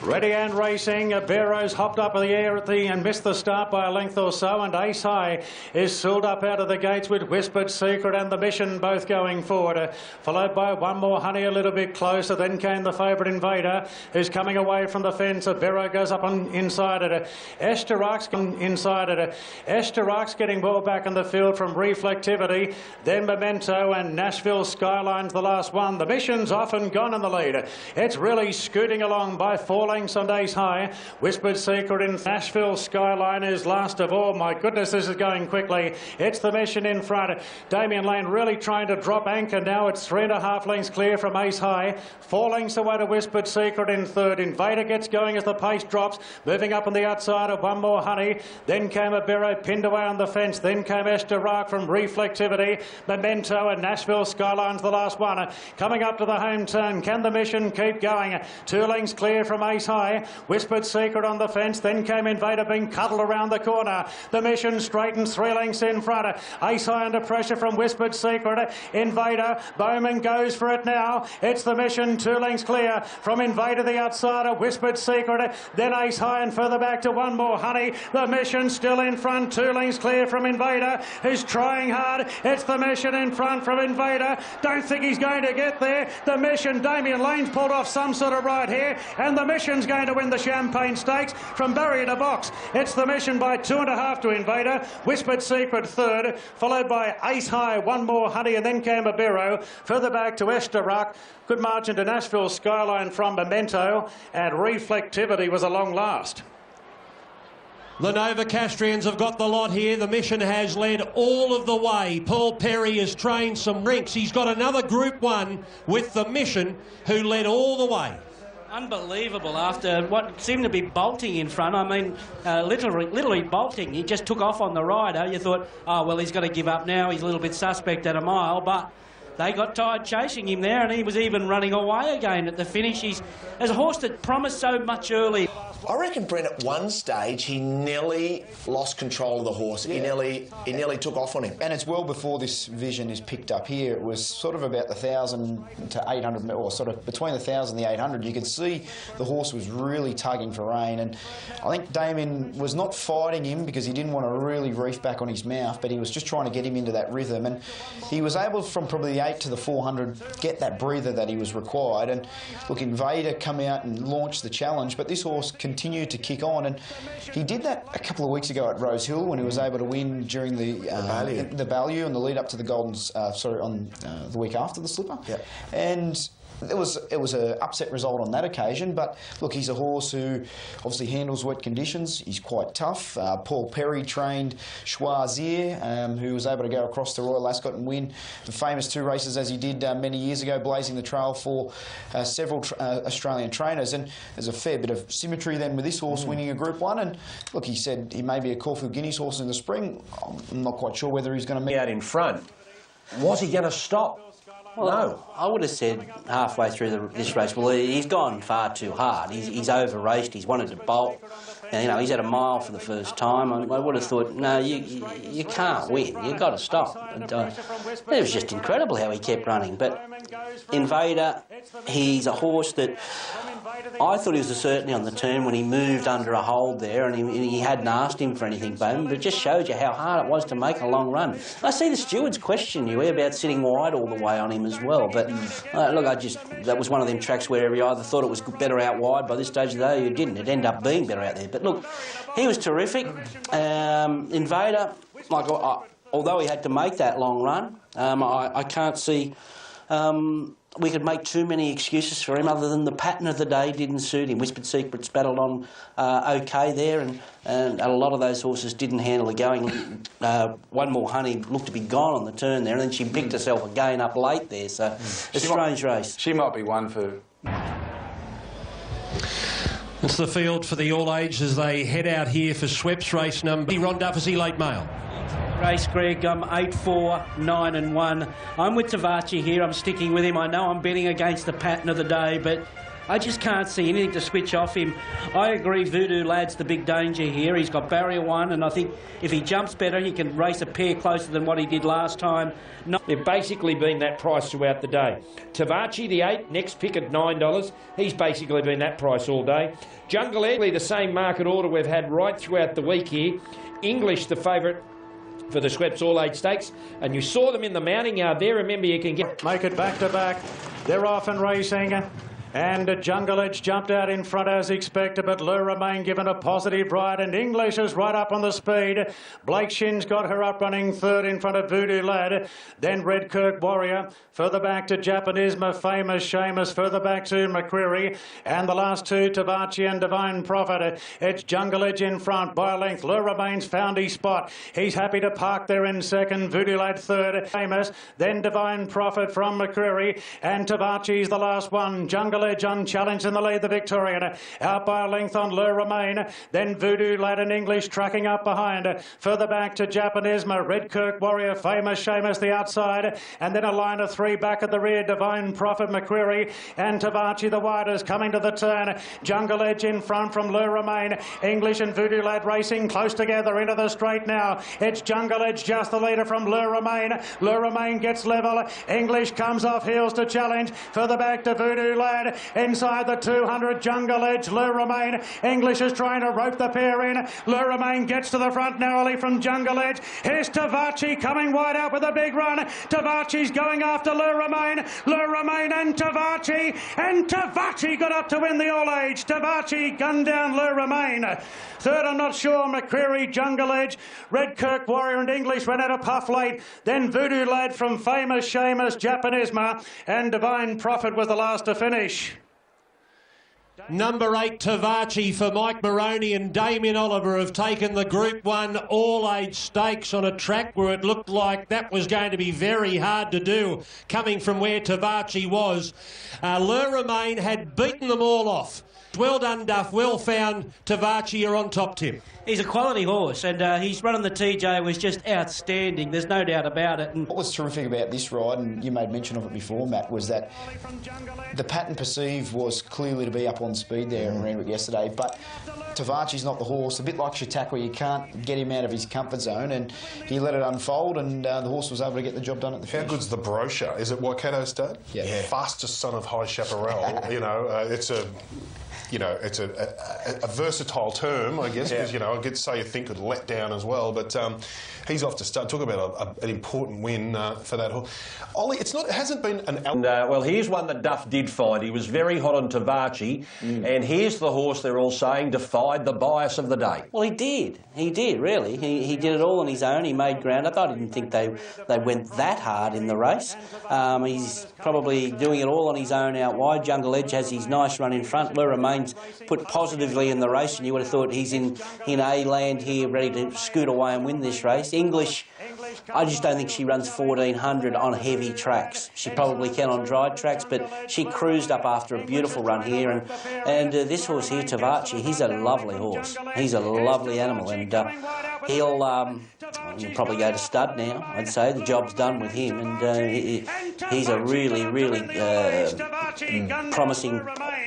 Ready and racing. Barrows hopped up in the air and missed the start by a length or so, and Ace High is sold up out of the gates with Whispered Secret and The Mission both going forward. Followed by One More Honey a little bit closer. Then came the favourite Invader, who's coming away from the fence. Barrow goes up on inside it. Esterark's inside it. Esterark's getting well back in the field from Reflectivity. Then Memento and Nashville Skyline's the last one. The Mission's off and gone in the lead. It's really scooting along by 4 lengths on Ace High. Whispered Secret in Nashville Skyline is last of all. My goodness, this is going quickly. It's The Mission in front. Damien Lane really trying to drop anchor now. It's 3.5 lengths clear from Ace High. 4 lengths away to Whispered Secret in third. Invader gets going as the pace drops. Moving up on the outside of One More Honey. Then came a Barrow pinned away on the fence. Then came Esterark from Reflectivity. Memento and Nashville Skyline's the last one. Coming up to the home turn. Can The Mission keep going? 2 lengths clear from Ace Ace High. Whispered Secret on the fence. Then came Invader being cuddled around the corner. The Mission straightens 3 lengths in front. Ace High under pressure from Whispered Secret. Invader. Bowman goes for it now. It's the Mission 2 lengths clear from Invader the outsider. Whispered Secret. Then Ace High and further back to One More Honey. The Mission still in front. 2 lengths clear from Invader, who's trying hard. It's the Mission in front from Invader. Don't think he's going to get there. The Mission, Damien Lane's pulled off some sort of ride here, and the Mission's going to win the Champagne Stakes from barrier to box. It's the Mission by 2.5 to Invader. Whispered Secret third, followed by Ace High, One More Honey, and then Canberra. Further back to Esther Ruck. Good margin to Nashville Skyline from Memento, and Reflectivity was a long last. The Novocastrians have got the lot here. The Mission has led all of the way. Paul Perry has trained some rinks. He's got another Group 1 with the Mission, who led all the way. Unbelievable after what seemed to be bolting in front. I mean, literally bolting. He just took off on the rider. You thought, oh, well, he's got to give up now. He's a little bit suspect at a mile, but they got tired chasing him there, and he was even running away again at the finish. He's as a horse that promised so much early. I reckon, Brent, at one stage he nearly lost control of the horse. Yeah. He nearly took off on him. And it's well before this vision is picked up here. It was sort of about the 1,000 to 800, or sort of between the 1,000 and the 800. You could see the horse was really tugging for rein, and I think Damien was not fighting him because he didn't want to really reef back on his mouth, but he was just trying to get him into that rhythm, and he was able, from probably the 8 to the 400, get that breather that he was required. And look, Invader come out and launched the challenge, but this horse continued to kick on, and he did that a couple of weeks ago at Rose Hill when he was able to win during the value and the lead up to the Golden's on the week after the Slipper. Yep. And it was an upset result on that occasion, but look, he's a horse who obviously handles wet conditions. He's quite tough. Paul Perry trained Choisier, who was able to go across the Royal Ascot and win the famous 2 races as he did many years ago, blazing the trail for several Australian trainers. And there's a fair bit of symmetry then with this horse winning a Group 1. And look, he said he may be a Caulfield Guineas horse in the spring. I'm not quite sure whether he's going to be out in front. Was he going to stop? Well, no. I would have said halfway through this race, well, he's gone far too hard. He's over-raced. He's wanted to bolt. And, you know, he's at a mile for the first time. I would have thought, no, you can't win. You've got to stop. And, it was just incredible how he kept running. But Invader, he's a horse that I thought he was a certainty on the turn when he moved under a hold there, and he hadn't asked him for anything, Bowman, but it just showed you how hard it was to make a long run. I see the stewards question you about sitting wide all the way on him as well, but look, that was one of them tracks where you either thought it was better out wide by this stage of the day or you didn't. It ended up being better out there. But look, he was terrific. Invader, although he had to make that long run, I can't see we could make too many excuses for him other than the pattern of the day didn't suit him. Whispered Secrets battled on OK there, and a lot of those horses didn't handle the going. One More Honey looked to be gone on the turn there, and then she picked herself again up late there, so a strange race. She might be one for... It's the field for the all age as they head out here for Sweps race number. Ron Duffy, late mail. Race, Greg, 8, 4, 9 and 1. I'm with Tavachi here. I'm sticking with him. I know I'm betting against the pattern of the day, but I just can't see anything to switch off him. I agree Voodoo Lad's the big danger here. He's got barrier 1, and I think if he jumps better, he can race a pair closer than what he did last time. They've basically been that price throughout the day. Tavachi, the 8, next pick at $9. He's basically been that price all day. Jungle Edley, the same market order we've had right throughout the week here. English, the favourite for the Sweps All-Age Stakes, and you saw them in the mounting yard there. Remember, you can get... Make it back-to-back. They're off and racing. And Jungle Edge jumped out in front as expected, but Le Romain given a positive ride, and English is right up on the speed. Blake Shin's got her up running third in front of Voodoo Lad. Then Redkirk Warrior. Further back to Japanese Famous Seamus. Further back to McCreary. And the last two, Tavachi and Divine Prophet. It's Jungle Edge in front by a length. Le Romain's found his spot. He's happy to park there in second. Voodoo Lad third. Famous. Then Divine Prophet from McCreary. And Tavachi's the last one. Jungle Jungle Edge unchallenged in the lead, the Victorian. Out by a length on Le Romain. Then Voodoo Lad and English tracking up behind. Further back to Japanesma, Redkirk Warrior, Famous Seamus the outside. And then a line of three back at the rear, Divine Prophet, McQuarrie and Tavachi the widers coming to the turn. Jungle Edge in front from Le Romain. English and Voodoo Lad racing close together into the straight now. It's Jungle Edge just the leader from Le Romain. Le Romain gets level. English comes off heels to challenge. Further back to Voodoo Lad. Inside the 200, Jungle Edge, Le Romain. English is trying to rope the pair in. Le Romain gets to the front narrowly from Jungle Edge. Here's Tavachi coming wide out with a big run. Tavachi's going after Le Romain. Le Romain and Tavachi. And Tavachi got up to win the All Age. Tavachi gunned down Le Romain. Third, I'm not sure, McQuarrie, Jungle Edge. Redkirk Warrior and English went out a puff late. Then Voodoo Lad from Famous Seamus, Japanesma. And Divine Prophet was the last to finish. Number 8, Tavachi for Mike Moroney and Damien Oliver have taken the Group 1 All-Age Stakes on a track where it looked like that was going to be very hard to do, coming from where Tavachi was. Le Romain had beaten them all off. Well done, Duff. Well found. Tavachi, you're on top, Tim. He's a quality horse, and his run on the TJ was just outstanding. There's no doubt about it. And what was terrific about this ride, and you made mention of it before, Matt, was that the pattern perceived was clearly to be up on speed there in Randwick yesterday, but Tavachi's not the horse. A bit like Chautauqua, you can't get him out of his comfort zone, and he let it unfold, and the horse was able to get the job done at the finish. How good's the brochure? Is it Waikato Stud? Yeah. Fastest son of High Chaparral. it's a... it's a versatile term, I guess, because, I could say a thing could let down as well, but he's off to start. Talk about an important win for that horse. Ollie, it hasn't been an... well, here's one that Duff did find. He was very hot on Tavachi, and here's the horse they're all saying defied the bias of the day. Well, he did. He did, really. He did it all on his own. He made ground up. I didn't think they went that hard in the race. He's probably doing it all on his own out wide. Jungle Edge has his nice run in front. Le Romain's put positively in the race, and you would have thought he's in A land here, ready to scoot away and win this race. English, I just don't think she runs 1400 on heavy tracks. She probably can on dry tracks, but she cruised up after a beautiful run here. And this horse here, Tavachi, he's a lovely horse. He's a lovely animal, and he'll probably go to stud now, I'd say. The job's done with him, and he's a really, really promising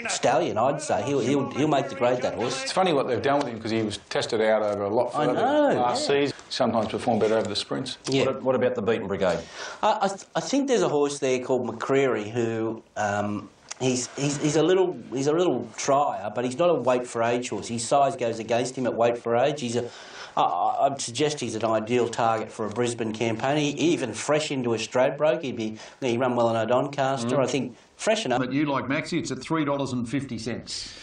stallion, I'd say. He'll make the grade, that horse. It's funny what they've done with him because he was tested out over a lot further last season. Sometimes performed better over the sprints. Yeah. What about the Beaten Brigade? I think there's a horse there called McQuarrie who he's a little trier, but he's not a weight for age horse. His size goes against him at weight for age. I'd suggest he's an ideal target for a Brisbane campaign. Even fresh into a Stradbroke, he'd run well in a Doncaster. I think fresh enough. But you like Maxi, it's at $3.50.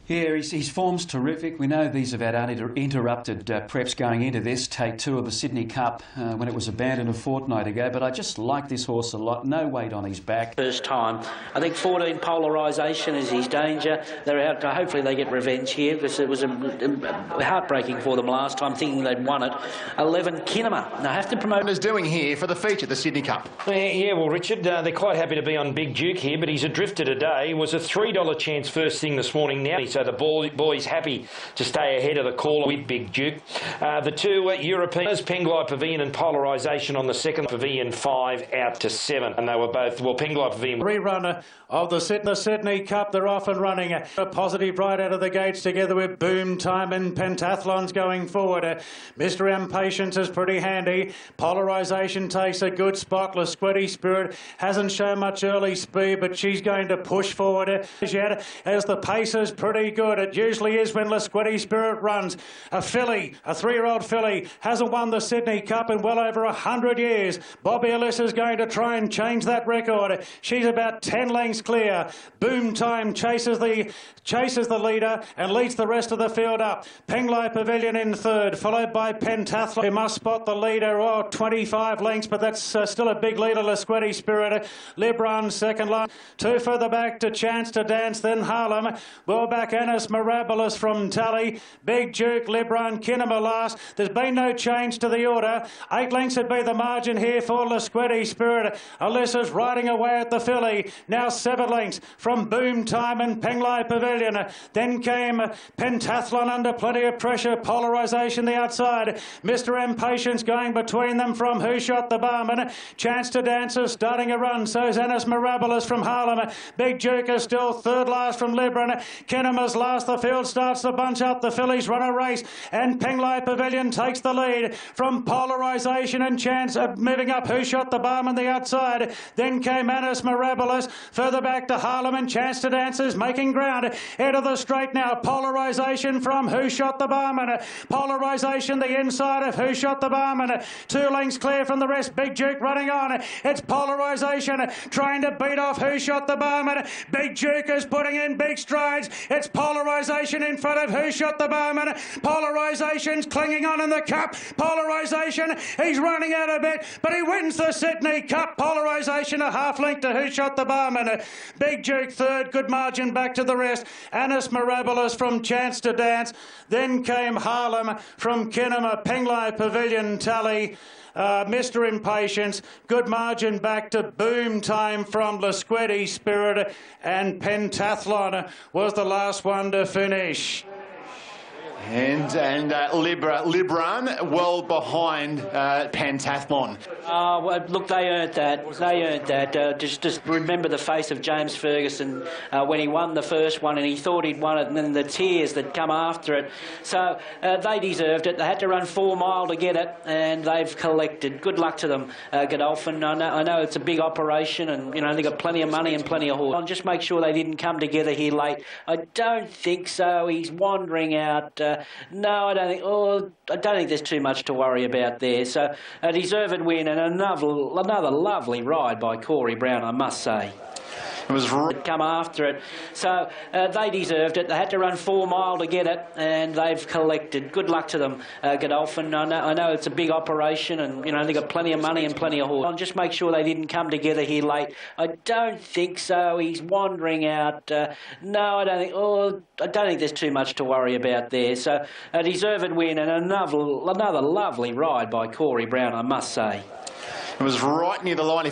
Yeah, his form's terrific. We know these have had uninterrupted preps going into this. Take 2 of the Sydney Cup when it was abandoned a fortnight ago. But I just like this horse a lot. No weight on his back. First time. I think 14 polarisation is his danger. They're out to, hopefully they get revenge here, because it was heartbreaking for them last time, thinking they'd won it. 11 Kinema. Now, I have to promote... ...is doing here for the feature, the Sydney Cup. Yeah, well, Richard, they're quite happy to be on Big Duke here, but he's a drifter today. It was a $3 chance first thing this morning now. So the boy's happy to stay ahead of the caller with Big Duke. The 2 Europeans, Penglai Pavilion and Polarisation on the second. Pavilion 5 out to 7. And they were both, well, Penglai Pavilion... Rerunner of the Sydney Cup. They're off and running. A positive right out of the gates together with Boom Time and Pentathlons going forward. Mr. Impatience is pretty handy. Polarisation takes a good spot. Lasquetti Spirit hasn't shown much early speed, but she's going to push forward yet as the pace is pretty good. It usually is when Lasquetti Spirit runs. A filly, a 3-year-old filly, hasn't won the Sydney Cup in well over 100 years. Bobby Ellis is going to try and change that record. She's about 10 lengths clear. Boom Time chases the leader and leads the rest of the field up. Penglai Pavilion in third, followed by Pentathlon. He must spot the leader, 25 lengths, but that's still a big leader, Lasquetti Spirit. Lebron second line. 2 further back to Chance to Dance, then Harlem. Well back Annis Mirabilis from Tully. Big Duke, Lebron, Kinema last. There's been no change to the order. 8 lengths would be the margin here for Lasquetti Spirit. Alyssa's riding away at the filly. Now 7 lengths from Boom Time and Penglai Pavilion. Then came Pentathlon under plenty of pressure. Polarisation the outside. Mr. Impatience going between them from Who Shot the Barman. Chance to Dancer starting a run. So's Annis Mirabilis from Harlem. Big Duke is still third last from Lebron. Kinema's last. The field starts to bunch up. The fillies run a race. And Penglai Pavilion takes the lead from Polarisation and Chance moving up. Who Shot the Barman the outside. Then came Annis Mirabilis. Further back to Harlem and Chance to Dancers making ground. Into the straight now. Polarisation from Who Shot the Barman. Polarisation the inside of Who Shot the Barman. 2 lengths clear from the rest. Big Duke running on. It's Polarisation trying to beat off Who Shot the Barman. Big Duke is putting in big strides. It's Polarisation in front of Who Shot the Barman. Polarisation's clinging on in the cup. Polarisation, he's running out a bit, but he wins the Sydney Cup. Polarisation a half length to Who Shot the Barman. Big Duke third, good margin back to the rest. Annis Mirabilis from Chance to Dance. Then came Harlem from Kinema, Penglai Pavilion, Tully. Mr. Impatience, good margin back to Boom Time from Lasquetti Spirit, and Pentathlon was the last one to finish. And Libran well behind Pentathlon. Well, look, they earned that. They earned that. Just remember the face of James Ferguson when he won the first one, and he thought he'd won it, and then the tears that come after it. So they deserved it. They had to run 4 mile to get it, and they've collected. Good luck to them, Godolphin. I know it's a big operation, and they got plenty of money and plenty of horse. Just make sure they didn't come together here late. I don't think so. He's wandering out. No, I don't think. Oh, I don't think there's too much to worry about there. So a deserved win and another lovely ride by Corey Brown, I must say. It was come after it. So they deserved it. They had to run 4 mile to get it, and they've collected. Good luck to them, Godolphin. I know it's a big operation, and they got plenty of money and plenty of horse. Just make sure they didn't come together here late. I don't think so. He's wandering out. No, I don't think. Oh, I don't think there's too much to worry about there. So a deserved win and another lovely ride by Corey Brown, I must say. It was right near the line.